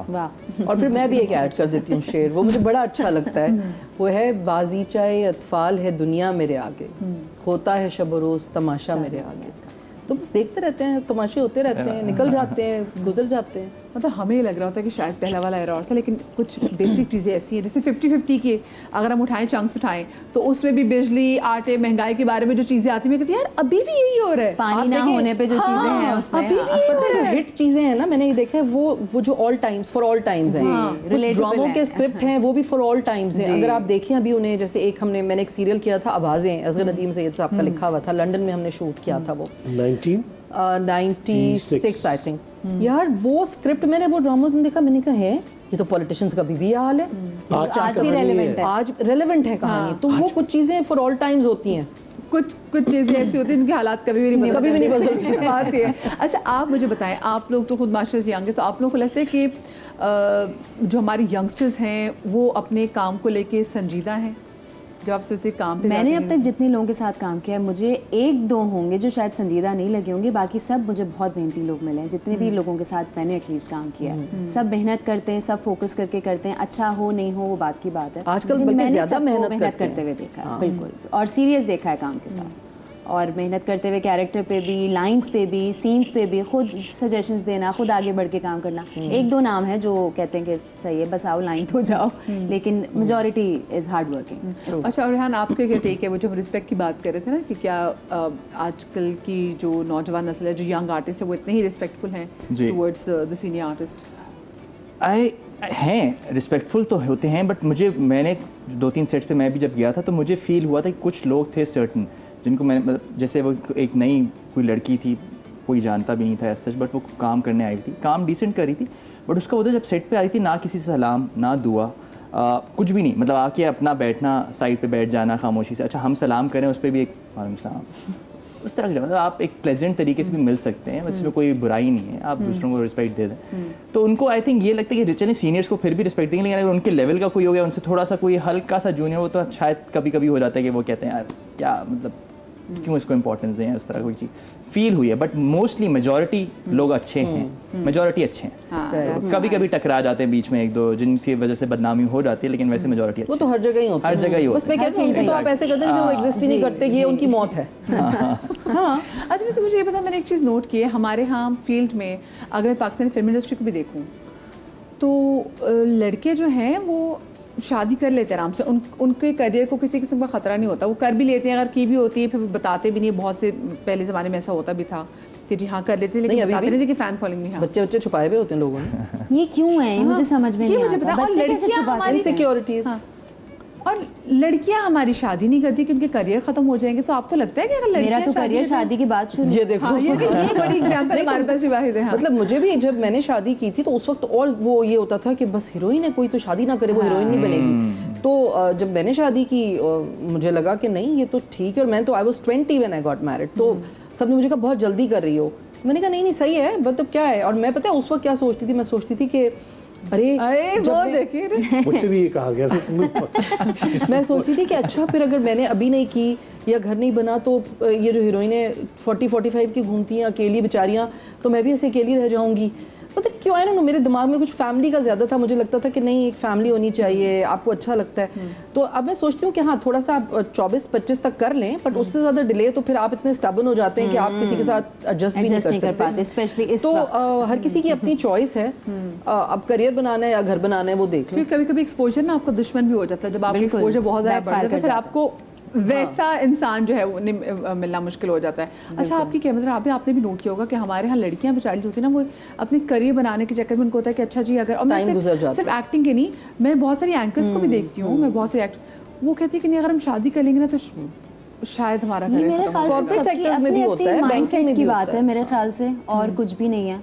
C: वाह। और फिर मैं भी एक ऐड कर देती हूँ शेर, वो मुझे बड़ा अच्छा लगता है। वो है बाजीचाए अतफाल है दुनिया मेरे आगे, होता है शब रोज़ तमाशा मेरे आगे। तो बस देखते रहते हैं, तमाशे होते रहते हैं, निकल जाते हैं, गुजर जाते हैं।
A: मतलब हमें लग रहा होता है कि शायद पहला वाला एरा और था, लेकिन कुछ बेसिक चीज़ें ऐसी हैं जैसे 50-50 के अगर हम उठाएं, चंक्स उठाएं, तो उसमें भी बिजली, आटे, महंगाई के बारे में जो चीज़ें आती हैं, मैं कहती हूँ यार अभी भी यही हो रहा है।
B: पानी ना होने पे जो चीज़ें हैं उसमें
A: अभी भी
C: पता है जो हिट चीज़ें हैं ना, मैंने ये देखा है वो जो all times for all times हैं, कुछ ड्रामों के स्क्रिप्ट हैं वो भी फॉर ऑल टाइम्स हैं। अगर आप देखें अभी उन्हें, जैसे मैंने एक सीरियल किया था आवाज़ें, असगर नदीम सैयद साहब का लिखा हुआ था, लंदन में हमने शूट किया था वो 96 आई थिंक। यार वो स्क्रिप्ट मैंने वो ड्रामास में देखा, मैंने कहा है ये तो पॉलिटिशियंस का भी हाल है,
B: आज भी रेलेवेंट है,
C: आज रेलेवेंट है कहानी। तो वो कुछ चीज़ें फॉर ऑल टाइम्स होती हैं,
A: कुछ चीज़ें ऐसी होती हैं जिनके हालात कभी भी नहीं बदलते। बात ये है। अच्छा आप मुझे बताएं, आप लोग तो खुद मास्टर्स यंग है, तो आप लोगों को लगता है कि जो हमारी यंगस्टर्स हैं वो अपने काम को लेके संजीदा हैं? जब आप से काम पे
B: मैंने अब तक जितने लोगों के साथ काम किया है, मुझे एक दो होंगे जो शायद संजीदा नहीं लगे होंगे, बाकी सब मुझे बहुत मेहनती लोग मिले हैं। जितने भी लोगों के साथ मैंने एटलीस्ट काम किया है, सब मेहनत करते हैं, सब फोकस करके करते हैं। अच्छा हो नहीं हो वो बात की बात है,
C: आजकल बल्कि ज़्यादा मेहनत
B: करते हुए देखा है, बिल्कुल, और सीरियस देखा है काम के साथ, और मेहनत करते हुए कैरेक्टर पे भी, लाइंस पे भी, सीन्स पे भी, खुद सजेशंस देना, खुद आगे बढ़ के काम करना। एक दो नाम है जो कहते हैं कि सही है बस आओ लाइन तो जाओ, लेकिन मेजॉरिटी इज हार्ड वर्किंग।
A: अच्छा, और रेहान आपके क्या टेक है, वो जो हम रिस्पेक्ट की बात कर रहे थे ना, कि क्या आजकल की जो नौजवान नस्ल है, जो यंग आर्टिस्ट है, वो इतने ही रिस्पेक्टफुल हैं टुवर्ड्स द सीनियर आर्टिस्ट?
E: हैं रिस्पेक्टफुल तो होते हैं, बट मैंने 2-3 सेट्स पे मैं भी जब गया था तो मुझे फील हुआ था कि कुछ लोग थे सर्टन जिनको मैंने, मतलब जैसे वो एक नई कोई लड़की थी, कोई जानता भी नहीं था सच, बट वो काम करने आई थी, काम डिसेंट कर रही थी, बट उसका वो जब सेट पे आई थी ना किसी से सलाम ना दुआ, कुछ भी नहीं, मतलब आके अपना बैठना, साइड पे बैठ जाना खामोशी से। अच्छा हम सलाम करें उस पर भी एक वालेकुम सलाम, उस तरह का, मतलब आप एक प्लेजेंट तरीके से भी मिल सकते हैं, इसमें कोई बुराई नहीं है, आप दूसरों को रिस्पेक्ट दे दें। तो उनको आई थिंक ये लगता है कि चलिए सीनियर्स को फिर भी रिस्पेक्ट देंगे, लेकिन अगर उनके लेवल का कोई हो गया, उनसे थोड़ा सा कोई हल्का सा जूनियर हो, तो शायद कभी कभी हो जाता है कि वो कहते हैं यार क्या मतलब क्यों इसको इंपॉर्टेंस दें, उस तरह कोई चीज़ फील हुई है। बट मोस्टली मेजॉरिटी लोग अच्छे हैं, मेजॉरिटी अच्छे हैं। तो कभी कभी टकरा जाते हैं बीच में एक दो, जिनकी वजह से बदनामी हो जाती है, लेकिन वैसे मेजॉरिटी
C: वो तो हर जगह ही होता है,
E: हर जगह ही होता है।
C: बस मैं कहती हूँ तो आप ऐसे करते हैं जैसे वो एग्जिस्ट ही नहीं करते, ये उनकी मौत है।
A: हाँ। अच्छा वैसे मुझे ये पता, मैंने एक चीज़ नोट की है हमारे यहाँ फील्ड में, अगर मैं पाकिस्तानी फिल्म इंडस्ट्री को भी देखूँ तो लड़के जो हैं वो शादी कर लेते हैं आराम से, उनके करियर को किसी किस्म का ख़तरा नहीं होता, वो कर भी लेते हैं, अगर की भी होती है फिर बताते भी नहीं। बहुत से पहले ज़माने में ऐसा होता भी था कि जी हाँ कर लेते हैं, लेकिन बताते नहीं थे कि फ़ैन फॉलोइंग नहीं है।
C: बच्चे छुपाए हुए होते हैं लोगों ने।
B: ये क्यों है, मुझे समझ में नहीं आता।
A: बच्चे कैसे छुपा,
C: इनसिक्योरिटीज।
A: और लड़कियां हमारी शादी नहीं करती क्योंकि करियर खत्म हो जाएंगे, तो आपको लगता है कि अगर
B: मेरा तो करियर शादी के बाद शुरू,
C: ये देखो
A: ये बड़ी एग्जांपल हमारे पास वाहिद है।
C: मतलब मुझे भी जब मैंने शादी की थी तो उस वक्त और वो ये होता था कि बस हीरोइन है, कोई तो शादी ना करे, वो हीरोइन नहीं बनेगी। तो जब मैंने शादी की मुझे लगा कि नहीं ये तो ठीक है, और मैं तो I was 20 when I got married, तो सबने मुझे कहा बहुत जल्दी कर रही हो, मैंने कहा नहीं सही है, मतलब क्या है। और मैं पता है उस वक्त क्या सोचती थी, मैं सोचती थी कि अरे
A: वो देखिए
D: मुझसे भी ये कहा गया था।
C: मैं सोचती थी कि अच्छा फिर अगर मैंने अभी नहीं की या घर नहीं बना तो ये जो हीरोइनें 40-45 की घूमती हैं अकेली बेचारियां, तो मैं भी ऐसे अकेली रह जाऊंगी। पता नहीं क्यों, आई डोंट नो, मेरे दिमाग में कुछ फैमिली का ज़्यादा था, मुझे लगता था कि नहीं एक फैमिली होनी चाहिए, आपको अच्छा लगता है। तो अब मैं सोचती हूँ कि हाँ थोड़ा सा आप 24-25 तक कर लें, बट उससे ज़्यादा डिले तो फिर आप इतने स्टबर्न हो जाते हैं कि आप किसी के साथ एडजस्ट भी नहीं कर
B: पाते, स्पेशली इस
C: तो हर किसी की अपनी चॉइस है, अब करियर बनाना है या घर बनाना है वो देख लो।
A: कभी कभी एक्सपोजर ना आपका दुश्मन भी हो जाता है, जब आपका एक्सपोजर बहुत ज़्यादा बढ़ जाता है, फिर आपको वैसा इंसान जो है वो मिलना मुश्किल हो जाता है। अच्छा आपकी क्या मतलब, आपने भी नोट किया होगा कि हमारे यहाँ लड़कियाँ बेचारी जो होती है ना, वो अपने करियर बनाने के चक्कर में उनको होता है कि अच्छा जी अगर, और मैं सिर्फ एक्टिंग के नहीं, मैं बहुत सारी एंकर्स को भी देखती हूँ, मैं बहुत सारी वो कहती है कि नहीं अगर हम शादी कर लेंगे ना तो शायद हमारा
B: कॉर्पोरेट सेक्टर्स में भी होता है, बैंकिंग में भी बात है मेरे ख्याल से, और कुछ भी नहीं है।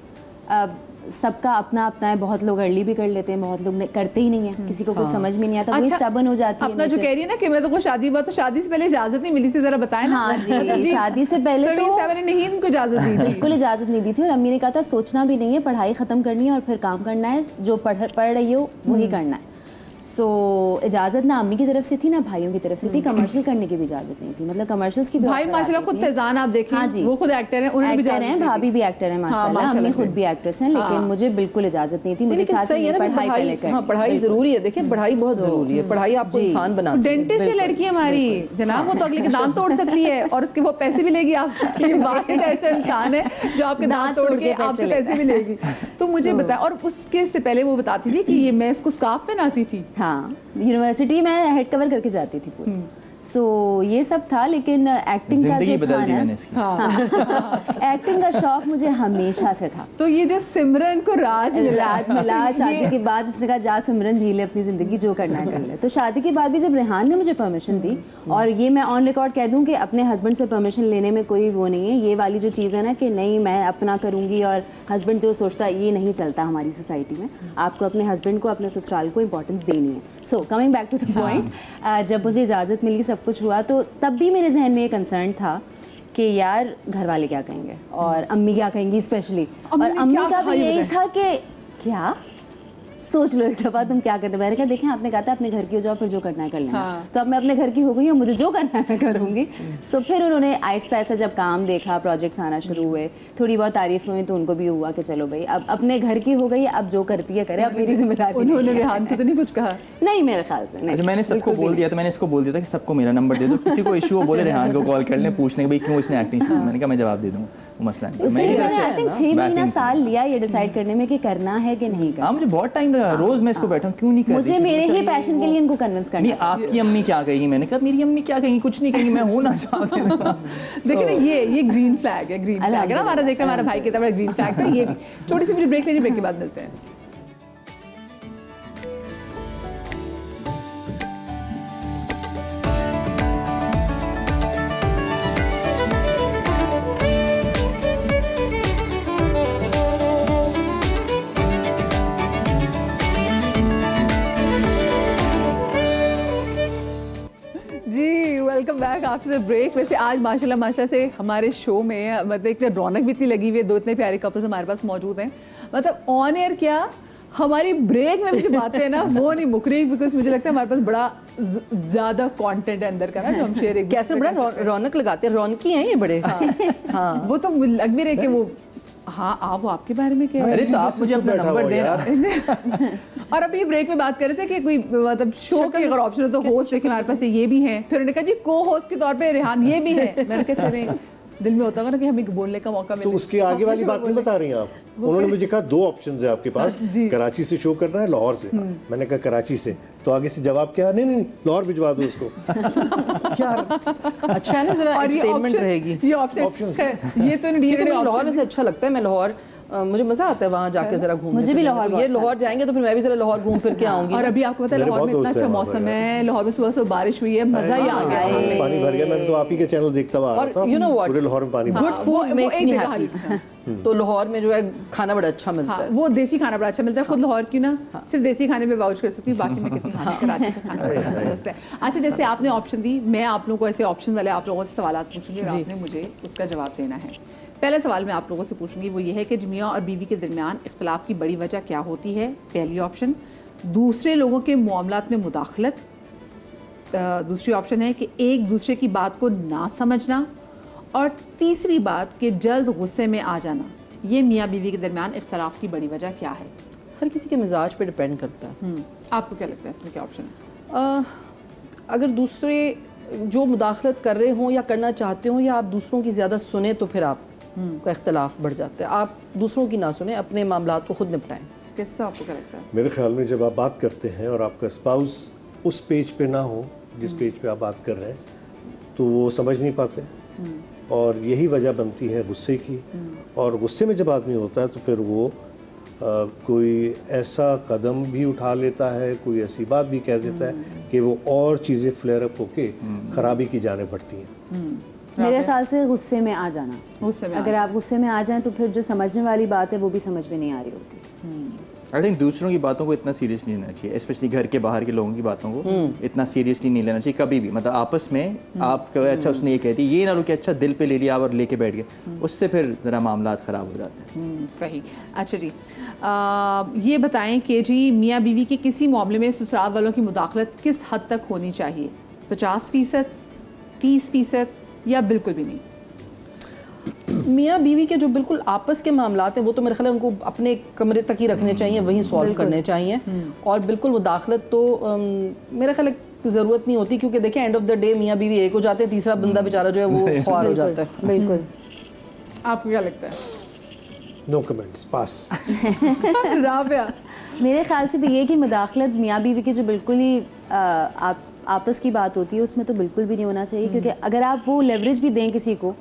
B: सबका अपना अपना है, बहुत लोग अर्ली भी कर लेते हैं, बहुत लोग करते ही नहीं है, किसी को कुछ समझ में नहीं आता, वही स्टबर्न हो जाती है।
A: अपना जो कह रही है ना कि मैं तो शादी हुआ तो शादी से पहले इजाजत नहीं मिली थी, जरा बताएं ना।
B: हाँ जी, शादी से पहले तो
A: नहीं इनको इजाजत दी थी,
B: बिल्कुल इजाजत नहीं दी थी। और अम्मी ने कहा था सोचना भी नहीं है, पढ़ाई खत्म करनी है और फिर काम करना है, जो पढ़ रही हो वही करना है। सो इजाज़त ना अम्मी की तरफ से थी ना भाइयों की तरफ से थी, कमर्शियल करने की भी इजाज़त नहीं थी, मतलब कमर्शियल्स की भी।
A: भाई माशाल्लाह खुद फैजान आप देखें,
B: हाँ जी,
A: वो खुद एक्टर हैं, उन्होंने भी
B: एक्टर हैं, भाभी भी एक्टर हैं माशाल्लाह, अम्मी खुद भी एक्ट्रेस हैं, लेकिन मुझे बिल्कुल इजाज़त नहीं थी। मुझे
C: सही है ना, पढ़ाई जरूरी है, देखिए पढ़ाई बहुत जरूरी है, पढ़ाई आपको इंसान बनाती है।
A: डेंटिस्ट है लड़की हमारी जनाब, वो तो अगले के दांत तोड़ सकती है और उसके वो पैसे भी लेगी आपसे। वाहिद ऐसा इंसान है जो आपके दांत तोड़ के आपसे पैसे भी लेगी। तो मुझे बताएं, और उसके से पहले वो बताती थी कि ये मैं इसको स्कार्फ पहनाती थी।
B: हाँ, यूनिवर्सिटी में हेड कवर करके जाती थी पूरी। सो ये सब था, लेकिन एक्टिंग का जो था ना, एक्टिंग का शौक मुझे हमेशा से था।
A: तो ये जो सिमरन को राज मिला
B: शादी के बाद उसने कहा जा सिमरन जी ले अपनी जिंदगी, जो करना है कर ले। तो शादी के बाद भी जब रेहान ने मुझे परमिशन दी, और ये मैं ऑन रिकॉर्ड कह दूं कि अपने हस्बैंड से परमिशन लेने में कोई वो नहीं है, ये वाली जो चीज़ है ना कि नहीं मैं अपना करूंगी और हस्बैंड जो सोचता है, ये नहीं चलता हमारी सोसाइटी में। आपको अपने हस्बैंड को, अपने ससुराल को इंपॉर्टेंस देनी है। So coming back to the point, जब मुझे इजाज़त मिली, सब कुछ हुआ, तो तब भी मेरे जहन में ये कंसर्न था कि यार घर वाले क्या कहेंगे और अम्मी क्या कहेंगी स्पेशली। और अम्मी का भी यही था कि क्या सोच लो एक दफा तुम क्या करते। मैंने कहा देखें आपने कहा था अपने घर की हो जाओ, फिर जो करना है कर लेना। तो अब मैं अपने घर की हो गई हूँ, मुझे जो करना है मैं करूँगी। सो फिर उन्होंने आहिस्ता आहिस्ता जब काम देखा, प्रोजेक्ट्स आना शुरू हुए, थोड़ी बहुत तारीफ हुई, तो उनको भी हुआ कि चलो भाई अब अपने घर की हो गई, अब जो करती है करे, अब मेरी जिम्मेदारी।
A: उन्होंने रेहान को तो नहीं कुछ कहा?
B: नहीं, मेरे ख्याल से नहीं।
E: मैंने सबको बोल दिया था, मैंने इसको बोल दिया था कि सबको मेरा नंबर दे दो, किसी को इशू हो बोले रेहान को कॉल कर ले, पूछने भाई क्यों इसने एक्टिंग की। मैंने कहा मैं जवाब दे दूँगा, मसला नहीं।
B: मैंने आई थिंक 6 महीना साल लिया ये डिसाइड करने में कि करना है कि नहीं करना।
E: मुझे बहुत टाइम लगा, रोज मैं इसको बैठा हूं, क्यों नहीं कर रही?
B: मुझे मेरे ही पैशन के लिए इनको कन्विंस करना।
E: नहीं, आपकी अम्मी क्या कहेगी? मैंने कहा मेरी अम्मी क्या कहेगी? कुछ नहीं कहेगी, मैं हूं ना चाहती।
A: देखिए ना, ये ग्रीन फ्लैग है, ग्रीन फ्लैग है ना हमारा। देखना हमारा भाई कितना बड़ा ग्रीन फ्लैग है। ये भी छोटी सी ब्रेक लेनी, ब्रेक के बाद मिलते हैं। Welcome back after the break. वैसे आज माशाल्लाह से हमारे शो में मतलब इतने रौनक भी इतनी लगी हुई है, 2 इतने प्यारे कपल्स हमारे पास मौजूद हैं। मतलब ऑन एयर क्या, हमारी ब्रेक में जो बातें हैं ना वो नहीं मुक रही, बिकॉज मुझे लगता है हमारे पास बड़ा ज्यादा कंटेंट है अंदर का ना, जो हम शेयर
C: कैसे बड़ा रौनक लगाते हैं, रौनकी हैं ये बड़े।
A: हाँ वो तो लग भी रहे कि वो हाँ आप वो आपके बारे में क्या।
E: अरे तो आप मुझे अपना नंबर दें।
A: और अभी ब्रेक में बात कर रहे थे कि कोई मतलब शो की अगर ऑप्शन हो तो होस्ट देखिए हमारे पास ये भी है। फिर उन्होंने कहा जी को होस्ट के तौर पे रेहान ये भी है। मैंने कहा चले, दिल में होता है ना कि हमें बोलने का मौका मिले।
D: तो उसके आगे वाली बात नहीं बता रही हैं आप। उन्होंने मुझे कहा 2 ऑप्शंस है आपके पास, कराची से शो करना है लाहौर से। मैंने कहा कराची से, तो आगे से जवाब क्या? नहीं लाहौर भिजवा दो उसको। क्या
C: अच्छा है ना, जरा एंटरटेनमेंट रहेगी।
A: ये ऑप्शन ये तो
C: लाहौर में से अच्छा लगता है। मैं लाहौर, मुझे मजा आता है वहाँ जाके जरा घूमने।
B: मुझे भी लाहौर,
C: ये लाहौर जाएंगे तो फिर मैं भी जरा लाहौर घूम फिर के आऊंगी।
A: और अभी आपको पता है लाहौर में इतना अच्छा मौसम है, लाहौर में सुबह सुबह बारिश हुई है, मजा ही आ गया।
D: पानी भर गया, मैंने तो आप ही के चैनल देखता हुआ आ रहा था।
C: यू नो व्हाट,
D: पूरे लाहौर में पानी,
C: good food makes me happy. तो लाहौर में जो है खाना बड़ा अच्छा मिलता है।
A: वो देसी खाना बड़ा अच्छा मिलता है। खुद लाहौर की ना सिर्फ देसी खाने में वाउच कर सकती हूँ, बाकी मैं कहती हूँ कराची का खाना जबरदस्त है। अच्छा, जैसे आपने ऑप्शन दी, मैं आप लोगों को ऐसे ऑप्शन वाले आप लोगों से सवाल पूछूंगी और आपने मुझे उसका जवाब देना है। पहला सवाल मैं आप लोगों से पूछूंगी वो ये है कि मियाँ और बीवी के दरमियान इख्तलाफ की बड़ी वजह क्या होती है? पहली ऑप्शन, दूसरे लोगों के मामलात में मुदाखलत। दूसरी ऑप्शन है कि एक दूसरे की बात को ना समझना। और तीसरी बात कि जल्द गुस्से में आ जाना। ये मियाँ बीवी के दरमियान इख्तलाफ की बड़ी वजह क्या है?
C: हर किसी के मिजाज पे डिपेंड करता है।
A: आपको क्या लगता है इसमें क्या ऑप्शन है?
C: अगर दूसरे जो मुदाखलत कर रहे हों या करना चाहते हों, या आप दूसरों की ज़्यादा सुने, तो फिर आप का इख्तलाफ बढ़ जाता है। आप दूसरों की ना सुने, अपने मामलात को खुद निपटाएं।
A: कैसा आपको क्या लगता है?
D: मेरे ख्याल में जब आप बात करते हैं और आपका स्पाउस उस पेज पे ना हो जिस पेज पे आप बात कर रहे हैं, तो वो समझ नहीं पाते, और यही वजह बनती है गुस्से की। और गुस्से में जब आदमी होता है तो फिर वो कोई ऐसा कदम भी उठा लेता है, कोई ऐसी बात भी कह देता है कि वो और चीज़ें फ्लेयर अप होके ख़राबी की जाने बढ़ती हैं।
B: मेरे ख्याल से गुस्से में आ जाना।
A: गुस्से में
B: अगर आप गुस्से में आ जाएं तो फिर जो समझने वाली बात है वो भी समझ में नहीं आ रही होती।
E: आई थिंक दूसरों की बातों को इतना सीरियसली लेना चाहिए, स्पेशली घर के बाहर के लोगों की बातों को इतना सीरियसली नहीं लेना चाहिए कभी भी। मतलब आपस में आप कहे अच्छा उसने ये कह दी, ये ना लो कि अच्छा दिल पे ले लिया और लेके बैठ गए, उससे फिर ज़रा मामला ख़राब हो जाते हैं।
A: सही। अच्छा जी, ये बताएं कि जी मियाँ बीवी के किसी मामले में ससुराल वालों की मुदाखलत किस हद तक होनी चाहिए? 50%, 30% या बिल्कुल भी नहीं?
C: मियाँ बीवी के जो बिल्कुल आपस के मामलात हैं वो तो मेरे ख्याल है उनको अपने कमरे तक ही रखने चाहिए, वहीं सॉल्व करने चाहिए। और बिल्कुल मुदाखलत तो मेरा ख्याल है ज़रूरत नहीं होती, क्योंकि देखें एंड ऑफ द डे मियाँ बीवी एक हो जाते हैं, तीसरा बंदा बेचारा जो है वो ख्वार हो जाता है।
B: बिल्कुल।
A: आपको क्या लगता है?
D: नो कमेंट्स, पास।
A: राबिया?
B: मेरे ख्याल से भी ये कि मुदाखलत मियाँ बीवी की जो बिल्कुल ही आपस की बात होती है उसमें तो बिल्कुल भी नहीं होना चाहिए, क्योंकि अगर आप वो लेवरेज भी दें किसी को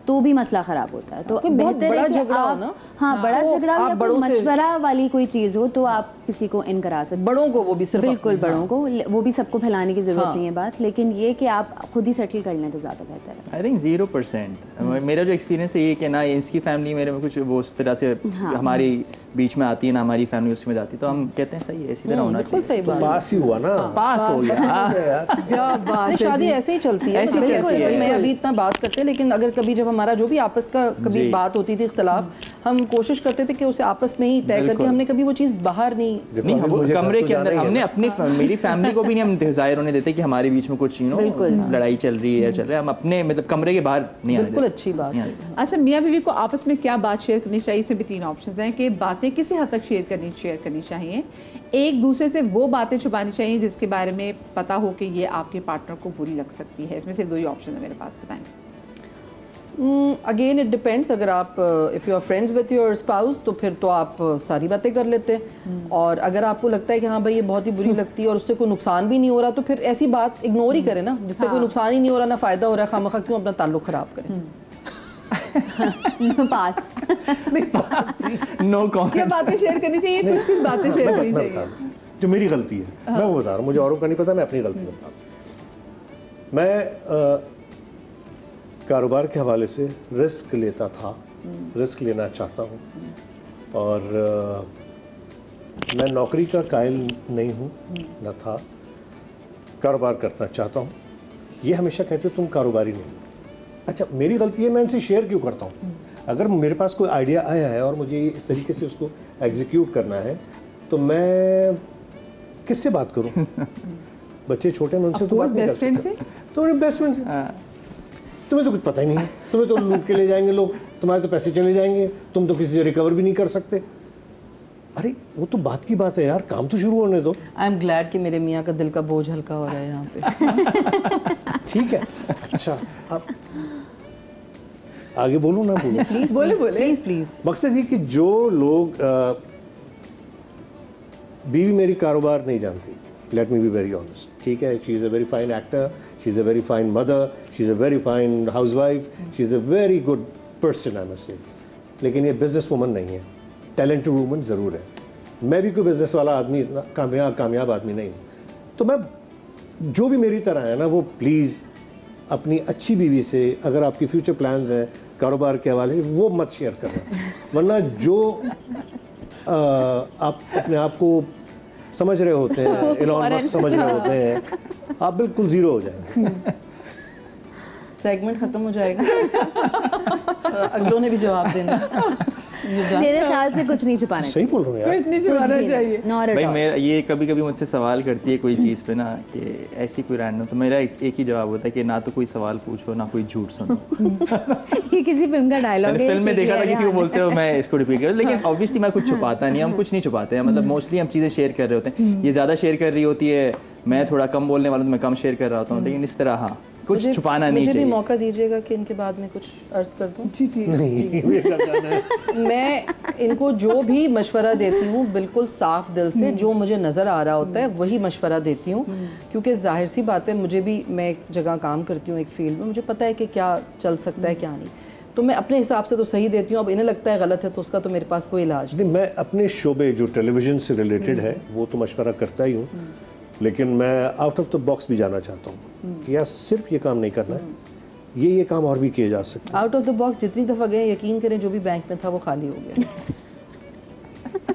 B: तो भी मसला खराब होता है। तो
C: बहुत
B: बेहतर
C: बड़ा
B: है कि
C: झगड़ा हो
B: आप,
C: ना,
B: हाँ बड़ा झगड़ा
C: आप
B: या
C: बड़ों
B: कोई
C: से-
B: मशवरा वाली कोई चीज़ हो तो आप किसी को इन करा सकते हैं।
C: बड़ों को वो भी सिर्फ
B: बिल्कुल बड़ों को, वो भी सबको फैलाने की ज़रूरत
C: हाँ।
B: नहीं है बात, लेकिन ये कि आप खुद ही सेटल कर लें तो ज़्यादा बेहतर है।
E: I think 0%। मेरा जो एक्सपीरियंस है ये कि ना इसकी फैमिली मेरे में कुछ वो उस तरह से हमारी बीच में आती है ना हमारी फैमिली उसमें जाती है, तो हम कहते हैं सही है, इसी तरह होना
C: बिल्कुल
E: चाहिए।
C: सही बात।
D: पास ही हुआ ना,
E: पास हो गया।
A: क्या बात
C: नहीं,
A: है
C: शादी
A: जी।
C: ऐसे ही चलती है,
E: ऐसे ही
C: मतलब
E: चलती
C: ऐसे
E: है।
C: मैं अभी इतना बात करते हैं, लेकिन अगर कभी जब हमारा जो भी आपस का कभी
E: जी।
C: बात होती थी इख्तलाफ, हम कोशिश करते थे कि उसे आपस में ही तय करके,
E: बिल्कुल।
C: हमने कभी वो चीज़ बाहर नहीं।
E: नहीं, हम वो
D: मुझे घर
E: कमरे
D: तो
E: के अंदर
D: जाना ही है
E: हमने
D: ना।
E: अपनी मेरी फैमिली को भी नहीं हम जाहिर होने देते कि हमारे बीच में कुछ लड़ाई चल रही है चल रहा है, हम अपने मतलब कमरे के बाहर नहीं आने
C: बिल्कुल
E: देते।
C: अच्छी बात
E: नहीं
C: है।
E: आने देते।
A: अच्छा, मियाँ बीवी को आपस में क्या बात शेयर करनी चाहिए? इसमें भी 3 ऑप्शंस हैं कि बातें किसी हद तक शेयर करनी चाहिए, एक दूसरे से वो बातें छुपानी चाहिए जिसके बारे में पता हो कि ये आपके पार्टनर को बुरी लग सकती है। इसमें सिर्फ 2 ही ऑप्शन है मेरे पास, बताएं।
C: Again it depends. अगर आप if you are friends with your spouse तो फिर तो आप सारी बातें कर लेते हैं, और अगर आपको लगता है कि हाँ भाई ये बहुत ही बुरी लगती है और उससे कोई नुकसान भी नहीं हो रहा, तो फिर ऐसी बात इग्नोर ही करें ना, जिससे कोई नुकसान ही नहीं हो रहा, ना फ़ायदा हो रहा है, खामखा क्यों अपना ताल्लुक ख़राब करें।
B: पास।
E: No comment.
A: क्या बातें शेयर करनी चाहिए? कुछ बातें शेयर करनी
D: मैं
A: चाहिए।
D: बता दूं, जो मेरी गलती है मैं वो बता रहा हूँ, मुझे औरों का नहीं पता, मैं अपनी गलती बता दूं। मैं कारोबार के हवाले से रिस्क लेता था, रिस्क लेना चाहता हूँ, और मैं नौकरी का कायल नहीं हूँ, न था, कारोबार करना चाहता हूँ। ये हमेशा कहते तुम कारोबारी नहीं हो। अच्छा, मेरी गलती है, मैं इनसे शेयर क्यों करता हूँ? अगर मेरे पास कोई आइडिया आया है और मुझे इस तरीके से उसको एग्जीक्यूट करना है, तो मैं किससे बात करूँ? बच्चे छोटे हैं, मैं उनसे तो बात नहीं कर
A: बेस्ट फ्रेंड
D: सकता।
A: से?
D: तो मेरे बेस्ट फ्रेंड से तुम्हें तो कुछ पता ही नहीं है, तुम्हें तो लूट के ले जाएंगे लोग, तुम्हारे तो पैसे चले जाएंगे, तुम तो किसी से रिकवर भी नहीं कर सकते। अरे वो तो बात की बात है यार, काम तो शुरू होने दो।
C: आई एम ग्लैड कि मेरे मियाँ का दिल का बोझ हल्का हो रहा है यहाँ पे।
D: ठीक है, अच्छा अब आगे बोलूँ ना बोलूँ?
C: प्लीज
A: बोले।
C: Please please.
D: मकसद ये कि जो लोग बीवी मेरी कारोबार नहीं जानती, let me be very honest, ठीक है, she is a very fine actor, she is a very fine mother, she is a very fine housewife, she is a very good person, I must say, लेकिन ये बिजनेस वूमन नहीं है, टैलेंटेड वूमन ज़रूर है। मैं भी कोई बिजनेस वाला आदमी, कामयाब आदमी नहीं हूँ, तो मैं जो भी मेरी तरह है ना, वो प्लीज़ अपनी अच्छी बीवी से, अगर आपकी फ्यूचर प्लान्स हैं कारोबार के हवाले, वो मत शेयर करना, वरना जो आप अपने आप को समझ रहे होते हैं, एलॉन मस्क समझ रहे होते हैं, आप बिल्कुल ज़ीरो हो जाएंगे।
C: सेगमेंट खत्म हो जाएगा। अगलों ने भी जवाब देना।
B: मेरे ख्याल से कुछ नहीं छुपाना
D: सही बोल रहा हूँ यार।
A: कुछ नहीं छुपाना चाहिए।
E: भाई मेरा ये कभी कभी मुझसे सवाल करती है कोई चीज़ पे ना, कि ऐसी कोई रैंडम, तो मेरा एक ही जवाब होता है कि ना तो कोई सवाल पूछो ना कोई झूठ सुनो।
B: ये किसी फिल्म का डायलॉग
E: मैंने
B: है।
E: फिल्म में
B: इसलिए
E: देखा था,
B: कह
E: किसी को
B: रहे
E: बोलते हो, मैं इसको रिपीट कर, लेकिन ऑब्वियसली मैं कुछ छुपाता नहीं, हम कुछ नहीं छुपाते हैं, मतलब मोस्टली हम चीज़ें शेयर कर रहे होते हैं। ये ज़्यादा शेयर कर रही होती है, मैं थोड़ा कम बोलने वाला, तो मैं कम शेयर कर रहा होता हूँ, लेकिन इस तरह हाँ कुछ छुपाना नहीं
C: मुझे भी
E: चाहिए।
C: मौका दीजिएगा कि इनके बाद में कुछ अर्ज कर दूं।
A: जी जी।
D: नहीं, मेरा कहना है
C: मैं इनको जो भी मशवरा देती हूँ बिल्कुल साफ दिल से, जो मुझे नज़र आ रहा होता है वही मशवरा देती हूँ, क्योंकि जाहिर सी बात है, मुझे भी, मैं एक जगह काम करती हूँ एक फील्ड में, मुझे पता है कि क्या चल सकता है क्या नहीं, तो मैं अपने हिसाब से तो सही देती हूँ। अब इन्हें लगता है गलत है तो उसका तो मेरे पास कोई इलाज
D: नहीं, मैं अपने शोबे जो टेलीविज़न से रिलेटेड है वो तो मशवरा करता ही हूँ, लेकिन मैं आउट ऑफ द बॉक्स भी जाना चाहता हूँ कि यार सिर्फ ये काम नहीं करना है, ये काम और भी किए जा सकते हैं।
C: आउट ऑफ द बॉक्स जितनी दफ़ा गए, यकीन करें जो भी बैंक में था वो खाली हो गया।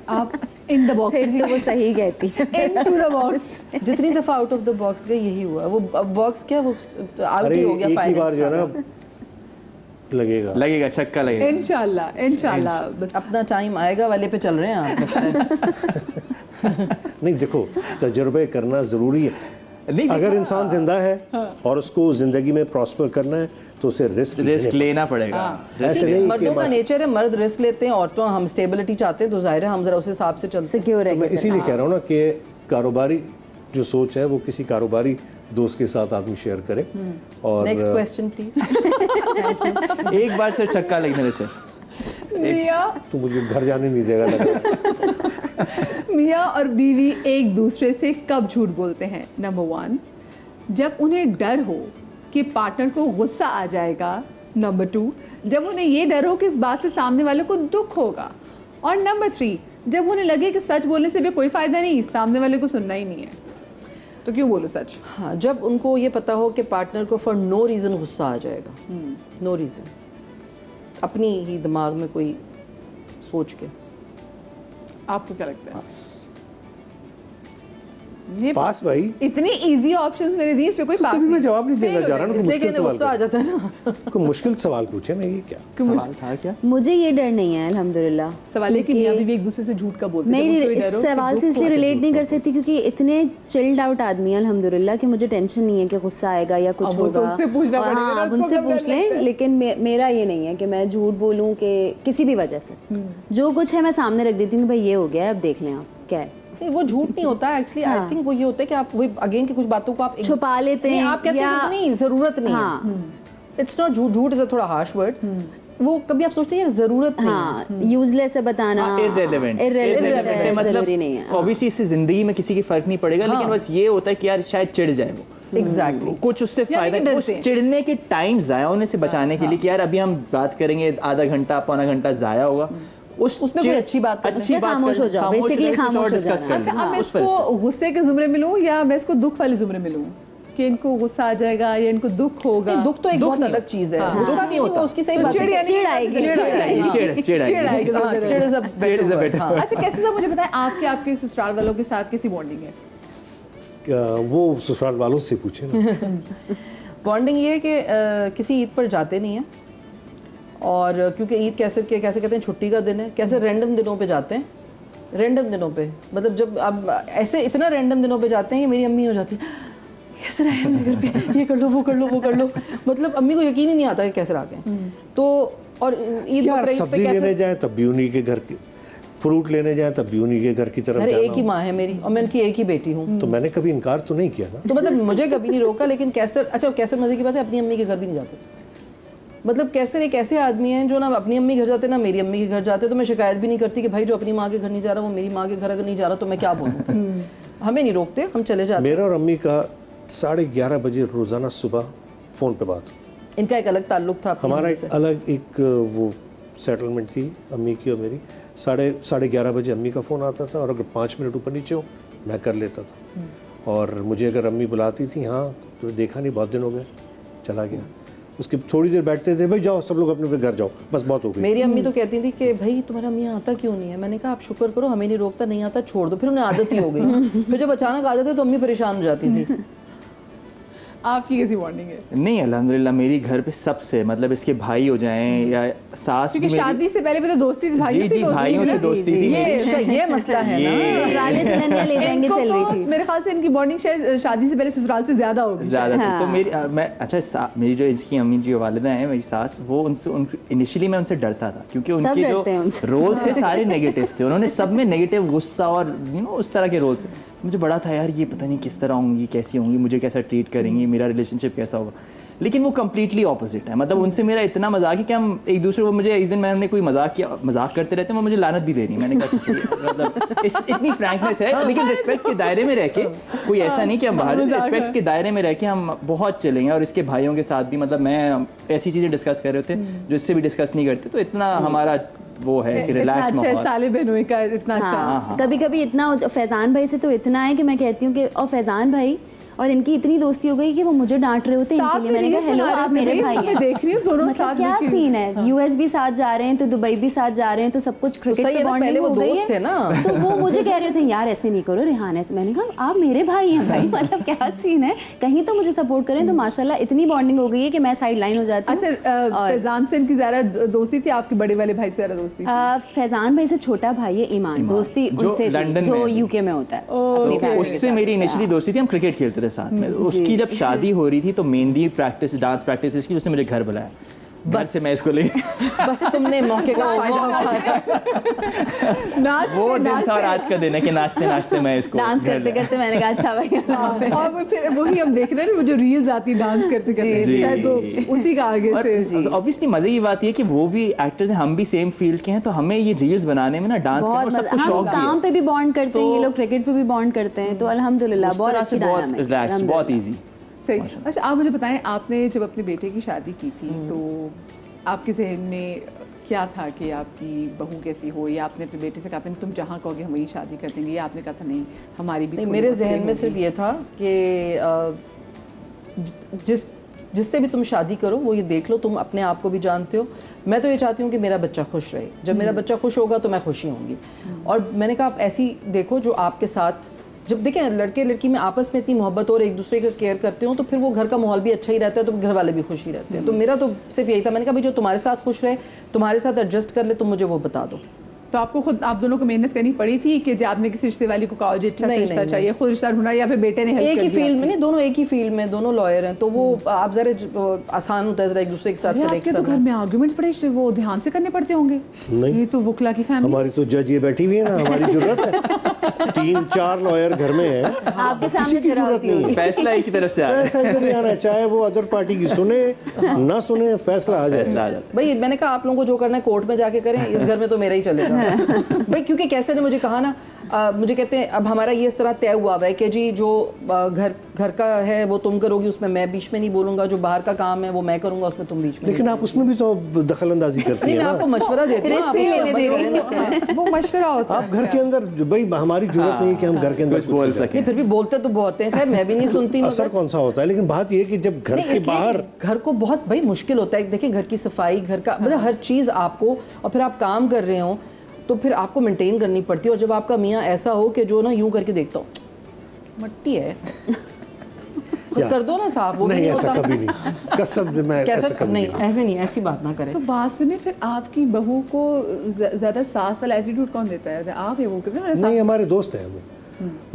A: आप इन द बॉक्स
B: फिर तो वो सही कहती है।
A: Into the box.
C: जितनी दफ़ा आउट ऑफ द बॉक्स गए यही हुआ। वो बॉक्स क्या, वो आउट
D: अरे
C: ही हो गया।
D: एक ही बार जो है
C: फाइनेंस
D: ना लगेगा
E: छक्का लगेगा।
A: इंशाल्लाह
C: अपना टाइम आएगा वाले पे चल रहे हैं आप लगता है।
D: नहीं देखो, तजुर्बे करना ज़रूरी है।
E: नहीं,
D: अगर इंसान जिंदा है और उसको ज़िंदगी में प्रॉस्पर करना है तो उसे रिस्क
E: लेना पड़ेगा।
D: ऐसे नहीं कि
C: मर्दों का
D: बस-
C: नेचर है, मर्द रिस्क लेते हैं, औरतों हम स्टेबिलिटी चाहते हैं, तो जाहिर है हम जरा उस हिसाब से चलते हैं।
B: सिक्योर
D: तो
B: है।
D: मैं इसीलिए कह रहा हूँ ना कि कारोबारी जो सोच है वो किसी कारोबारी दोस्त के साथ आदमी शेयर करे। और
C: नेक्स्ट क्वेश्चन प्लीज।
E: एक बार सिर्फ छक्का लगने दे सर।
A: मियाँ
D: तो मुझे घर जाने नहीं देगा लग रहा है।
A: मियाँ और बीवी एक दूसरे से कब झूठ बोलते हैं? नंबर 1, जब उन्हें डर हो कि पार्टनर को गुस्सा आ जाएगा। नंबर 2, जब उन्हें ये डर हो कि इस बात से सामने वाले को दुख होगा। और नंबर 3, जब उन्हें लगे कि सच बोलने से भी कोई फायदा नहीं, सामने वाले को सुनना ही नहीं है, तो क्यों बोलो सच?
C: हाँ, जब उनको ये पता हो कि पार्टनर को फॉर नो रीज़न गुस्सा आ जाएगा, नो रीज़न, अपनी ही दिमाग में कोई सोच के।
A: आपको क्या लगता है? ये
D: पास भाई,
A: इतनी इजी ऑप्शंस मैंने दी, इसमें कोई बात
D: तभी मैं
A: नहीं।
D: जवाब नहीं देना चाह रहा ना। कोई
C: इसलिए कि
D: मुश्किल
C: गुस्सा आ
D: सवाल
C: जाता है ना।
D: कोई मुश्किल सवाल पूछे ना, ये क्या
E: सवाल था क्या?
B: मुझे ये डर नहीं है अल्हम्दुलिल्लाह।
A: सवाल है कि
B: क्योंकि
A: मियाँ बीवी एक दूसरे से झूठ का बोलते हैं।
B: मैं
A: जब उनको ये
B: इस
A: डर हो कि
B: सवाल
A: दुख
B: से इसलिए
A: हो।
B: रिलेट नहीं कर सकती क्योंकि इतने चिल्ड आउट आदमी है अल्हम्दुलिल्लाह कि मुझे टेंशन नहीं है कि गुस्सा आएगा या कुछ
A: अब वो तो
B: होगा।
A: उससे पूछना
B: और
A: पड़ेगा
B: हाँ,
A: ना,
B: आप
A: उसको
B: उनसे
A: कब
B: पूछ
A: डर लगता
B: लें,
A: है?
B: लेकिन मेरा ये नहीं है कि मैं झूठ बोलूँ कि किसी भी वजह से जो कुछ है मैं सामने रख देती हूँ कि भाई ये हो गया है, अब देख लें आप क्या है।
C: नहीं, वो झूठ नहीं होता एक्चुअली। आई थिंक वो ये होता है कि आप वही अगेन की कुछ बातों को आप
B: छुपा लेते
C: नहीं,
B: हैं
C: आप कहते हैं
B: या-
C: कि नहीं जरूरत नहीं है।
B: हाँ।
C: इट्स नॉट झूठ, झूठ इज अ थोड़ा हार्श वर्ड। वो कभी आप सोचते हैं यार जरूरत नहीं है।
B: हाँ, यूजलेस है बताना,
E: irrelevant
B: जरूरी नहीं है।
E: ऑब्वियसली इससे जिंदगी में किसी की फर्क नहीं पड़ेगा, लेकिन बस ये होता है कि यार शायद चिढ़ जाए वो।
C: एग्जैक्टली।
E: कुछ उससे
A: यानी
E: फायदा
A: कि
E: उस
A: डरते हैं।
E: चिढ़ने के टाइम जाया होने से बचाने के लिए कि यार अभी हम बात करेंगे, आधा घंटा पौना घंटा जाया होगा, उसमें
C: कोई अच्छी बात करनी
E: अच्छी
B: है।
E: बात
B: खामोश हो
E: करनी-
B: जाओ,
E: खामोश
B: basically
E: रहे, कुछ और
B: खामोश हो
E: discuss
B: जाना।
E: कर
A: अच्छा,
E: लेना,
A: अब मैं
E: उस वजह से।
A: इसको गुस्से के जुमरे में लूं या मैं इसको दुख वाले जुमरे में लूं कि इनको गुस्सा आ जाएगा या इनको दुख होगा?
C: दुख तो एक बहुत अलग चीज है। गुस्सा नहीं होता, उसकी सही बात है।
B: चिढ़ आएगी।
A: चिढ़ आएगी।
E: चिढ़ आएगी।
C: हाँ,
A: चिढ़
C: चिढ़ is a better word, हाँ।
A: अच्छा, कैसे साहब मुझे बताएं, आपके ससुराल वालों के साथ कैसी बॉन्डिंग है?
D: वो ससुराल वालों से पूछे ना।
C: बॉन्डिंग ये है कि किसी ईद पर जाते नहीं हैं, और क्योंकि ईद कैसे कहते हैं छुट्टी का दिन है, कैसे रैंडम दिनों पे जाते हैं। रैंडम दिनों पे मतलब जब अब ऐसे इतना रैंडम दिनों पे जाते हैं कि मेरी अम्मी हो जाती है कैसे रहे मेरे घर पे, ये कर लो वो कर लो वो कर लो, मतलब अम्मी को यकीन ही नहीं आता कि कैसे आ गए। तो और ईद
D: यार
C: बकरीद पे
D: सब्जी लेने
C: कैसे,
D: जाए तब भी उन्हीं के घर की, फ्रूट लेने जाए तब भी उन्हीं के घर की तरफ
C: अरे
D: जाना
C: एक ही
D: हो।
C: माँ है मेरी और मैं उनकी एक ही बेटी हूँ।
D: तो मैंने कभी इनकार तो नहीं किया ना।
C: तो मतलब मुझे कभी नहीं रोका, लेकिन कैसर, अच्छा कैसर मजे की बात है, अपनी अम्मी के घर भी नहीं जाते थे। मतलब कैसर एक ऐसे आदमी हैं जो ना अपनी अम्मी घर जाते ना मेरी अम्मी के घर जाते, तो मैं शिकायत भी नहीं करती कि भाई जो अपनी माँ के घर नहीं जा रहा वो मेरी माँ के घर अगर नहीं जा रहा तो मैं क्या बोलूँ। हमें नहीं रोकते, हम चले जाते।
D: मेरा और अम्मी का 11:30 बजे रोजाना सुबह फोन पे बात।
C: इनका एक अलग ताल्लुक था अपनी
D: हमारा
C: अम्मी
D: एक
C: से।
D: अलग एक वो सेटलमेंट थी अम्मी की और मेरी। 11:30 बजे अम्मी का फ़ोन आता था और अगर 5 मिनट ऊपर नीचे हो मैं कर लेता था। और मुझे अगर अम्मी बुलाती थी, हाँ तो देखा नहीं बहुत दिन हो गए, चला गया। उसके थोड़ी देर बैठते थे, भाई जाओ सब लोग अपने अपने घर जाओ, बस बहुत हो गई।
C: मेरी अम्मी तो कहती थी कि भाई तुम्हारा अम्मी आता क्यों नहीं है। मैंने कहा आप शुक्र करो, हमें नहीं रोकता, नहीं आता छोड़ दो। फिर उन्हें आदत ही हो गई। फिर जब अचानक आ जाते तो अम्मी परेशान हो जाती थी।
A: आपकी कैसी बॉन्डिंग है?
E: नहीं अल्हम्दुलिल्लाह मेरी घर पे सबसे मतलब इसके भाई हो जाएं या सास
A: क्योंकि
E: भी मेरी-
A: शादी से पहले भी तो दोस्ती थी, भाइयों
E: जी
A: से
E: जी भाइयों से दोस्ती थी मेरी।
C: ये मसला है ना।
B: ससुराले दुल्हनिया ले जाएंगे
A: इनको
B: चल रही
A: तो
B: थी।
A: मेरे ख्याल से इनकी बॉन्डिंग शायद शादी से पहले ससुराल से ज्यादा होगी।
E: ज़्यादा थी।
B: हाँ।
E: तो मेरी मैं अच्छा मेरी जो इसकी अम्मी जी वालिदा हैं, मेरी सास, वो उनसे इनिशियली मैं उनसे डरता था क्योंकि उनके जो
B: डरते हैं उनसे।
E: रोल से सारे नेगेटिव थे। उन्होंने सब में नेगेटिव गुस्सा और उस तरह के रोल्स। मुझे बड़ा था यार ये पता नहीं किस तरह होंगी, कैसी होंगी, मुझे कैसा ट्रीट करेंगी, मेरा रिलेशनशिप कैसा होगा। लेकिन वो कम्प्लीटली ऑपोजिट है। मतलब उनसे मेरा इतना मजाक है कि हम एक दूसरे को, मुझे इस दिन मैंने कोई मजाक करते रहते हैं, वो मुझे लानत भी दे रही है। मैंने कहा अच्छा मतलब इतनी फ्रैंकनेस है, लेकिन रिस्पेक्ट के दायरे में रह के, कोई ऐसा नहीं कि हम बाहर, रिस्पेक्ट के दायरे में रह के हम बहुत चलेंगे। और इसके भाइयों के साथ भी मतलब मैं ऐसी चीज़ें डिस्कस कर रहे होते जो इससे भी डिस्कस नहीं करते। तो इतना हमारा वो है कि
A: इतना
E: रिलैक्स
A: अच्छा है,
E: माहौल।
A: साले बहनोई का इतना अच्छा।
B: हाँ, कभी कभी इतना फैजान भाई से तो इतना है कि मैं कहती हूँ कि और फैजान भाई और इनकी इतनी दोस्ती हो गई कि वो मुझे डांट रहे होते हैं
A: साथ
B: इनके लिए।
A: में
B: मैंने
A: रील्स
B: कहा हेलो
A: बना रहे
B: आप
A: थे
B: मेरे
A: भाई,
B: भाई
A: मैं
B: हैं।
A: देख रही हूँ दोनों
B: मतलब
A: साथ
B: क्या
A: में
B: सीन है, यूएस भी साथ जा रहे हैं तो दुबई भी साथ जा रहे हैं, तो सब कुछ क्रिकेट
C: सही
B: पे
C: है ना,
B: बॉन्डिंग
C: पहले वो
B: हो गई
C: दोस्त
B: है।
C: थे ना।
B: तो वो मुझे कह रहे थे यार ऐसे नहीं करो रेहान ऐसे। मैंने कहा आप मेरे भाई हैं भाई, मतलब क्या सीन है, कहीं तो मुझे सपोर्ट करें। तो माशाल्लाह इतनी बॉन्डिंग हो गई है कि मैं साइड लाइन हो जाती हूँ।
A: अच्छा, फैजान से इनकी ज़्यादा दोस्ती थी, आपके बड़े वाले भाई से ज़्यादा दोस्ती थी?
B: फैजान भाई से छोटा भाई है ईमान, दोस्ती
E: जो
B: उनसे
E: लंदन
B: जो
E: में
B: यूके में होता है अपनी family के
E: उससे
B: साथ।
E: मेरी इनिशियली दोस्ती थी, हम क्रिकेट खेलते थे साथ में। उसकी जब शादी हो रही थी तो मेहंदी प्रैक्टिस, डांस प्रैक्टिस की, उसने मुझे घर बुलाया। घर से मैं इसको ले
C: बस तुमने मौके का फायदा उठाया।
E: वो दिन था और आज का दिन है कि नाचते नाचते मैं इसको
B: डांस
E: घर
B: करते
E: लाया।
B: करते मैंने कहा अच्छा भाई।
A: और वो फिर वही हम देख रहे हैं वो जो रील्स आती डांस करते करते,
E: जी।
A: शायद वो उसी का आगे से।
E: ऑब्वियसली मजे की बात ये है कि वो भी एक्टर्स हैं, हम भी सेम फील्ड के हैं, तो हमें ये रील्स बनाने में ना, डांस करने में
B: बहुत
E: सबको
B: मजा,
E: शौक
B: हम
E: भी
B: काम
E: है।
B: पे भी बॉन्ड करते हैं,
E: तो-
B: ये लोग क्रिकेट पे भी बॉन्ड करते हैं, तो अल्हम्दुलिल्लाह
E: उस
B: बहुत
E: तरह
B: अच्छी
E: से बहुत
B: dynamics,
E: रिलैक्स, बहुत
B: अल्हम्दुलिल्लाह।
E: इजी।
A: सही। अच्छा, आप मुझे बताएं, आपने जब अपने बेटे की शादी की थी तो आपके जहन में क्या था कि आपकी बहू कैसी हो, या आपने अपने बेटे से कहा था तुम जहाँ कहोगे हम वही शादी कर देंगे, या आपने कहा था नहीं हमारी भी
C: नहीं,
A: थोड़ी
C: मेरे
A: बहुत
C: जहन
A: सही
C: में
A: होगी?
C: सिर्फ ये था कि जिससे भी तुम शादी करो वो ये देख लो तुम अपने आप को भी जानते हो। मैं तो ये चाहती हूँ कि मेरा बच्चा खुश रहे, जब मेरा बच्चा खुश होगा तो मैं खुशी होंगी। और मैंने कहा आप ऐसी देखो जो आपके साथ, जब देखें लड़के लड़की में आपस में इतनी मोहब्बत और एक दूसरे का केयर करते हो तो फिर वो घर का माहौल भी अच्छा ही रहता है, तो घर वाले भी खुश ही रहते हैं। तो मेरा तो सिर्फ यही था, मैंने कहा भाई जो तुम्हारे साथ खुश रहे, तुम्हारे साथ एडजस्ट कर ले, तुम मुझे वो बता दो।
A: तो आपको खुद, आप दोनों को मेहनत करनी पड़ी थी कि जब आपने किसी रिश्ते वाली को कहा जी अच्छा
C: नहीं,
A: रिश्ता
C: नहीं,
A: चाहिए, खुद रिश्ता ढूंढा, या फिर बेटे ने हेल्प
C: एक
A: कर
C: ही
A: दिया
C: फील्ड में
A: आपकी?
C: नहीं, दोनों एक ही फील्ड में, दोनों लॉयर हैं, तो वो आप जरा आसान होता है जरा एक दूसरे के साथ
A: अरे,
C: कनेक्ट
A: आपके तो घर
C: करना।
A: में आर्गुमेंट्स बड़े वो ध्यान से करने पड़ते होंगे।
D: नहीं।
A: ये तो वकला की फैमिली।
D: हमारी तो जज ये बैठी हुई है ना, हमारी जरूरत है। 3-4 लॉयर घर में है,
B: आपके
D: किसी
B: सामने
D: की
B: जरा
D: जरूरत
B: होती
D: नहीं है।
B: होगी।
E: फैसला एक ही तरफ से आ रहा है।
D: फैसला इधर ही आना है, चाहे वो अदर पार्टी की सुने ना सुने, फैसला आ
E: फैसला
D: जाए।
E: आ जाता
C: भाई मैंने कहा आप लोगों को जो करना है कोर्ट में जाके करें, इस घर में तो मेरा ही चलेगा। भाई क्योंकि कैसे ने मुझे कहा ना, मुझे कहते हैं अब हमारा ये इस तरह तय हुआ है कि जी जो घर का है वो तुम करोगी, उसमें मैं बीच में नहीं बोलूंगा, जो बाहर का काम है वो मैं करूंगा, उसमें तुम बीच में
D: लेकिन
C: नहीं
D: आप उसमें भी तो दखल अंदाजी करती
C: नहीं,
D: है
C: मैं
D: ना।
C: आपको मशवरा देती हूँ, आप
A: रिश्ते
C: उसको
A: लेने
C: अमल
A: देने
C: करें तो क्या है।
A: वो मशवरा होता है।
D: आप घर के अंदर, भाई हमारी जरूरत नहीं है कि हम घर के अंदर
E: कुछ बोल
D: भी करें।
E: सके।
C: नहीं, फिर भी बोलते तो बहुत हैं, खैर मैं भी नहीं सुनती
D: असर
C: मगर
D: कौन सा होता है, लेकिन बात ये है कि जब घर
C: नहीं,
D: के
C: इसलिए
D: बाहर
C: कि घर को बहुत भाई मुश्किल होता है। देखिए घर की सफाई, घर का मतलब हर चीज़ आपको, और फिर आप काम कर रहे हो तो फिर आपको मेंटेन करनी पड़ती है। और जब आपका मियाँ ऐसा हो कि जो ना यूं करके देखता हूँ मट्टी है खुद कर दो ना साफ, वो भी
D: नहीं,
C: नहीं
D: ऐसा
C: होता।
D: कभी नहीं, कसम से मैं ऐसा
C: कैसा
D: कभी
C: नहीं,
D: नहीं।
C: ऐसे नहीं, ऐसी बात ना करें।
A: तो बात सुनिए, फिर आपकी बहू को ज्यादा सास वाला एटीट्यूड कौन देता है, आप या वो? क्योंकि
D: नहीं, हमारे दोस्त हैं वो।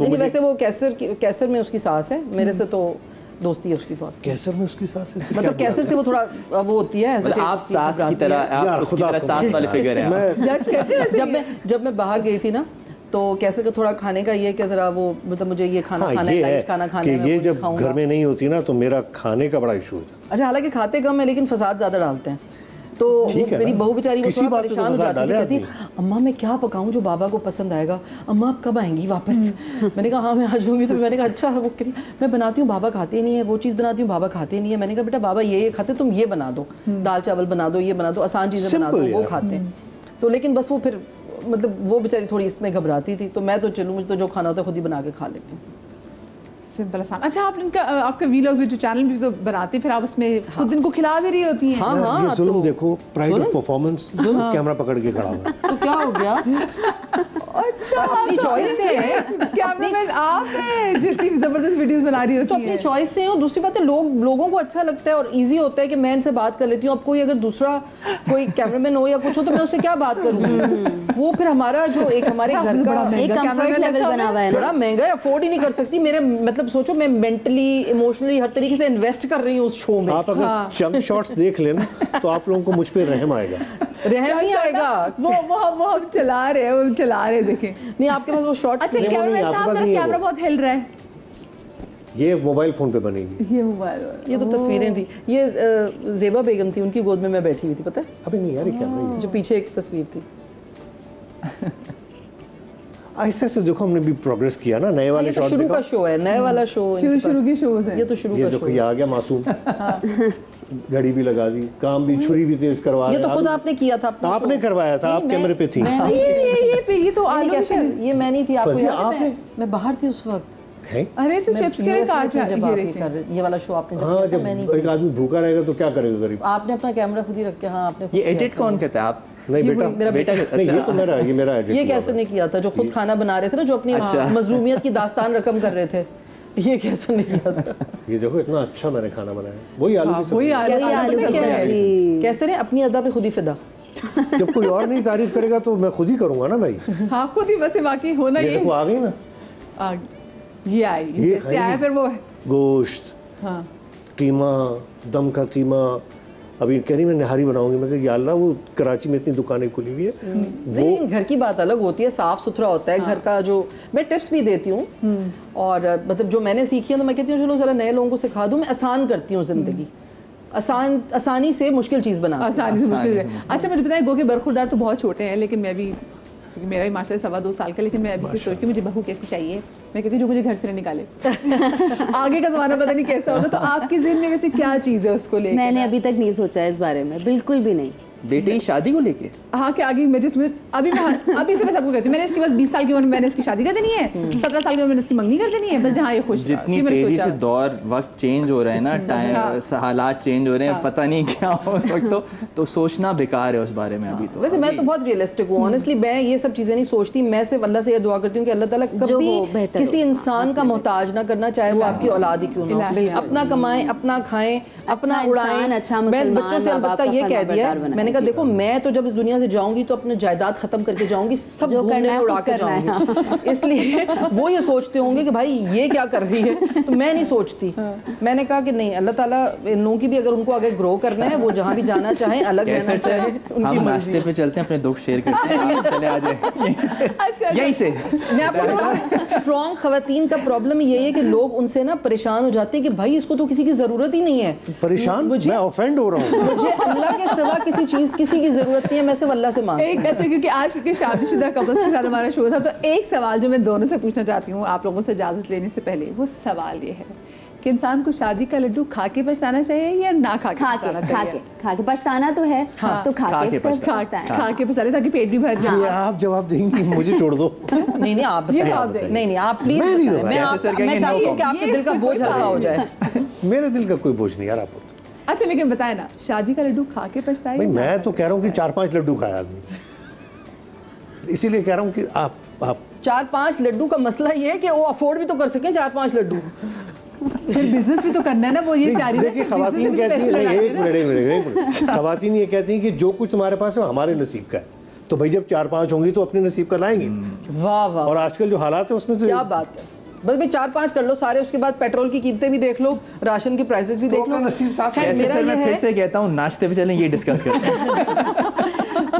C: नहीं, वैसे वो कैसर में उसकी सास है, मेरे से तो दोस्ती है उसकी बहुत।
D: कैसर में उसकी सास है,
C: मतलब कैसर से वो थोड़ा वो होती है,
E: मतलब आप सास की तरह,
D: यार,
E: आप उसकी
D: खुदा
E: तरह
D: को
E: सास वाले फिगर हैं।
D: मैं
A: जज करते हैं वैसे
C: जब मैं बाहर गई थी ना तो कैसर का थोड़ा खाने का ये कि जरा वो मतलब मुझे ये खाना
D: हाँ,
C: खाना
D: ये
C: है,
D: है
C: लाइट खाना खाना
D: कि
C: है, मैं
D: ये
C: वो
D: जब
C: खाऊंगा।
D: घर में नहीं होती ना तो मेरा खाने का बड़ा इशू हो जाता
C: अच्छा, हालांकि खाते कम है लेकिन फसाद ज्यादा डालते हैं। तो
D: ठीक है
C: मेरी
D: ना।
C: बहू बेचारी वो
D: किसी
C: थोड़ा
D: बात पे तो
C: परेशान हो
D: फसाद
C: जाती थी,
D: डाले
C: कहती
D: आदमी।
C: अम्मा मैं क्या पकाऊं जो बाबा को पसंद आएगा, अम्मा आप कब आएंगी वापस? मैंने कहा हाँ मैं आ जाऊंगी। तो मैंने कहा अच्छा, वो कह रही मैं बनाती हूँ बाबा खाते नहीं है, वो चीज़ बनाती हूँ बाबा खाते नहीं है। मैंने कहा बेटा बाबा ये खाते, तुम ये बना दो, दाल चावल बना दो, ये बना दो, आसान चीज़ें बना दो,
D: Simple
C: वो
D: यार।
C: खाते हैं। तो लेकिन बस वो फिर मतलब वो बेचारी थोड़ी इसमें घबराती थी, तो मैं तो चलूँ, मुझे तो जो खाना होता है खुद ही बना के खा लेती हूँ।
A: सिंपल आसान। अच्छा, आप इनका आपका वीलॉग भी जो चैनल भी तो बनाते, फिर आप उसमें खुद इनको खिला भी रही होती हैं।
C: हाँ
D: है।
C: हाँ,
D: ये जुल्म
C: तो
D: देखो, प्राइड ऑफ
C: जुल्म?
D: परफॉर्मेंस, कैमरा पकड़ के खड़ा हुआ है।
C: तो क्या हो गया?
A: अच्छा,
C: अपनी चॉइस से है,
A: कैमरामैन आप हैं जो इतनी जबरदस्त वीडियोस बना रही
C: तो
A: होती
C: अपनी
A: हैं।
C: चॉइस से हो। दूसरी बात है लोगों को अच्छा लगता है और इजी होता है कि मैं इनसे बात कर लेती हूँ। अब कोई अगर दूसरा कोई कैमरामैन हो या कुछ हो तो मैं उससे क्या बात करूँगी? वो फिर हमारा जो एक हमारे घर का
B: एक कंफर्ट लेवल बना हुआ है ना।
C: बड़ा महंगा है, अफोर्ड ही नहीं कर सकती। मेरे मतलब सोचो मैं मेंटली इमोशनली हर तरीके से इन्वेस्ट कर रही हूँ उस शो में।
D: आप अगर चंक शॉट्स देख लेना तो आप लोगों को मुझ पे रहम आएगा।
C: रहम नहीं आएगा।
A: वो हम चला रहे हैं, वो चला रहे हैं, देखें।
C: नहीं, आपके पास वो शॉर्ट्स
A: अच्छा,
D: नहीं, वो नहीं,
A: कैमरामैन
D: आपके
A: साहब
D: पास
A: मेरा
D: नहीं है
A: कैमरा
D: वो।
A: बहुत हिल रहा है।
D: ये मोबाइल फोन पे बनेगी।
A: ये मोबाइल
C: ये तो तस्वीरें थी, ये ज़ेबा बेगम थी, उनकी गोद में मैं बैठी हुई थी, पता है?
D: अभी नहीं यार, ये कैमरा ही
C: जो पीछे एक तस्वीर थी।
D: है। ऐसे ऐसे देखो, हमने भी प्रोग्रेस किया ना, नए वाले
C: ये तो
D: शॉट
C: शुरू का
D: देखो।
C: शो है, नए वाला शो।
A: शुरू के शोज हैं।
C: ये तो शुरू
D: ये
C: का शो
D: देखो,
C: है।
D: ये आ गया मासूम। घड़ी भी लगा दी, काम भी, छुरी भी तेज करवा
C: ये
D: रहे
C: तो खुद
D: हैं।
C: आपने किया था अपना
D: आपने
C: शो।
D: करवाया था,
C: नहीं,
D: आप
C: मैं-
D: कैमरे पे थी।
C: मैं नहीं
A: ये तो
C: नहीं,
A: आलू
C: कैसे? ये मैं नहीं थी, आपको
D: फजिया,
C: याद है?
D: आपने-
C: मैं बाहर थी उस वक्त।
D: है।
A: अरे तो
C: मैं
A: चिप्स के
C: US में
A: काट
C: थी जब
A: ये
C: आप ये
A: देखें।
C: कर रहे, ये वाला शो आपने जब
D: हाँ,
C: किया था,
D: जब
C: मैं नहीं
D: एक आदमी भूखा रहेगा तो क्या करेगा गरीब?
C: आपने अपना कैमरा खुद ही रख के, हाँ आपने खुद
E: ये
C: किया
E: एडिट
C: था।
E: कौन करता है? आप?
D: नहीं
C: ये
D: बेटा,
C: मेरा
E: बेटा
D: नहीं ये तो मेरा edit
C: ये
D: हुआ
C: कैसे
D: है।
C: नहीं किया था? जो खुद खाना बना रहे थे ना, जो अपनी मजलूमियत की दास्तान रकम कर रहे थे, ये कैसे नहीं किया था?
D: ये देखो इतना अच्छा मैंने खाना बनाया, वही आलू की
A: वही
D: सब्जी।
A: आलू
C: कैसे
B: आलू
C: पता है
B: की
C: क्या है?
B: सब्जी।
C: कैसे रे अपनी अदा पे खुद ही फिदा।
D: जब कोई और नहीं तारीफ करेगा तो मैं खुद ही करूंगा ना भाई।
A: हाँ खुद ही बस बाकी होना
D: ये
A: ये
D: देखो आ गई ना,
A: ये आई
D: ये
A: जैसे आया फिर वो
D: गोश्त,
A: हाँ
D: कीमा, दम का कीमा। अभी कह रही मैं निहारी बनाऊंगी, मैं कहा या अल्लाह वो कराची में इतनी दुकानें खुली हुई है।
C: नहीं, घर की बात अलग होती है, साफ सुथरा होता है घर का। जो मैं टिप्स भी देती हूँ और मतलब जो मैंने सीखी है तो मैं कहती हूँ चलो जरा नए लोगों को सिखा दूँ। मैं आसान करती हूँ जिंदगी, आसानी से मुश्किल चीज़ बना।
A: आसानी से मुश्किल है। अच्छा मुझे पता है गो के बरखुरदार तो बहुत छोटे हैं, लेकिन मैं भी, क्योंकि मेरा भी माशाल्लाह 2.25 साल का, लेकिन मैं अभी से सोचती हूँ मुझे बहू कैसी चाहिए। मैं कहती हूँ जो मुझे घर से नहीं निकाले। आगे का ज़माना पता नहीं कैसा होगा। तो आपकी ज़हन में वैसे क्या चीज़ है उसको लेकर?
B: मैंने अभी तक नहीं सोचा है इस बारे में, बिल्कुल भी नहीं।
E: बेटे की शादी को लेके?
A: हाँ कि आगे मैं जिसमें अभी से मैं सबको कहती हूँ, मैंने इसकी बस 20 साल की उम्र में मैंने इसकी शादी कर देनी है, 17 साल की उम्र में इसकी मंगनी कर देनी है, बस जहाँ ये खुश था।
E: जितनी
A: ये मैंने
E: तेजी
A: सोचा।
E: से दौर वक्त चेंज हो रहा है ना, टाइम हालात चेंज हो रहे हैं, पता नहीं क्या हो उस वक्त। तो सोचना बेकार है उस बारे में अभी तो।
C: वैसे मैं तो बहुत रियलिस्टिक हूँ ऑनेस्टली। मैं ये सब चीज़ें नहीं सोचती। मैं सिर्फ अल्लाह से ये दुआ करती हूँ कि अल्लाह ताला
B: जो
C: कभी
B: हो बेहतर
C: किसी
B: हो।
C: इंसान का मोहताज ना करना, चाहे वो आपकी औलाद ही क्यों ना हो। अपना कमाएं, अपना खाएं, अपना
B: इंसान,
C: उड़ाएं।
B: अच्छा
C: मैं
B: मुसलमान,
C: बच्चों से
B: माँ-बाप
C: अलबत्ता
B: का
C: ये कह दिया
B: फर्माबरदार
C: है, मैंने कहा देखो मैं तो जब इस दुनिया से जाऊंगी तो अपने जायदाद खत्म करके जाऊंगी, सब
B: जो
C: घूमने
B: करना
C: में
B: है
C: उड़ा
B: खुद
C: के
B: करना है।
C: जाऊंगी। इसलिए वो ये सोचते होंगे कि भाई ये क्या कर रही है, तो मैं नहीं सोचती। मैंने कहा कि नहीं, अल्लाह ताला इन लोगों की भी अगर उनको आगे ग्रो करना है, वो जहाँ भी जाना चाहें, अलग रहना
E: कैसे
C: चाहें,
E: हम
C: उनकी मर्जी
E: नाश्ते
C: है।
E: पे चलते हैं, अपने दुख शेयर करते हैं। आप चले आ जाए
A: अच्छा
E: यहीं से।
C: मैं आपको बताऊं, स्ट्रॉन्ग खवातीन का प्रॉब्लम यही है कि लोग उनसे ना परेशान हो जाते हैं कि भाई इसको तो किसी की जरूरत ही नहीं है।
D: परेशान, मैं ऑफेंड हो रहा हूँ।
C: मुझे अल्लाह के सिवा किसी चीज किसी की जरूरत नहीं है, मैं सिर्फ अल्लाह से मांगती हूं।
A: एक अच्छा, क्योंकि आज क्योंकि शादीशुदा कपल्स के साथ हमारा शो था, तो एक सवाल जो मैं दोनों से पूछना चाहती हूँ आप लोगों से इजाजत लेने से पहले, वो सवाल ये है कि इंसान को शादी का लड्डू खा के पछताना चाहिए या ना खा के पछताना चाहिए?
B: खा के पछताना तो है, तो खा के
A: खा के पछताना ताकि पेट भी भर जाए।
D: ये आप जवाब देंगी, मुझे छोड़ दो।
C: नहीं नहीं आप
A: ये
C: बताएं।
A: तो आप दें।
C: नहीं नहीं आप प्लीज
D: मैं नहीं
C: बताएं।
D: दूंगा।
C: मैं
E: ऐसे सर कहेंगे
C: मैं चाहती
E: no
C: हूँ कि आपके दिल का बोझ हल्का हो जाए।
D: मेरे दिल का कोई बोझ नहीं यार, आप
A: अच्छा लेकिन बताए ना, शादी का लड्डू खा के पछताए?
D: भाई मैं तो कह रहा हूँ कि 4-5 लड्डू खाया आदमी, इसीलिए कह रहा हूँ कि आप
C: 4-5 लड्डू का मसला ये है कि वो अफोर्ड भी तो कर सकें 4-5 लड्डू।
A: फिर बिजनेस भी तो करना है ना, वो ये जारी
D: देखिए खवातीन कहती है, नहीं एक मिनट, खवातीन ये कहती हैं कि जो कुछ तुम्हारे पास है वो हमारे नसीब का है, तो भाई जब 4-5 होंगी तो अपने नसीब का लाएंगी।
C: वाह वाह,
D: और आजकल जो हालात है उसमें तो
C: क्या बात है। बस भाई 4-5 कर लो सारे, उसके बाद पेट्रोल की कीमतें भी देख लो, राशन की प्राइसेस भी देख लो।
D: नसीब साथ
C: खैर,
E: ऐसे
C: मेरा
E: सर
C: ये
E: मैं फिर
C: है,
E: से कहता हूँ नाश्ते पे चलें, ये डिस्कस करते हैं।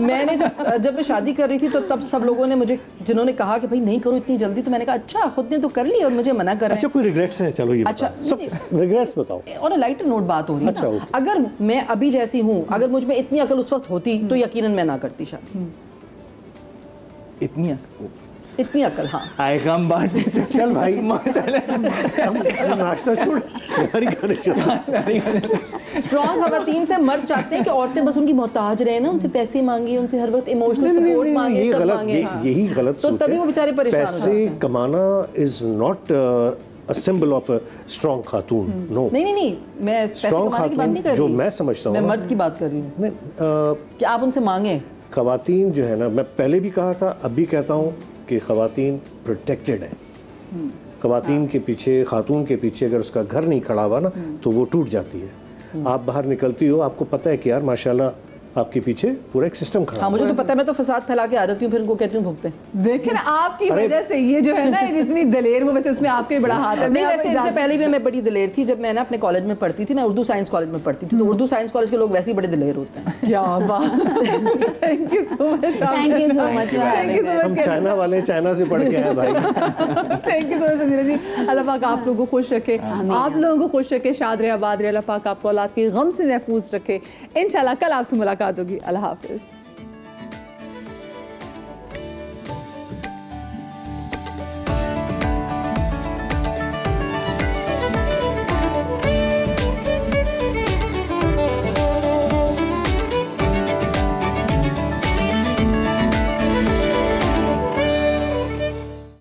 C: मैंने जब मैं शादी कर रही थी तो तब सब लोगों ने मुझे, जिन्होंने कहा कि भाई नहीं करो इतनी जल्दी, तो मैंने कहा अच्छा खुद ने तो कर ली और मुझे मना कर रहे
D: अच्छा कोई रिग्रेट्स हैं? चलो ये
C: अच्छा,
D: बताओ, सब रिग्रेट्स बताओ।
C: हैं। और लाइटर नोट बात हो रही है
D: अच्छा,
C: ना।
D: ओके।
C: अगर मैं अभी जैसी हूँ, अगर मुझ में इतनी अकल उस वक्त होती तो यकीनन मैं ना करती शादी। इतनी अकल, हाँ।
E: आए गम बांटने
D: चल भाई नाश्ता छोड़, तैयारी खाने चलो।
C: स्ट्रॉन्ग खवातीन से मर्द चाहते हैं कि औरतें बस उनकी मोहताज रहे ना, उनसे पैसे मांगे, उनसे हर वक्त इमोशनल सपोर्ट मांगे,
D: ये
C: सब
D: गलत,
C: मांगे।
D: यही गलत
C: तो
D: सोच
C: तभी
D: है।
C: वो बेचारे परेशान हो जाते
D: पैसे
C: हैं।
D: कमाना is not a symbol of a strong Khatoon, no.
C: नहीं नहीं नहीं, मैं पैसे
D: स्ट्रॉन्ग
C: कमाने की बात नहीं कर
D: खातून
C: रही,
D: जो मैं समझता हूँ
C: मैं
D: ना,
C: मर्द की बात कर रही हूँ
D: नहीं,
C: कि आप उनसे मांगे।
D: खवातीन जो है ना, मैं पहले भी कहा था, अब भी कहता हूँ कि खवातीन प्रोटेक्टेड है। खवातीन के पीछे, खातून के पीछे अगर उसका घर नहीं खड़ा हुआ ना तो वो टूट जाती है। आप बाहर निकलती हो, आपको पता है कि यार माशाल्लाह आपके पीछे पूरा एक सिस्टम खड़ा
C: हाँ
D: है।
C: मुझे तो पता है, मैं तो फसाद फैला के आ जाती हूँ, फिर उनको कहती हूँ भुगते।
A: देखे ना आपकी
D: अरे-
A: वजह से ये जो है ना इतनी दलेर, वो वैसे उसमें आपके बड़ा हाथ है।
C: नहीं
A: मैं
C: वैसे इनसे पहले भी मैं बड़ी दिलेर थी। जब मैं ना अपने कॉलेज में पढ़ती थी, मैं उर्दू साइंस कॉलेज में पढ़ती थी, तो उर्दू साइंस कॉलेज के लोग वैसे ही बड़े दिलेर होते हैं।
A: क्या बात, thank you so much,
B: thank you so much.
A: Thank you सो
D: हम
A: मच,
D: चाइना वाले, चाइना से पढ़ के आए भाई।
A: Thank you so much Nazira ji. अल्लाह पाक आप लोगों को खुश रखे, आप लोगों को खुश रखे, शाद रहे, आबाद रहे। अल्लाह पाक आपको औलाद के गम से महफूज रखे। इंशाल्लाह कल आपसे मुलाकात होगी। अल्लाह हाफिज़।